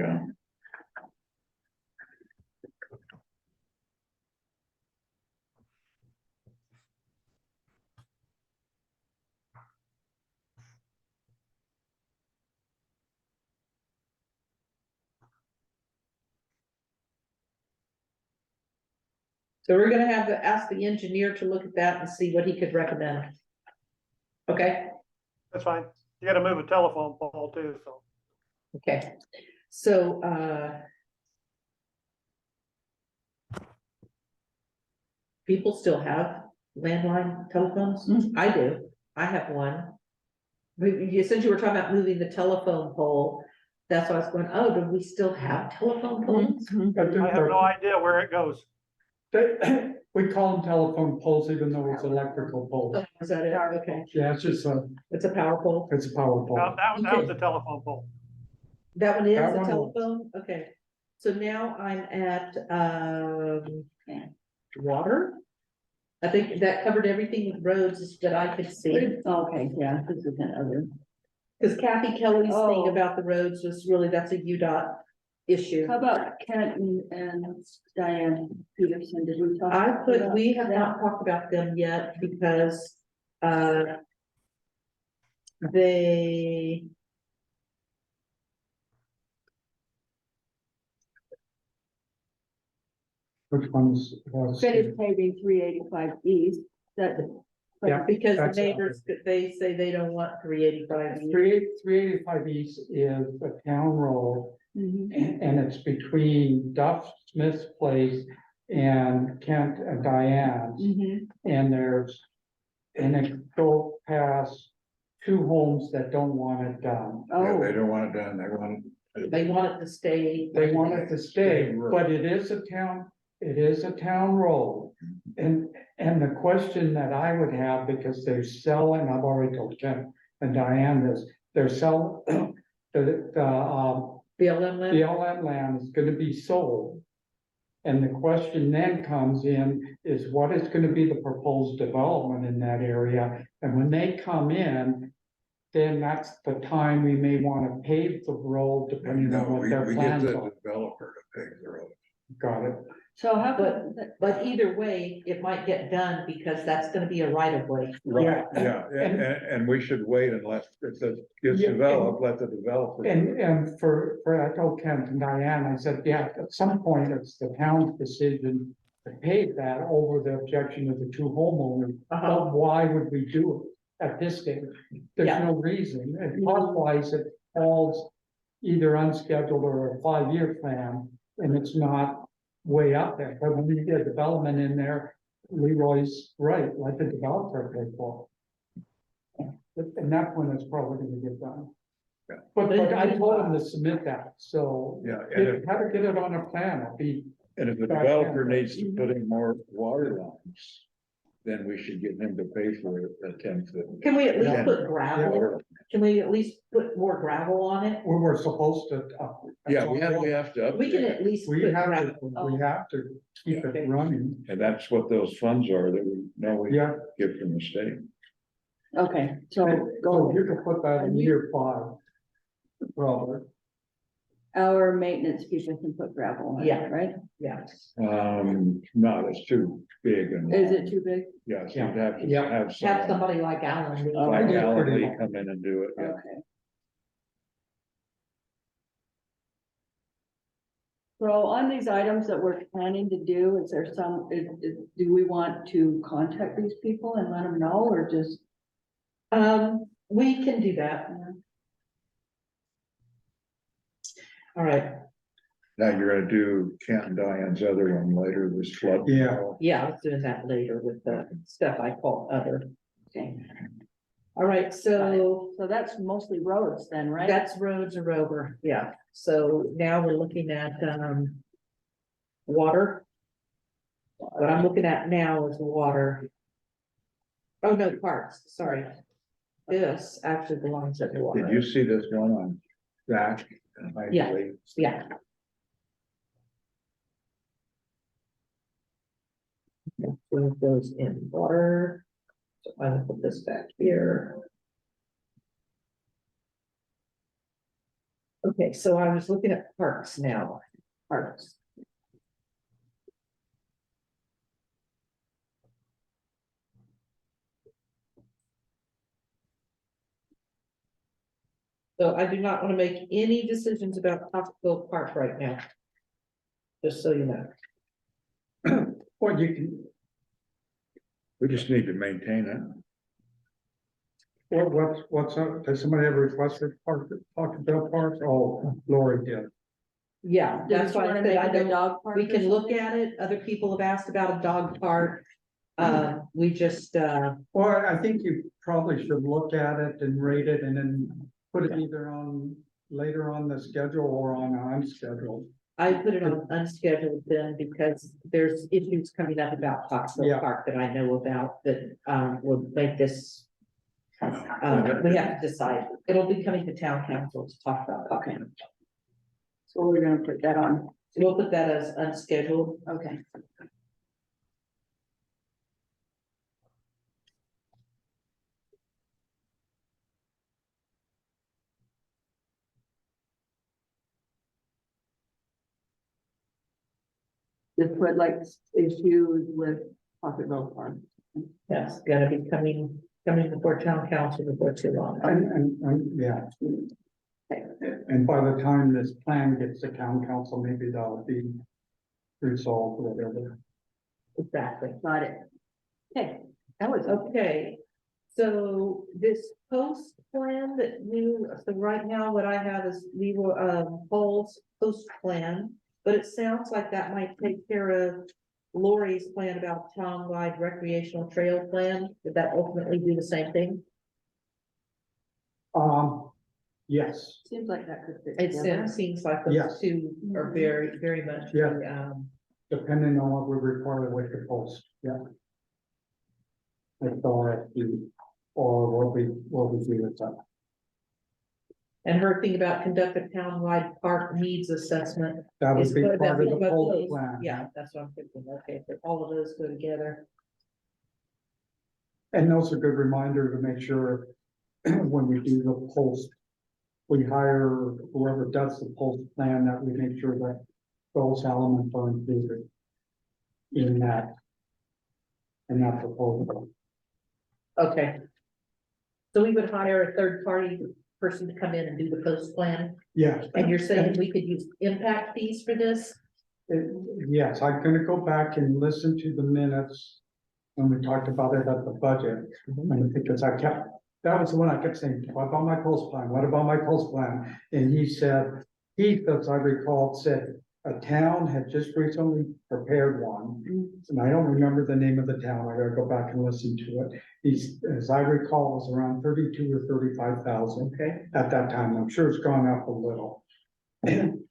So we're gonna have to ask the engineer to look at that and see what he could recommend. Okay, That's fine. You gotta move a telephone pole too, so. okay, so, people still have landline telephones? I do, I have one. Since you were talking about moving the telephone pole, that's why I was going, oh, do we still have telephone poles? I have no idea where it goes. We call them telephone poles even though it's electrical poles. Is that it? Okay, Yeah, it's just it's a power pole. it's a power pole. That was the telephone pole. That one is That a one was. telephone, okay. So now I'm at, water. I think that covered everything with roads that I could see. Okay, yeah, this is another. Cause Kathy Kelly's thing Oh. about the roads was really, that's a UDOT issue. How about Kent and Diane Peterson, did we talk? I put, about we have that? not talked about them yet because, they. Which ones? Finished paving 385 east, that. Yeah. Because the That's- neighbors, they say they don't want 385. 385 East is a town road Mhm. and it's between Duff Smith's place and Kent and Diane's. Mhm. And it goes past two homes that don't want it done. yeah, they Oh, don't want it done, they want it. They want it to stay. They want it to stay, Same road. but it is a town road. And the question that I would have, because they're selling, I've already told Ken and Diane this, they're selling, the BLM land? BLM land is gonna be sold. And the question then comes in is what is gonna be the proposed development in that area? And when they come in, then that's the time we may wanna pave the road depending No, on what we their get plans the are. developer to pave the road. Got it? so how But, about, but either way, it might get done because that's gonna be a right of way. Right, Yeah. yeah, and we should wait unless it gets Yeah, developed, let the developer. do it. And for, I told Kent and Diane, I said, yeah, at some point, it's the town's decision to pay that over the objection of the two homeowners. Uh-huh. But why would we do it at this stage? There's Yeah. no reason, and cost-wise, it falls either unscheduled or a 5-year plan, and it's not way up there. But when you get development in there, Leroy's right, let the developer pay for it. And that point, it's probably gonna get done. Yeah. But I told him to submit that, so Yeah, and how to get it on a plan, I'll be, if the Back developer then. needs to put in more water lines, then we should get him to pay for a 10 foot. Can we at least Yeah. put gravel? Can we at least put more gravel on it? we were supposed to. Yeah, we have to. We can update it. at least put We have gravel. to, we have to keep Okay. it running, And that's what those funds are that we know we yeah. get from the state. okay, so So go, you could put that in year 5. Robert, our maintenance people can put gravel on Yeah. it, right? Yeah, No, it's too big and. Is it too big? Yeah, so you'd have to Yeah. have have someone somebody like Alan. do it. like I Alan pretty Lee long. come in and do it, yeah. Okay. So on these items that we're planning to do, is there some, do we want to contact these people and let them know, or just? We can do that. All right, Now you're gonna do Kent and Diane's other one later, this flood. Yeah. control. yeah, I was doing that later with the stuff I call other. Okay. All right, so So that's mostly roads then, right? that's roads are over, yeah. So now we're looking at, water. What I'm looking at now is water. Oh, no, parks, sorry. This actually belongs at the water. Did you see this one on Zach? and Mike Yeah. Lee? Yeah. So it goes in water. So I'm gonna put this back here. Okay, so I was looking at parks now, parks. So I do not want to make any decisions about Tocqueville Park right now. Just so you know. Well, you can, We just need to maintain it. what's up, does somebody ever requested Tocqueville Park? Oh, Lori did. Yeah, that's why I said I don't, dog park we or can look something? at it. Other people have asked about a dog park. We just, Well, I think you probably should look at it and rate it and then put it either on, later on the schedule or on unscheduled. I put it on unscheduled then because there's issues coming up about Tocqueville Yeah. Park that I know about that, will make this. We have to decide. It'll be coming to town council to talk about Tocqueville. So we're gonna put that on, So we'll put that as unscheduled. okay. Just put like issues with Pockettville Farm. Yes, gonna be coming before town council before too long. And, yeah. And by the time this plan gets to town council, maybe that'll be resolved, whatever. Exactly. Got it. Okay, that was okay. Okay, so this post plan that you, so right now what I have is we will, Paul's post plan. But it sounds like that might take care of Lori's plan about town-wide recreational trail plan. Did that ultimately do the same thing? Yes, Seems like that could fit It together. seems like those Yes. two are very, very much. Yeah. depending on what we require with the post, yeah. Like the RFP, or what we do with that. And her thing about conduct a town-wide park needs assessment. That is would be good, part that'd of be the both post those. plan. Yeah, that's what I'm thinking. Okay, if all of those go together. And also a good reminder to make sure when we do the post, we hire whoever does the post plan, that we make sure that those elements are included in that proposal. Okay. So we would hire a third-party person to come in and do the post plan, Yeah. and you're saying we could use impact fees for this? Yes, I'm gonna go back and listen to the minutes when we talked about it at the budget. And because that was the one I kept saying, what about my post plan? What about my post plan? And he said, he, as I recall, said a town had just recently prepared one. And I don't remember the name of the town. I gotta go back and listen to it. He's, as I recall, it was around 32 or 35,000 Okay. at that time. I'm sure it's gone up a little.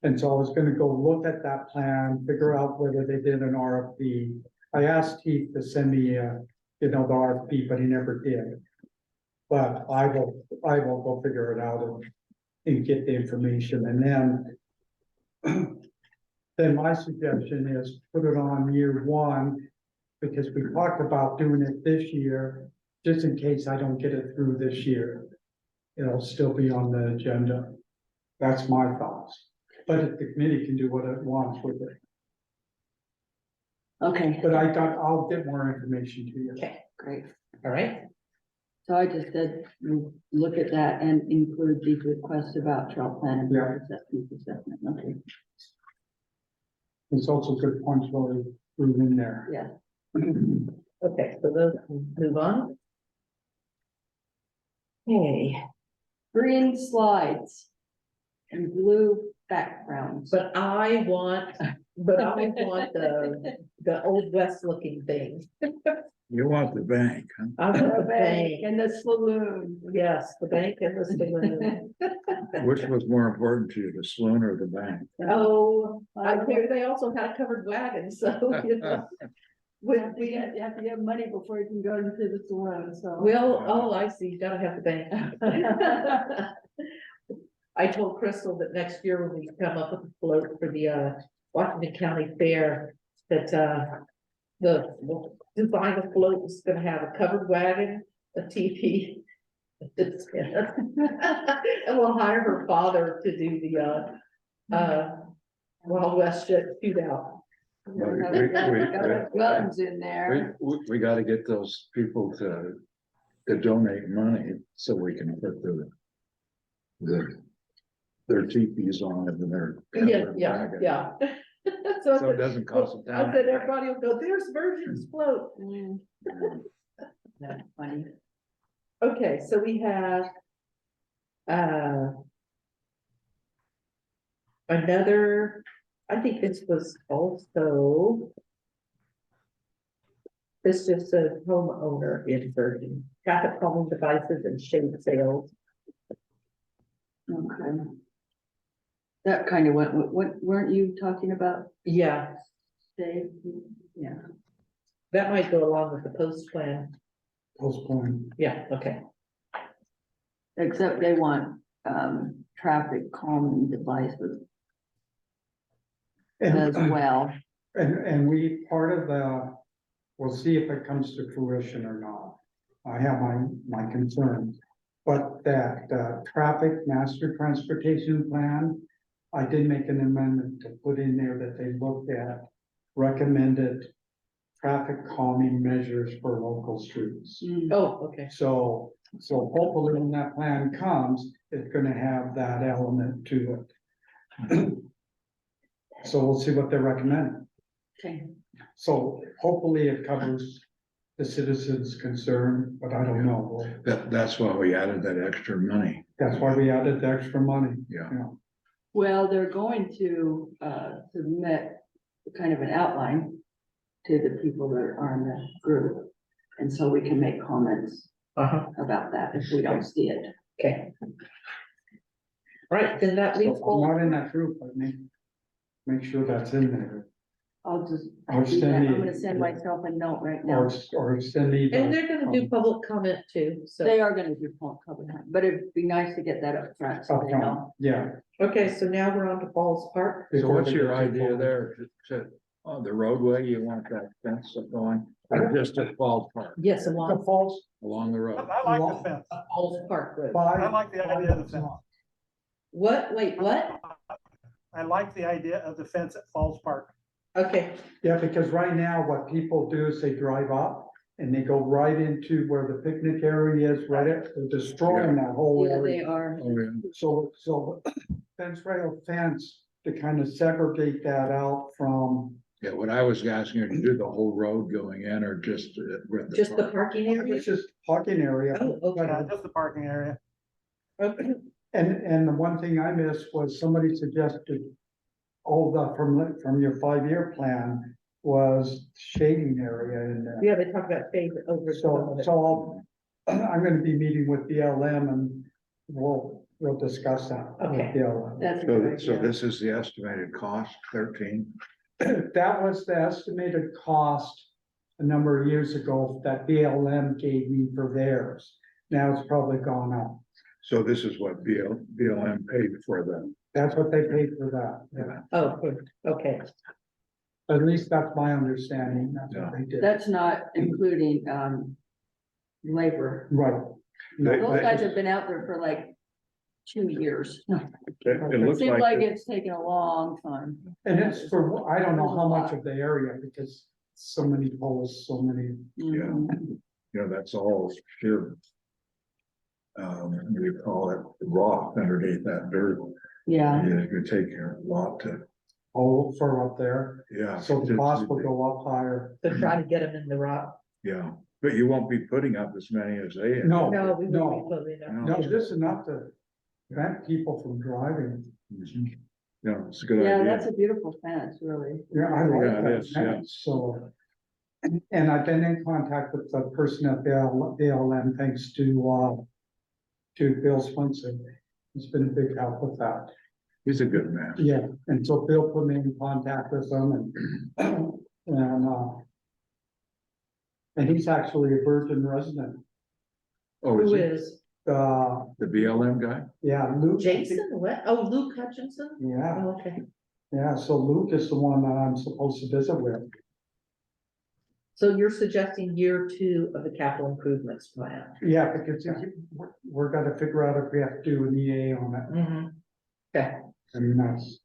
And so I was gonna go look at that plan, figure out whether they did an RFP. I asked Heath to send me the RFP, but he never did. But I will go figure it out and get the information, and then my suggestion is put it on year one, because we talked about doing it this year, just in case I don't get it through this year. It'll still be on the agenda. That's my thoughts, but if the committee can do what it wants with it. Okay, But I'll get more information to you. Okay, great. all right. So I just said, look at that and include these requests about trail plan and Yeah. assessment, okay, It's also good points where we're in there. yeah. Okay, so those move on. Okay, Green slides and blue backgrounds. but I want the old west looking thing. You want the bank, huh? I want the bank. And the saloon. Yes, the bank and the saloon. Which was more important to you, the saloon or the bank? Oh, I hear they also had a covered wagon, so, you know. You have to have money before you can go into the saloon, so. Well, oh, I see, you gotta have the bank. I told Crystal that next year when we come up with a float for the Washington County Fair, that the design of float is gonna have a covered wagon, a teepee, And we'll hire her father to do the, Wild West shootout. Guns in there. We gotta get those people to donate money so we can put their teepees on it and their. Yeah. So it doesn't cost a I dime. said, everybody will go, there's Virgin's float. That's funny. Okay, so we have. Another, I think this was also. This just says homeowner inversion, traffic calming devices and shade sales. Okay. That kind of went, what weren't you talking about, Yeah, Dave? Yeah. that might go along with the post plan. Postpone. Yeah, okay. Except they want, traffic calming devices as And, well. and we, part of the, we'll see if it comes to fruition or not. I have my concerns. But that, traffic master transportation plan, I did make an amendment to put in there that they looked at recommended traffic calming measures for local streets. Oh, okay. So hopefully when that plan comes, it's gonna have that element to it. So we'll see what they recommend. Okay. So hopefully it covers the citizens' concern, but I don't know. That's why we added that extra money. That's why we added the extra money. Yeah. You know. Well, they're going to, submit kind of an outline to the people that are in the group. And so we can make comments about that if we don't see it. Okay. Right, then that So leaves I'm all, not in that group, but make sure that's in there. I'll just, Or do that. send I'm me- gonna send myself a note right now. Or send me. and they're gonna do public comment too, so. They are gonna do public, but it'd be nice to get that up front so they know. Yeah. Okay, so now we're on to Falls Park. So Before what's they your get too idea far. there? On the roadway, you want that fence going, or just at Falls Park, Yes, The along falls. along the road? I like the fence. Falls Park Road. I like the idea of the fence. What? Wait, what? I like the idea of the fence at Falls Park. Okay, Yeah, because right now what people do is they drive up and they go right into where the picnic area is, right at, they're destroying that whole Yeah, they area. are. Oh, yeah. So fence rail fence to kind of segregate that out from. Yeah, what I was asking you to do the whole road going in or just with the. just the park? parking area? It's just parking area. Oh, okay. Yeah, just the parking area. Okay. And the one thing I missed was somebody suggested, from your 5-year plan was shading area in there. Yeah, they talk about favorite over. So I'm gonna be meeting with BLM and we'll discuss that. with Okay. BLM. That's a good So idea. this is the estimated cost, 13? That was the estimated cost a number of years ago that BLM gave me for theirs. Now it's probably gone up. So this is what BLM paid for them. That's what they paid for that. Yeah. Oh, good. Okay, At least that's my understanding. That's what they did. That's not including, labor. Right. They- Those guys have been out there for like 2 years. It It looks seems like like, it's taken a long time. And it's for, I don't know how much of the area because so many poles, so many. Mhm. that's all sheer. We call it rock underneath that dirt. Yeah, Yeah, it could take a lot to, Hole for up there, yeah. so the cost will go up higher. so try to get them in the rock. Yeah, but you won't be putting up as many as they have. No, No, we no, won't be closing them. no, this is not to prevent people from driving. Mhm. Yeah, it's a good yeah, idea. that's a beautiful fence, really. Yeah, I like Yeah, it that is, yeah. fence, so. And I've been in contact with the person at BLM, thanks to Bill Swenson. He's been a big help with that. He's a good man. Yeah, and so Bill put me in contact with them and he's actually a Virgin resident. Oh, is Who he is? the BLM guy? Yeah, Luke. Jason, what? Oh, Luke Hutchinson? Yeah, Oh, okay. yeah, so Luke is the one that I'm supposed to visit with. So you're suggesting year 2 of the capital improvements plan? Yeah, because we're gonna figure out if we have to do an EA on it. Mm-hmm. Okay, I mean, that's,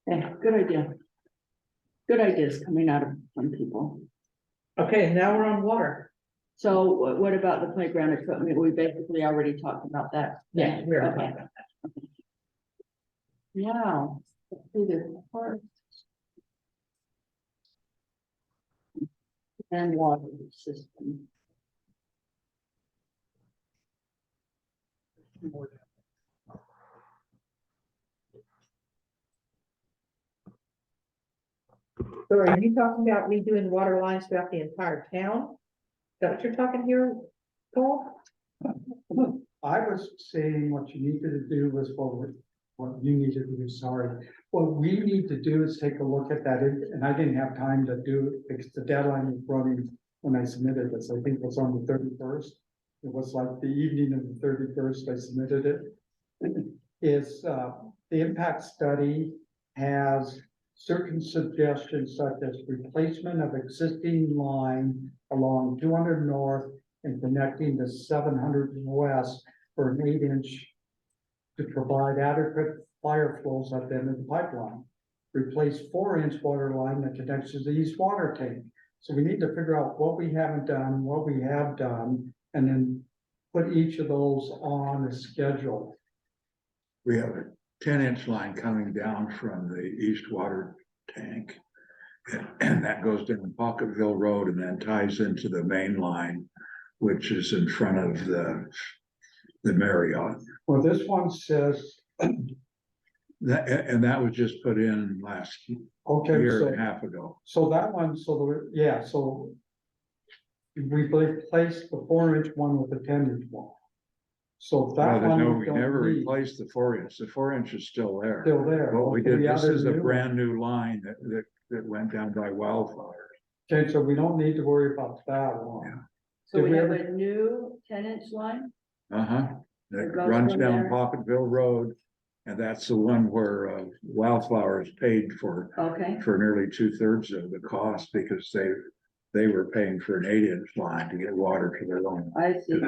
Yeah, good idea. Good ideas coming out of some people. okay, now we're on water. So what about the playground equipment? We basically already talked about that. Yeah, we're Okay. okay. Now, let's see this part. And water system. So are you talking about redoing water lines throughout the entire town? Is that what you're talking here, Paul? I was saying what you needed to do was what you needed to do, sorry. What we need to do is take a look at that, and I didn't have time to do it because the deadline was running when I submitted this. I think it was on the 31st. It was like the evening of the 31st I submitted it. Is the impact study has certain suggestions such as replacement of existing line along 200 north and connecting to 700 west for an 8-inch to provide adequate fire flows at the end of the pipeline. Replace 4-inch water line that connects to the east water tank. So we need to figure out what we haven't done, what we have done, and then put each of those on a schedule. We have a 10-inch line coming down from the east water tank. And that goes down Pocketville Road and then ties into the main line, which is in front of the Marriott. Well, this one says, That was just put in last okay, year so, and a half ago. so that one, so we replaced the 4-inch one with the 10-inch one. So that No, one we don't never need, replaced the 4-inch. The 4-inch is still there. still there. What we Okay, did, this added is a new one. brand new line that went down by Wildfire. Okay, so we don't need to worry about that one. So Did we we have ever- a new 10-inch line? Uh-huh. It That goes runs from down there? Pocketville Road. And that's the one where Wildflower is paid for Okay, nearly 2/3 of the cost because they were paying for an 8-inch line to get water to their own. I see.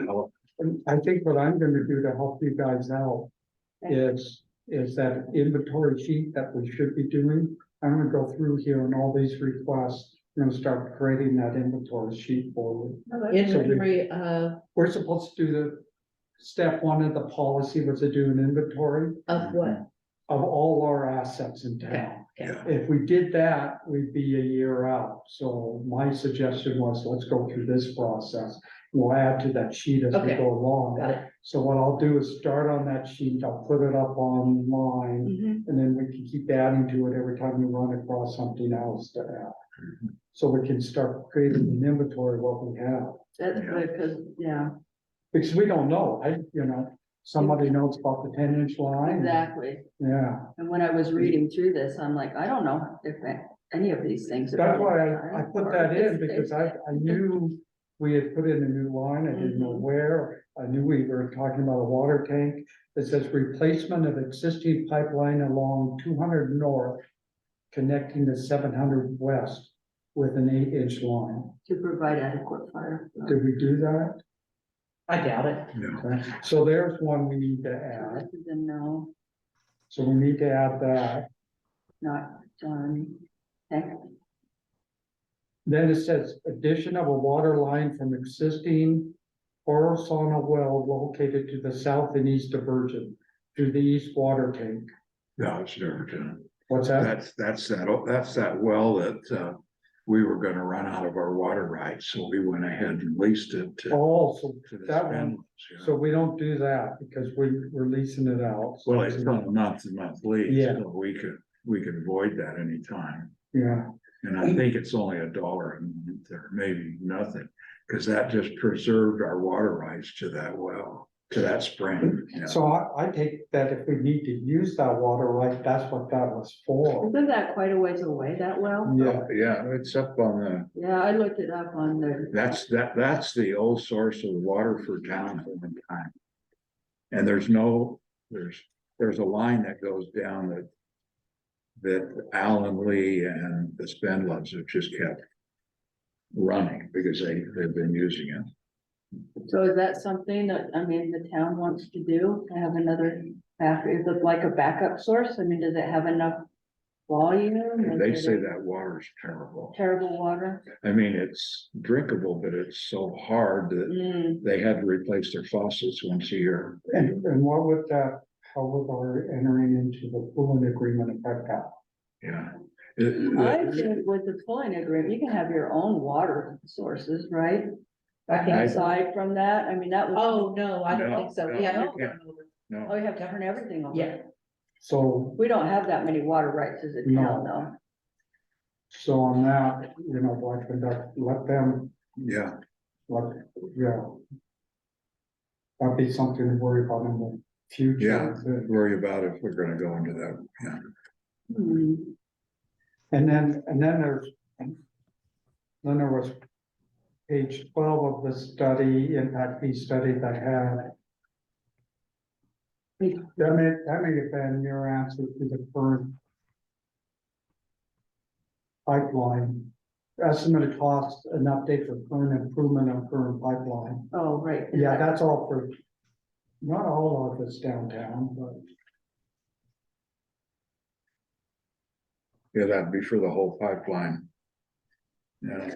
And I think what I'm gonna do to help you guys out is that inventory sheet that we should be doing. I'm gonna go through here and all these requests, I'm gonna start creating that inventory sheet for you. Inventory of We're supposed to do the step one of the policy was to do an inventory what? of all our assets in Okay, town. okay. Yeah, If we did that, we'd be a year out. So my suggestion was, let's go through this process. We'll add to that sheet as we Okay. go along. Got it. So what I'll do is start on that sheet, I'll put it up online, Mhm. and then we can keep adding to it every time we run across something else to add. So we can start creating an inventory of what we have, That's Yeah. good, because, yeah, because we don't know, somebody knows about the 10-inch line. exactly. Yeah, And when I was reading through this, I'm like, I don't know if any of these things. that's why I put that in, because I knew we had put in a new line, I didn't know where. I knew we were talking about a water tank. It says replacement of existing pipeline along 200 north connecting to 700 west with an 8-inch line. To provide adequate fire. flow. Did we do that? I doubt it. yeah. Okay, so there's one we need to add. This is a no, So we need to add that. not done. Okay, Then it says addition of a water line from existing horizontal well located to the south and east of Virgin to the east water tank. No, it's never done. What's that? That's that well that we were gonna run out of our water rights, so we went ahead and leased it to Oh, so the that one, Spaniards, yeah. so we don't do that because we're leasing it out. Well, it's on a month-to-month lease, Yeah. so we could void that anytime. Yeah, And I think it's only $1 a month or maybe nothing, because that just preserved our water rights to that well, to that spring. Yeah. so I take that if we need to use that water right, that's what that was for. isn't that quite a ways away, that well? Yeah, Yeah, it's up on the, Yeah, I looked it up on the. that's the old source of water for town at one time. And there's a line that goes down that that Alan Lee and the Spendloves have just kept running because they've been using it. So is that something that, I mean, the town wants to do, to have another is it like a backup source? I mean, does it have enough volume? They Is say it that water's terrible. terrible water? I mean, it's drinkable, but it's so hard that Mm, they had to replace their faucets once a year. And what would that, how would our entering into the pooling agreement affect that? Yeah. I think with the pulling agreement, you can have your own water sources, right? I think so. Aside from that, I mean, that was. Oh, no, I don't No, think so. no, Yeah. you can't. Oh, No, you have to turn everything over. Yeah. So, We don't have that many water rights as a town, though. so on that, you know, like, let them, yeah, yeah. That'd be something to worry about in the future. Yeah. worry about if we're gonna go into that, yeah. Hmm. And then there was page 12 of the study, impact fee study that had. That may have been your answer to the current pipeline. Estimated cost, an update for current improvement on current pipeline. Oh, right. Yeah, that's all for, not all of it's downtown, but. Yeah, that'd be for the whole pipeline. Yeah,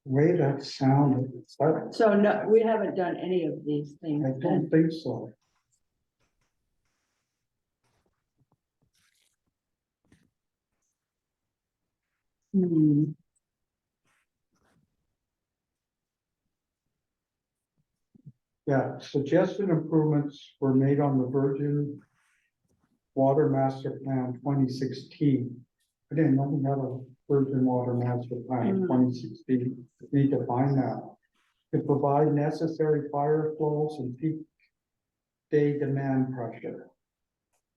Way that sounded, So no, we haven't done any of these things I then. don't think so. Hmm. Yeah, suggested improvements were made on the Virgin Water Master Plan 2016. I didn't know we had a Virgin Water Master Plan in 2016. Need to find that. To provide necessary fire flows and peak day demand pressure.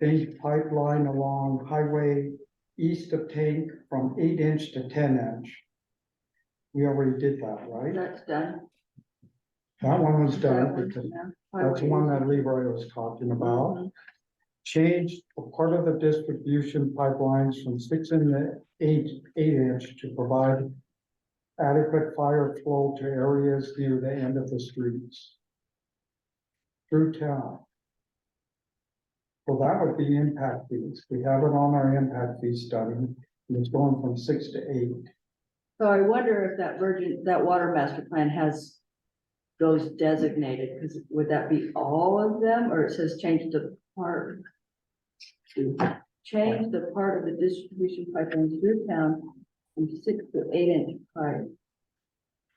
Tank pipeline along highway east of Tank from 8-inch to 10-inch. We already did that, right? That's done. That one was That done one's because done. that's the one that Leroy was talking about. Mhm. Changed a part of the distribution pipelines from 6 and the 8-inch to provide adequate fire flow to areas near the end of the streets. Through town. Well, that would be impact fees. We have it on our impact fee study. And it's going from 6 to 8. So I wonder if that water master plan has those designated, because would that be all of them, or it says change the part? Change the part of the distribution pipeline through town from 6 to 8-inch pipe.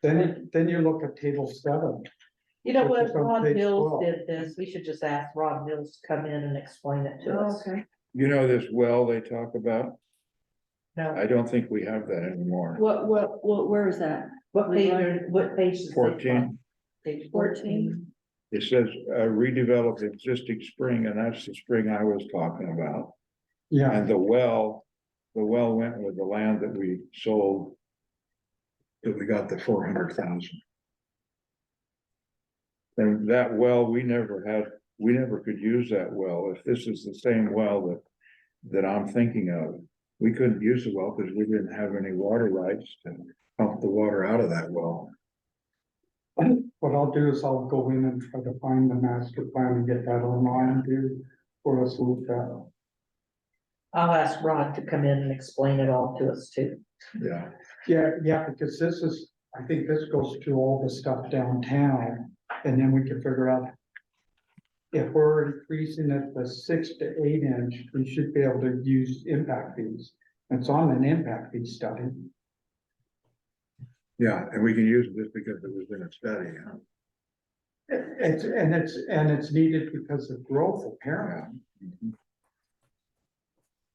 Then you look at table 7. You know Which what, is on Ron page Mills 12. did this. We should just ask Ron Mills to come in and explain it to us. Okay. you know this well they talk about? No, I don't think we have that anymore. Where is that? what page is it 14. from? Page 14. It says redevelop existing spring, and that's the spring I was talking about. Yeah, And the well went with the land that we sold. That we got the 400,000. And that well, we never could use that well. If this is the same well that I'm thinking of, we couldn't use the well because we didn't have any water rights to pump the water out of that well. what I'll do is I'll go in and try to find the master plan and get that online too, for us to look at. I'll ask Ron to come in and explain it all to us too. Yeah, Yeah, because this is, I think this goes to all the stuff downtown, and then we can figure out. If we're increasing it to 6 to 8-inch, we should be able to use impact fees. It's on an impact fee study. yeah, and we can use this because it was in a study, huh? It's needed because of growth apparently.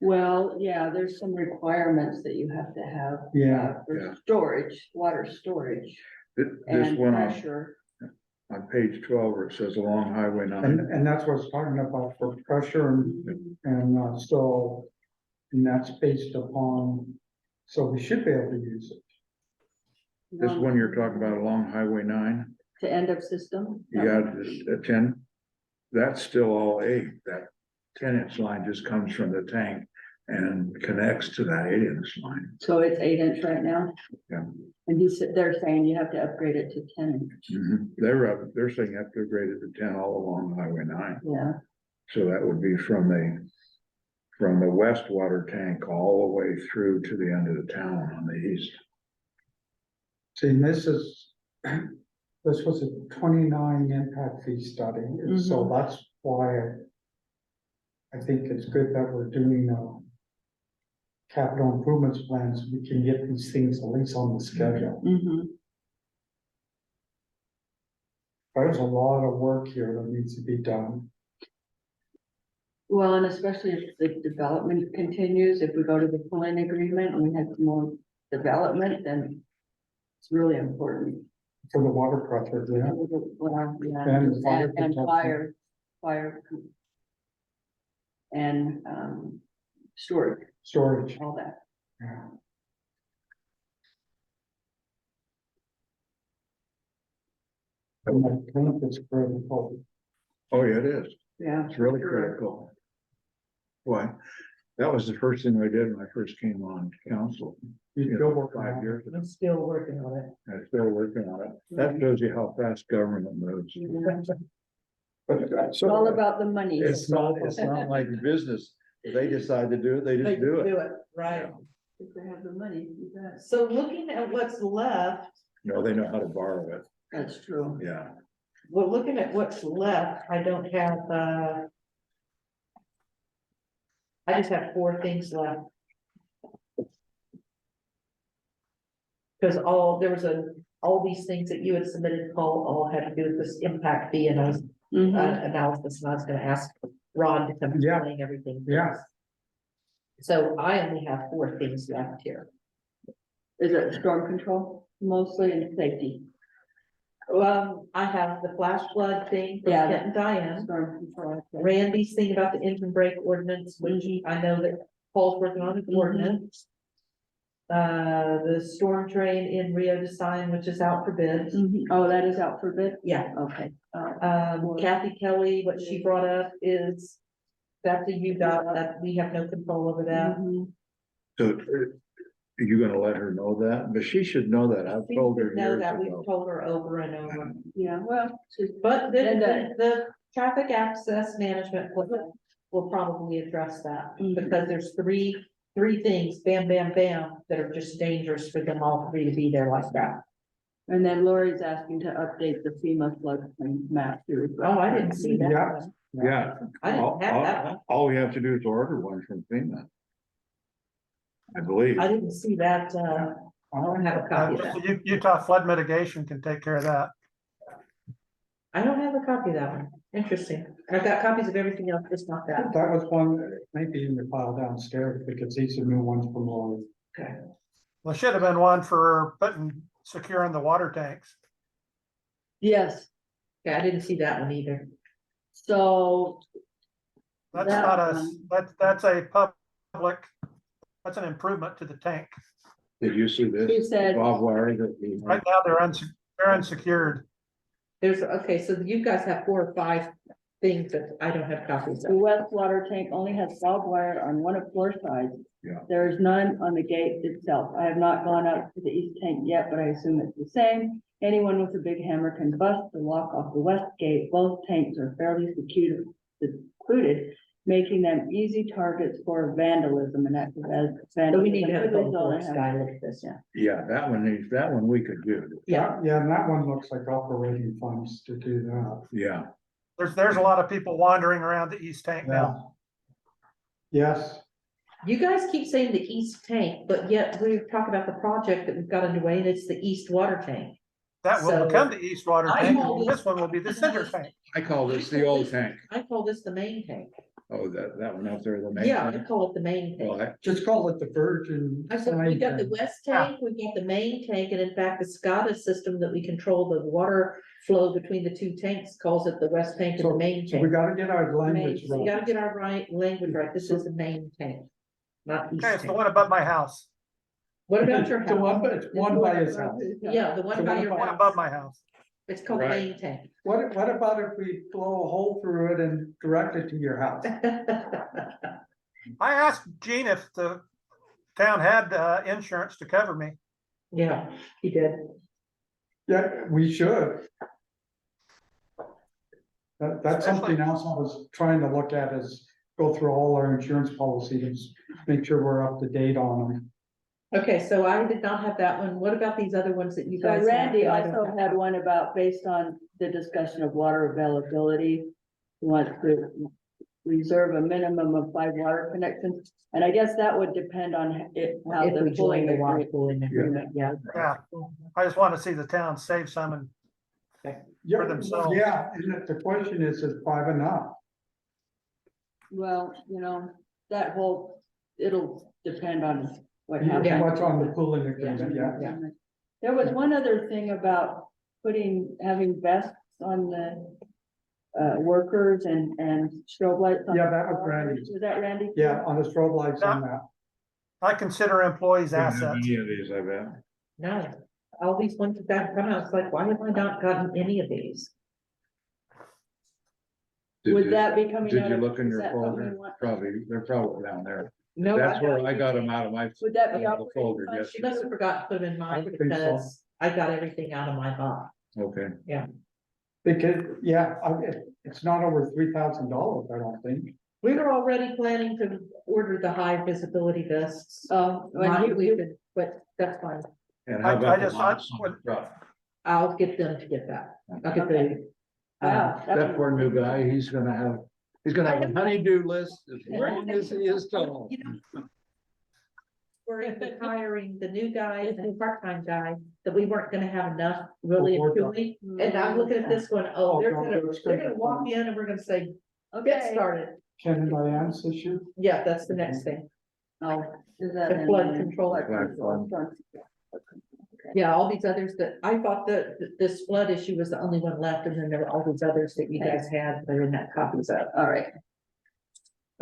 Well, yeah, there's some requirements that you have to have. Yeah, For yeah. storage, water storage This and one on pressure. page 12 where it says along Highway 9. and that's what it's talking about for pressure and so. And that's based upon, so we should be able to use it. This one you're talking about along Highway 9, To end of system? you got this, a 10, that's still all 8, that 10-inch line just comes from the tank and connects to that 8-inch line. So it's 8-inch right now? Yeah. And they're saying you have to upgrade it to 10-inch. They're saying you have to upgrade it to 10 all along Highway 9. Yeah, So that would be from the west water tank all the way through to the end of the town on the east. See, this was a 29 impact fee study, and so that's why I think it's good that we're doing a capital improvements plan, so we can get these things at least on the schedule. There's a lot of work here that needs to be done. well, and especially if the development continues, if we go to the pooling agreement and we have more development, then it's really important. For the water pressure, yeah. Well, yeah, And the fire and protection. fire. And, storage, Storage, all that. yeah. And I think it's critical. Oh, yeah, it is. Yeah. It's really critical. Why? That was the first thing I did when I first came on council. You still work on 5 it. years ago. I'm still working on it. I'm still working on it. That shows you how fast government moves. It's all about the money. It's not like business. If they decide to do it, they They just do it. do it, right. Yeah. If they have the money, you bet. So looking at what's left, No, they know how to borrow it. That's true. Yeah. well, looking at what's left, I don't have, I just have 4 things left. Cause all these things that you had submitted, Paul, all had to do with this impact fee and I was, analysis, and I was gonna ask Ron to come Yeah. explain everything. to Yeah. us. So I only have 4 things left here. Is it storm control mostly and safety? I have the flash flood thing from Yeah, Kent and Diane. Storm control. okay. Randy's thing about the engine brake ordinance, which I know that Paul's working on the ordinance. The storm drain in Rio de Sign, which is out for bids. Oh, that is out for bid? Yeah. Okay. Kathy Kelly, what she brought up is that's a UDOT, that we have no control over that. So you're gonna let her know that, but she should know that. I've We told her should know years that, we've ago. told her over and over. Yeah, well, But And, the traffic access management will probably address that, because there's three things, bam, bam, bam, that are just dangerous for them all 3 to be there like that. and then Lori's asking to update the FEMA floodplain map too. Oh, I didn't see that. Yeah. one. Yeah. I didn't have that one. All we have to do is order one from FEMA. I believe. I didn't see that, I don't have a copy of that. Utah flood mitigation can take care of that. I don't have a copy of that one. Interesting. I've got copies of everything else, just not that. That was one, maybe in the file downstairs, because these are new ones from Lori. Okay. Well, should have been one for securing the water tanks. Yes, Yeah, I didn't see that one either. so, That's That not a, one. that's a public, that's an improvement to the tank. Did you see this? She said- Bob Wire that we. Right now, they're unsecured. Okay, so you guys have 4 or 5 things that I don't have copies the of. west water tank only has barbed wire on one of 4 sides. Yeah. There is none on the gate itself. I have not gone up to the east tank yet, but I assume it's the same. Anyone with a big hammer can bust the lock off the west gate. Both tanks are fairly secluded, making them easy targets for vandalism and active as. So we need to have a vandalism. phone force guy look at this, yeah. Yeah, that one we could do. Yeah. Yeah, and that one looks like operating funds to do that. Yeah. There's a lot of people wandering around the east tank now. Yes, You guys keep saying the east tank, but yet we're talking about the project that we've got underway and it's the east water tank. That will So- become the east water I tank. call This one will be the center tank. I call this the old tank. I call this the main tank. Oh, that one out there, the main. Yeah, I tank? call it the main Well, tank. just call it the Virgin. I said, we got the Sign west tank, we got the main tank, and in fact, the SCADA system that we control the water flow between the 2 tanks calls it the west tank and the main So we tank. gotta get our language So you right. gotta get our language right. This is the main tank, not east Okay, it's the tank. one above my house. What about your The one, house? it's one by his house. Yeah, the one The by one your One house. above my house. It's called Right. main tank. What about if we blow a hole through it and direct it to your house? I asked Gene if the town had insurance to cover me. Yeah, he did. Yeah, we should. That's Especially- something else I was trying to look at is go through all our insurance policies, make sure we're up to date on them. Okay, so I did not have that one. What about these other ones that you So guys have? Randy that I don't also have? had one about, based on the discussion of water availability. He wants to reserve a minimum of 5 water connections, and I guess that would depend on it, how If we the join pulling the water agreement. pooling agreement, yeah. Yeah, I just want to see the town save some and Yeah, themselves. yeah, and the question is 5 enough? Well, you know, that whole, it'll depend on what How happens. much on the pooling agreement, yeah. Yeah. There was one other thing about having vests on the workers and strobe lights. on Yeah, the that was cars. Randy. Was that Randy? Yeah, on the strobe lights on that. I consider employees Couldn't have assets. any of these, I bet. No, all these ones that come out, it's like, why have I not gotten any of these? Did Would you- that be coming Did out you of? look in is your that something folder? you want? Probably, they're probably down there. No, That's where I got them out of my. Would that be out of the operating folder, funds? yes. She must have forgot to put them in I mine would think so. because I got everything out of my box. Okay, Because, yeah, it's not over $3,000, I don't think. We were already planning to order the high visibility vests. When Not, you- we could, but that's fine. and I how about the just- locks on the truck? I'll get them to get that. I'll get Okay. the. Wow, That poor new guy, he's gonna have a honey-do list as long as he is tall. You know, We're hiring the new guy and the part-time guy, that we weren't gonna have enough really and For truly. And I'm looking at this one, oh, they're Oh, gonna, that's they're good. gonna walk in and we're gonna say, get Okay. started. Ken and Diane's issue? Yeah, that's the next thing. Oh, is that The in flood there? control. Flood control. Yeah, all these others that, I thought that this flood issue was the only one left, and then there were all these others that you guys had, that are in that copies of. All right.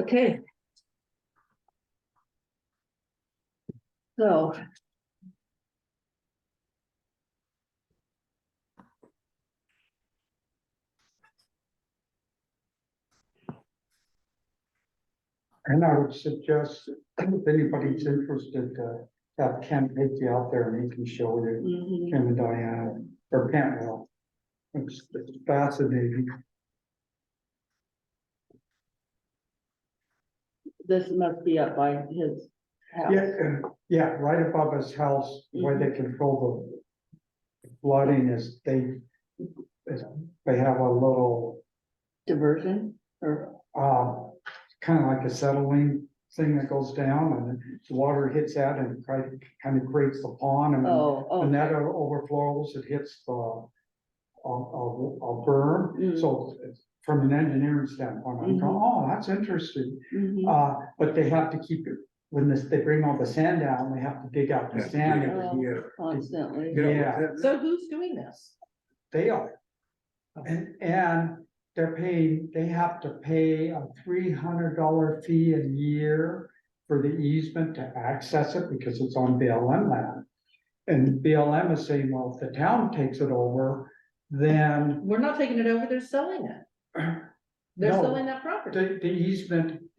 Okay, So. And I would suggest, if anybody's interested, have Ken take you out there and he can show you, Mhm. Ken and Diane, or Kent will. It's fascinating. This must be up by his house. Yeah, right above his house, the way they control the flooding is they have a little, Diversion or, kind of like a settling thing that goes down and the water hits that and kind of creates the pond and when that overflows, it hits the a berm. So from an engineering standpoint, I'm going, oh, that's interesting. Mhm. But they have to keep it, when they bring all the sand down, they have to dig out the Yeah. sand every Oh, year. Constantly. You know, Yeah. that- so who's doing this? They are. And they have to pay a $300 fee a year for the easement to access it because it's on BLM land. And BLM is saying, well, if the town takes it over, then We're not taking it over, they're selling it. They're No. selling that property. the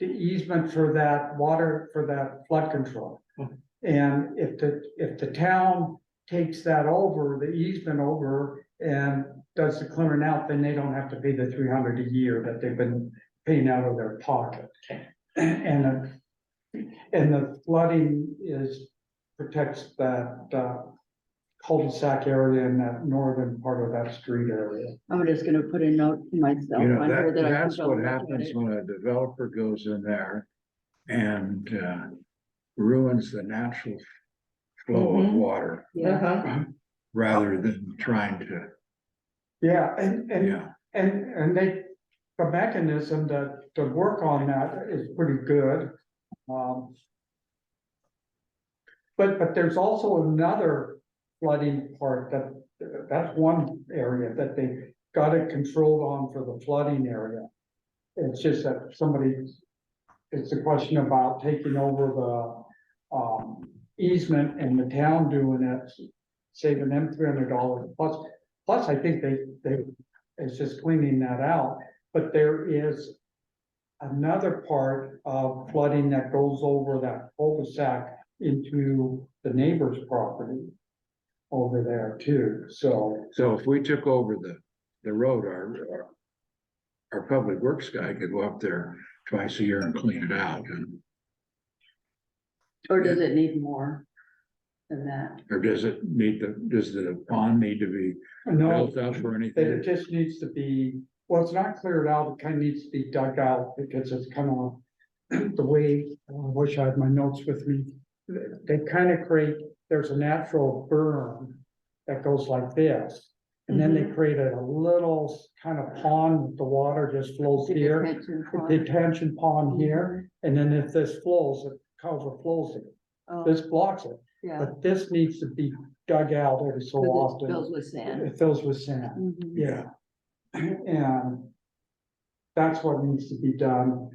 easement for that water, for that flood control. And if the town takes that over, the easement over and does the clearing out, then they don't have to pay the $300 a year that they've been paying out of their pocket. And the flooding protects that cul-de-sac area in that northern part of that street area. I'm just gonna put a note to myself You know, on here that I. that's can go what look at happens it. when a developer goes in there and ruins the natural flow of Mhm. water Yeah. Uh-huh. rather than trying to, Yeah, and yeah. the mechanism to work on that is pretty good. But there's also another flooding part that's one area that they got it controlled on for the flooding area. It's just that it's a question about taking over easement and the town doing it, saving them $300 plus I think it's just cleaning that out, but there is another part of flooding that goes over that cul-de-sac into the neighbor's property over there too, so. So if we took over the road, our public works guy could go up there twice a year and clean it out, and, Or does it need more than that? or does the pond need to be No, built up or it anything? just needs to be, well, it's not cleared out, it kind of needs to be dug out because it's kind of the way, I wish I had my notes with me. They kind of create, there's a natural berm that goes like this. And then they created a little kind of pond, the water just flows here, Detention a pond. detention pond here. And then if this flows, it overflows it. Oh, This blocks it, yeah. but this needs to be dug out every so Because it often. fills with sand. It fills with sand, Mhm. yeah. And that's what needs to be done.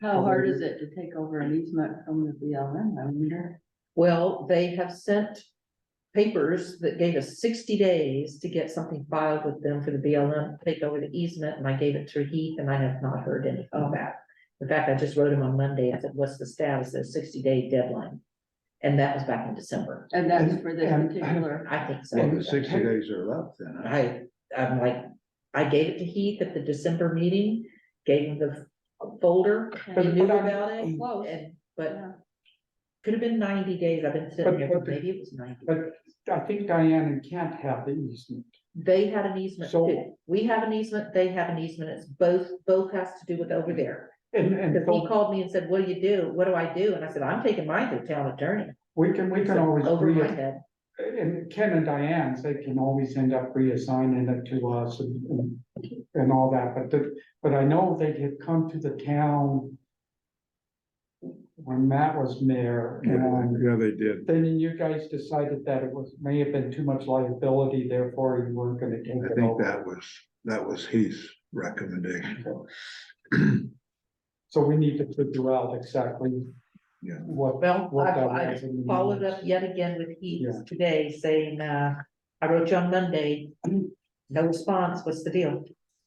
How hard is it to take over an easement from the BLM? I wonder. Well, they have sent papers that gave us 60 days to get something filed with them for the BLM, to take over the easement, and I gave it to Heath, and I have not heard anything back. In fact, I just wrote him on Monday, I said, what's the status, there's 60-day deadline, and that was back in December, And that's for this And- particular. I think Well, so. the 60 days are up then. Huh? I'm like, I gave it to Heath at the December meeting, gave him the folder, he knew about it, Close. but Yeah. could have been 90 days, I've been sitting there, But- maybe it was 90. But I think Diane and Kent have the easement. They had an easement So- too. We have an easement, they have an easement. It's both has to do with over there. And Because he so called me and said, what do you do? What do I do? And I said, I'm taking mine to the town attorney. we can So, always over my re, head. and Ken and Diane, they can always end up reassigning it to us and all that, but I know they had come to the town when Matt was mayor, and Yeah, they did. then you guys decided that it may have been too much liability, therefore you weren't gonna take I it think over. that was Heath's recommendation. So we need to figure out exactly Yeah. what. Well, what that I was in the followed minutes. up yet again with Heath Yeah. today saying, I wrote you on Monday. No response. What's the deal?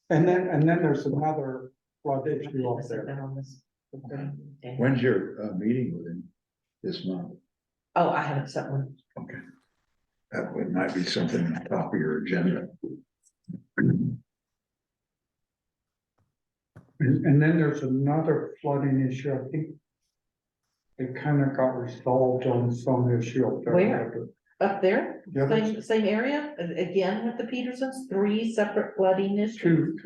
And then there's another flood issue up I sent there. that on this recording. When's your meeting with him this month? Oh, I haven't sent one. Okay. Might be something on top of your agenda. And then there's another flooding issue, I think. It kind of got resolved on some issue up there. Where? Up there, Yeah, there's same area, again with the Petersons, 3 separate flooding issues.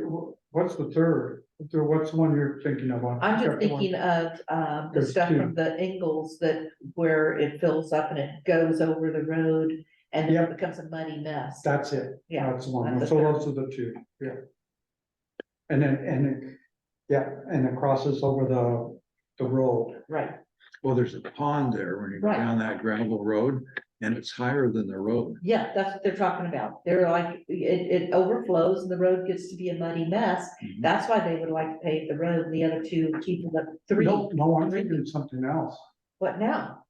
what's the third? What's the one you're thinking of? I'm just thinking of, the There's stuff 2. from the Ingalls that, where it fills up and it goes over the road and then Yep. it becomes a muddy mess. That's it. Yeah, That's the one. that's So the those are the 2, yeah. And then, and it crosses over the road. Right, Well, there's a pond there when you go Right. down that gravel road, and it's higher than the road. yeah, that's what they're talking about. They're like, it overflows and the road gets to be a muddy mess. Mhm. That's why they would like to pave the road, and the other 2 keep the 3. No, I'm thinking something else. What now?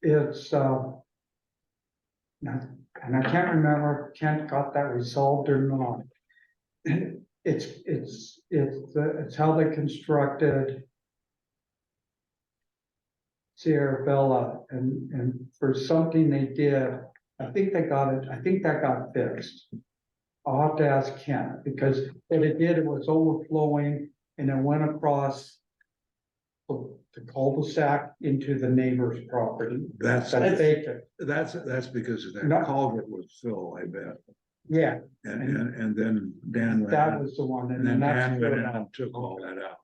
It's, and I can't remember if Kent got that resolved or not. It's how they constructed Sierra Bella, and for something they did, I think that got fixed. I'll have to ask Kent, because what it did, it was overflowing and it went across the cul-de-sac into the neighbor's property. That's vacant. because of No. that culvert was full, I bet. Yeah, And then Dan went, that in- was the one, and then and that's Dan went cleared in out. and took all that out.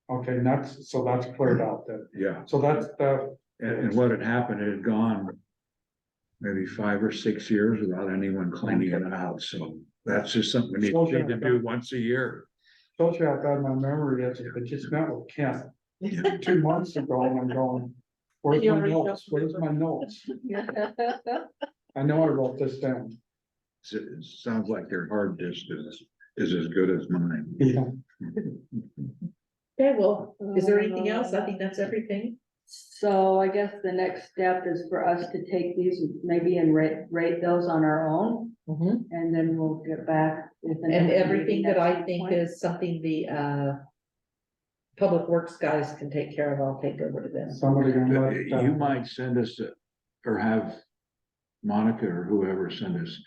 Okay, and that's cleared out then. Yeah. So that's the, And what had happened, it had gone maybe 5 or 6 years without anyone cleaning it out, so that's just something we need to do once a year. told you how bad my memory is, I just met with Kent 2 months ago, and I'm going, where's You my already notes, know. where's my notes? I know I wrote this down. It sounds like their hard disk is as good as mine. Yeah. Okay, well, is there anything else? I think that's everything. So I guess the next step is for us to take these maybe and rate those on our own, Mhm. and then we'll get back. with the And next everything meeting that at I some think point. is something the Public Works guys can take care of, I'll take over to them. Somebody gonna let, You might send us, or have Monica or whoever send us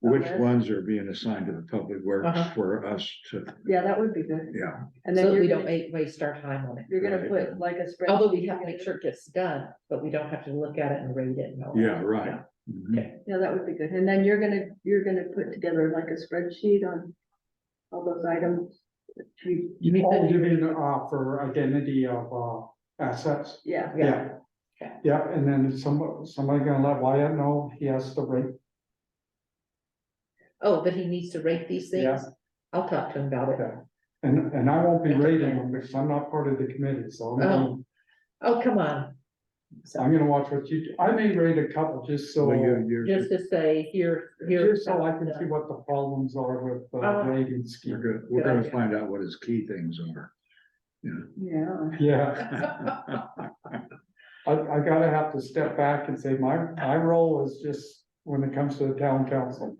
which Okay. ones are being assigned to the public works Uh-huh. for us to, Yeah, that would be good. yeah. And So then that we you're don't gonna, waste our time on it. you're gonna Right. put like a spreadsheet. Although we have to make sure it gets done, but we don't have to look at it and rate it and all that. Yeah, right. Mhm. Okay. Yeah, that would be good. And then you're gonna put together like a spreadsheet on all those items. that you- You mean- oh, you mean, for identity of, assets? Yeah, Yeah. Okay. Yeah, and then somebody gonna let Wyatt know he has to rate. Oh, that he needs to rate these things? Yeah. I'll talk to him about it. Yeah. And I won't be Make a rating plan. them because I'm not part of the committee, so Oh, come on. I'm gonna watch what you do. I may rate a couple just so, Well, you're, Just to say, here. just so I can see what the problems are with the rating scheme. we're Good gonna idea. find out what his key things are. yeah. Yeah, I gotta have to step back and say my role is just when it comes to the town council.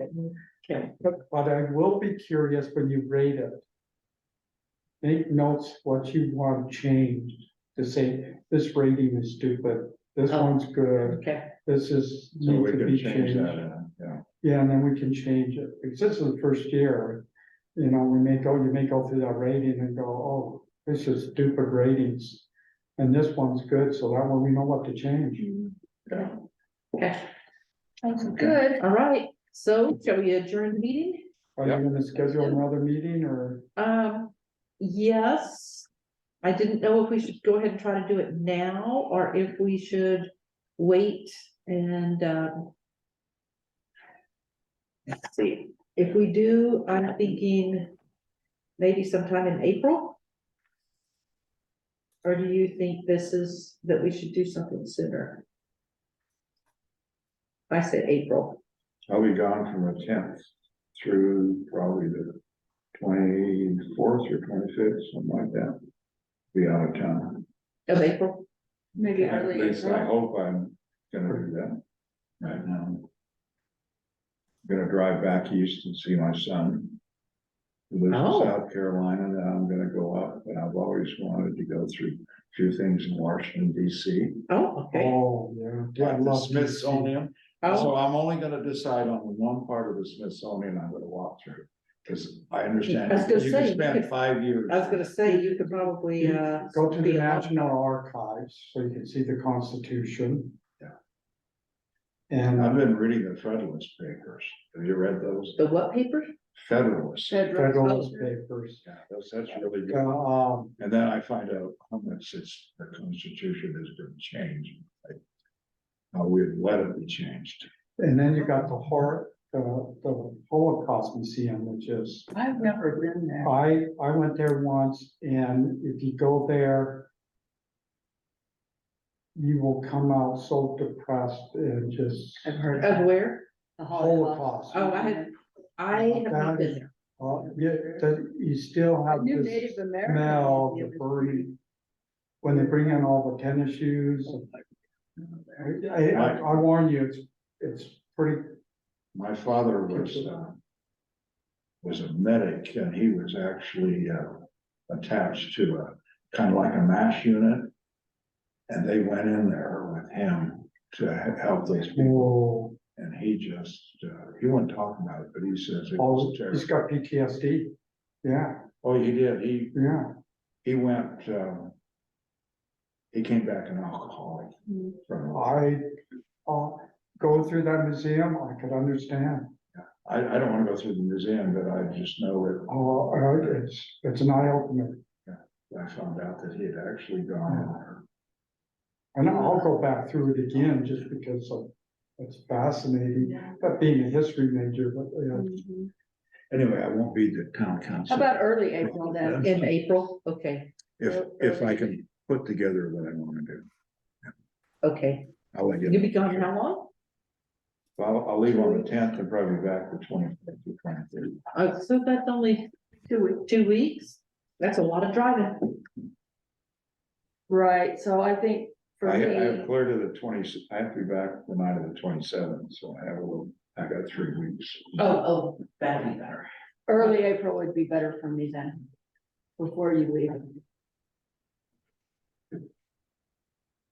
Okay. But I will be curious when you rate it. Make notes what you want changed to say, this rating is stupid, this Oh. one's good, Okay, this is So need we to can be change changed. that, yeah. Yeah, and then we can change it, because this is the first year, you know, you may go through that rating and go, oh, this is stupid ratings. And this one's good, so that way we know what to change. okay, Good. all right. So shall we adjourn the meeting? Are you gonna schedule another meeting or? Yes. I didn't know if we should go ahead and try to do it now, or if we should wait and, let's see, if we do, I'm thinking maybe sometime in April? Or do you think that we should do something sooner? I said April. I'll be gone from the 10th through probably the 24th or 25th, something like that. Be out of town. Of April? Maybe At early least I April. hope I'm gonna do that right now. I'm gonna drive back east and see my son, who lives Oh. in South Carolina, and then I'm gonna go up, and I've always wanted to go through a few things in Washington DC. Oh, okay. Oh, yeah. I Like the love Smithsonian. Oh, So I'm only gonna decide on the one part of the Smithsonian I'm gonna walk through, because I understand I was gonna you say, can you spend could- 5 years. I was gonna say, you could probably, Go to be the a lot- National Archives, so you can see the Constitution. Yeah. And I've been reading the Federalist Papers. Have you read those? The what paper? Federalist. Federalist papers. Yeah, that's really good. Um, And then I find out how much the Constitution has been changed. like, How we've let it be changed. and then you got the Holocaust Museum, which is, I've never been there. I went there once, and if you go there, you will come out so depressed and just I've heard Of that. where? The Holocaust. Oh, I have not been there. You still have New this Native American smell, the Museum is burning, when they bring in all the tennis shoes. I warn you, it's pretty, My father was a medic, and he was actually attached to a kind of like a MASH unit. And they went in there with him to help those people. whoa, And he just, he wouldn't talk about it, but he says it oh, was he's terrible. got PTSD. Yeah, Oh, he did. yeah. He went, he came back an alcoholic from, Going through that museum, I could understand. I don't want to go through the museum, but I just know that Oh, it's an eye opener. I found out that he had actually gone in there. And I'll go back through it again just because it's fascinating, being a history major, but, Mhm. Anyway, I won't be the town How council. about early April then? In April, okay, If I can put together what I want to do, okay. I'll let you. You'll be know. gone how long? I'll leave on the 10th and probably back the 25th to 23rd. So that's only 2 weeks? That's a lot of driving. Right, so I think for I have me, clear to the 20. I have to be back the night of the 27th, so I have a little, I got 3 weeks. Oh, that'd be better. early April would be better for me then, before you leave.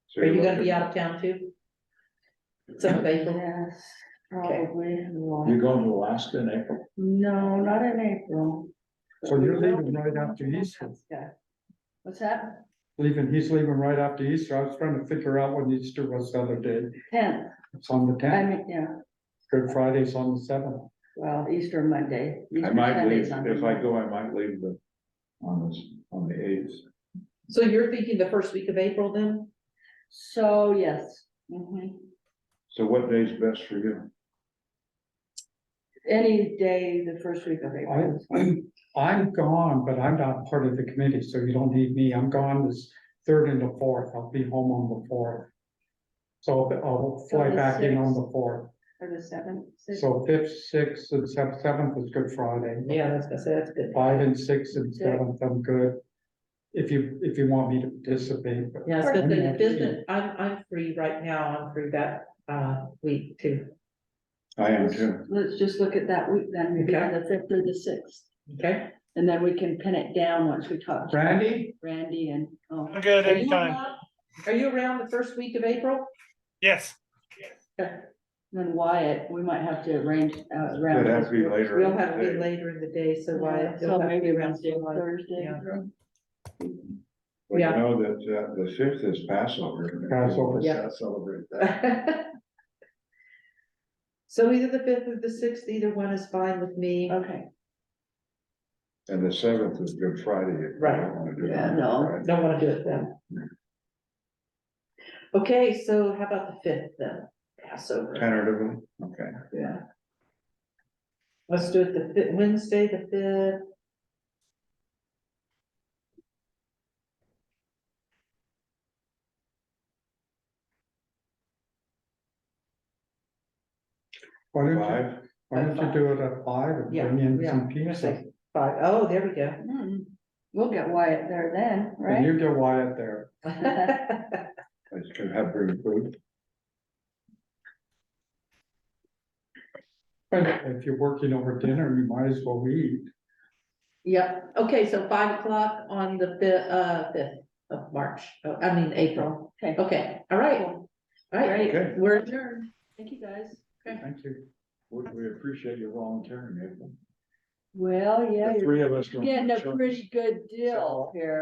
So Are you're you gonna looking- be out of town too? Some of April? Yes, probably. You going to Alaska in April? No, not in April. So you're leaving right after Easter. Yeah. What's that? He's leaving right after Easter. I was trying to figure out when Easter was the other day. 10th, It's on the I tenth. mean, yeah, Good Friday's on the seventh. well, Easter Monday. I Easter might Sunday's leave, on if I Monday. go, I might leave on the 8th. So you're thinking the first week of April then? So, yes. Mhm. So what day's best for you? Any day, the first week of April. is fine. I'm gone, but I'm not part of the committee, so you don't need me. I'm gone this third and the fourth. I'll be home on the fourth. So I'll fly the back in on 6th. the fourth. Or the 7th. 6th. So fifth, sixth, and seventh is Good Friday. Yeah, that's gonna say, that's good. 5 and 6 and 7th, I'm good. If you want me to participate. but Yeah, it's good I'm that not it isn't, I'm free right now, I'm free that, week too, I am too. Let's just look at that week then, maybe Okay. the 5th or the 6th. okay? And then we can pin it down once we talk. to Randy? Randy and, oh, I'm good Are you anytime. around- Are you around the first week of April? Yes. then Wyatt, we might have to arrange, around. Could have to be his work. later. We'll have to be Day. later in the day, so why? Yeah, So maybe Wednesday, Thursday. Yeah. Well, you Yeah. know that, the 5th is Passover. Passover. Yeah. Let's celebrate that. So either the 5th or the 6th, either one is fine with me. Okay, And the 7th is Good Friday. if you Right. don't wanna do Yeah, that. no. Right. Don't wanna do it then. Okay, so how about the 5th then, Passover? Tentatively, okay. Yeah. Let's do it the Wednesday, the 5th. Why don't you, 5, why don't you do it at 5 and Yeah, bring in yeah, some I'm gonna pizza? say 5. Oh, there we go. Hmm. We'll get Wyatt there then, And right? you get Wyatt there. I just can have bring food. If you're working over dinner, you might as well eat. Yep, okay, so 5 o'clock on the 5th of March, April. Okay. Okay, all right, Cool. all right, Great. Okay. we're adjourned. Thank you, guys. Thank you. We appreciate you volunteering, April. Well, yeah, The you're 3 of us. don't getting a show- pretty good deal here.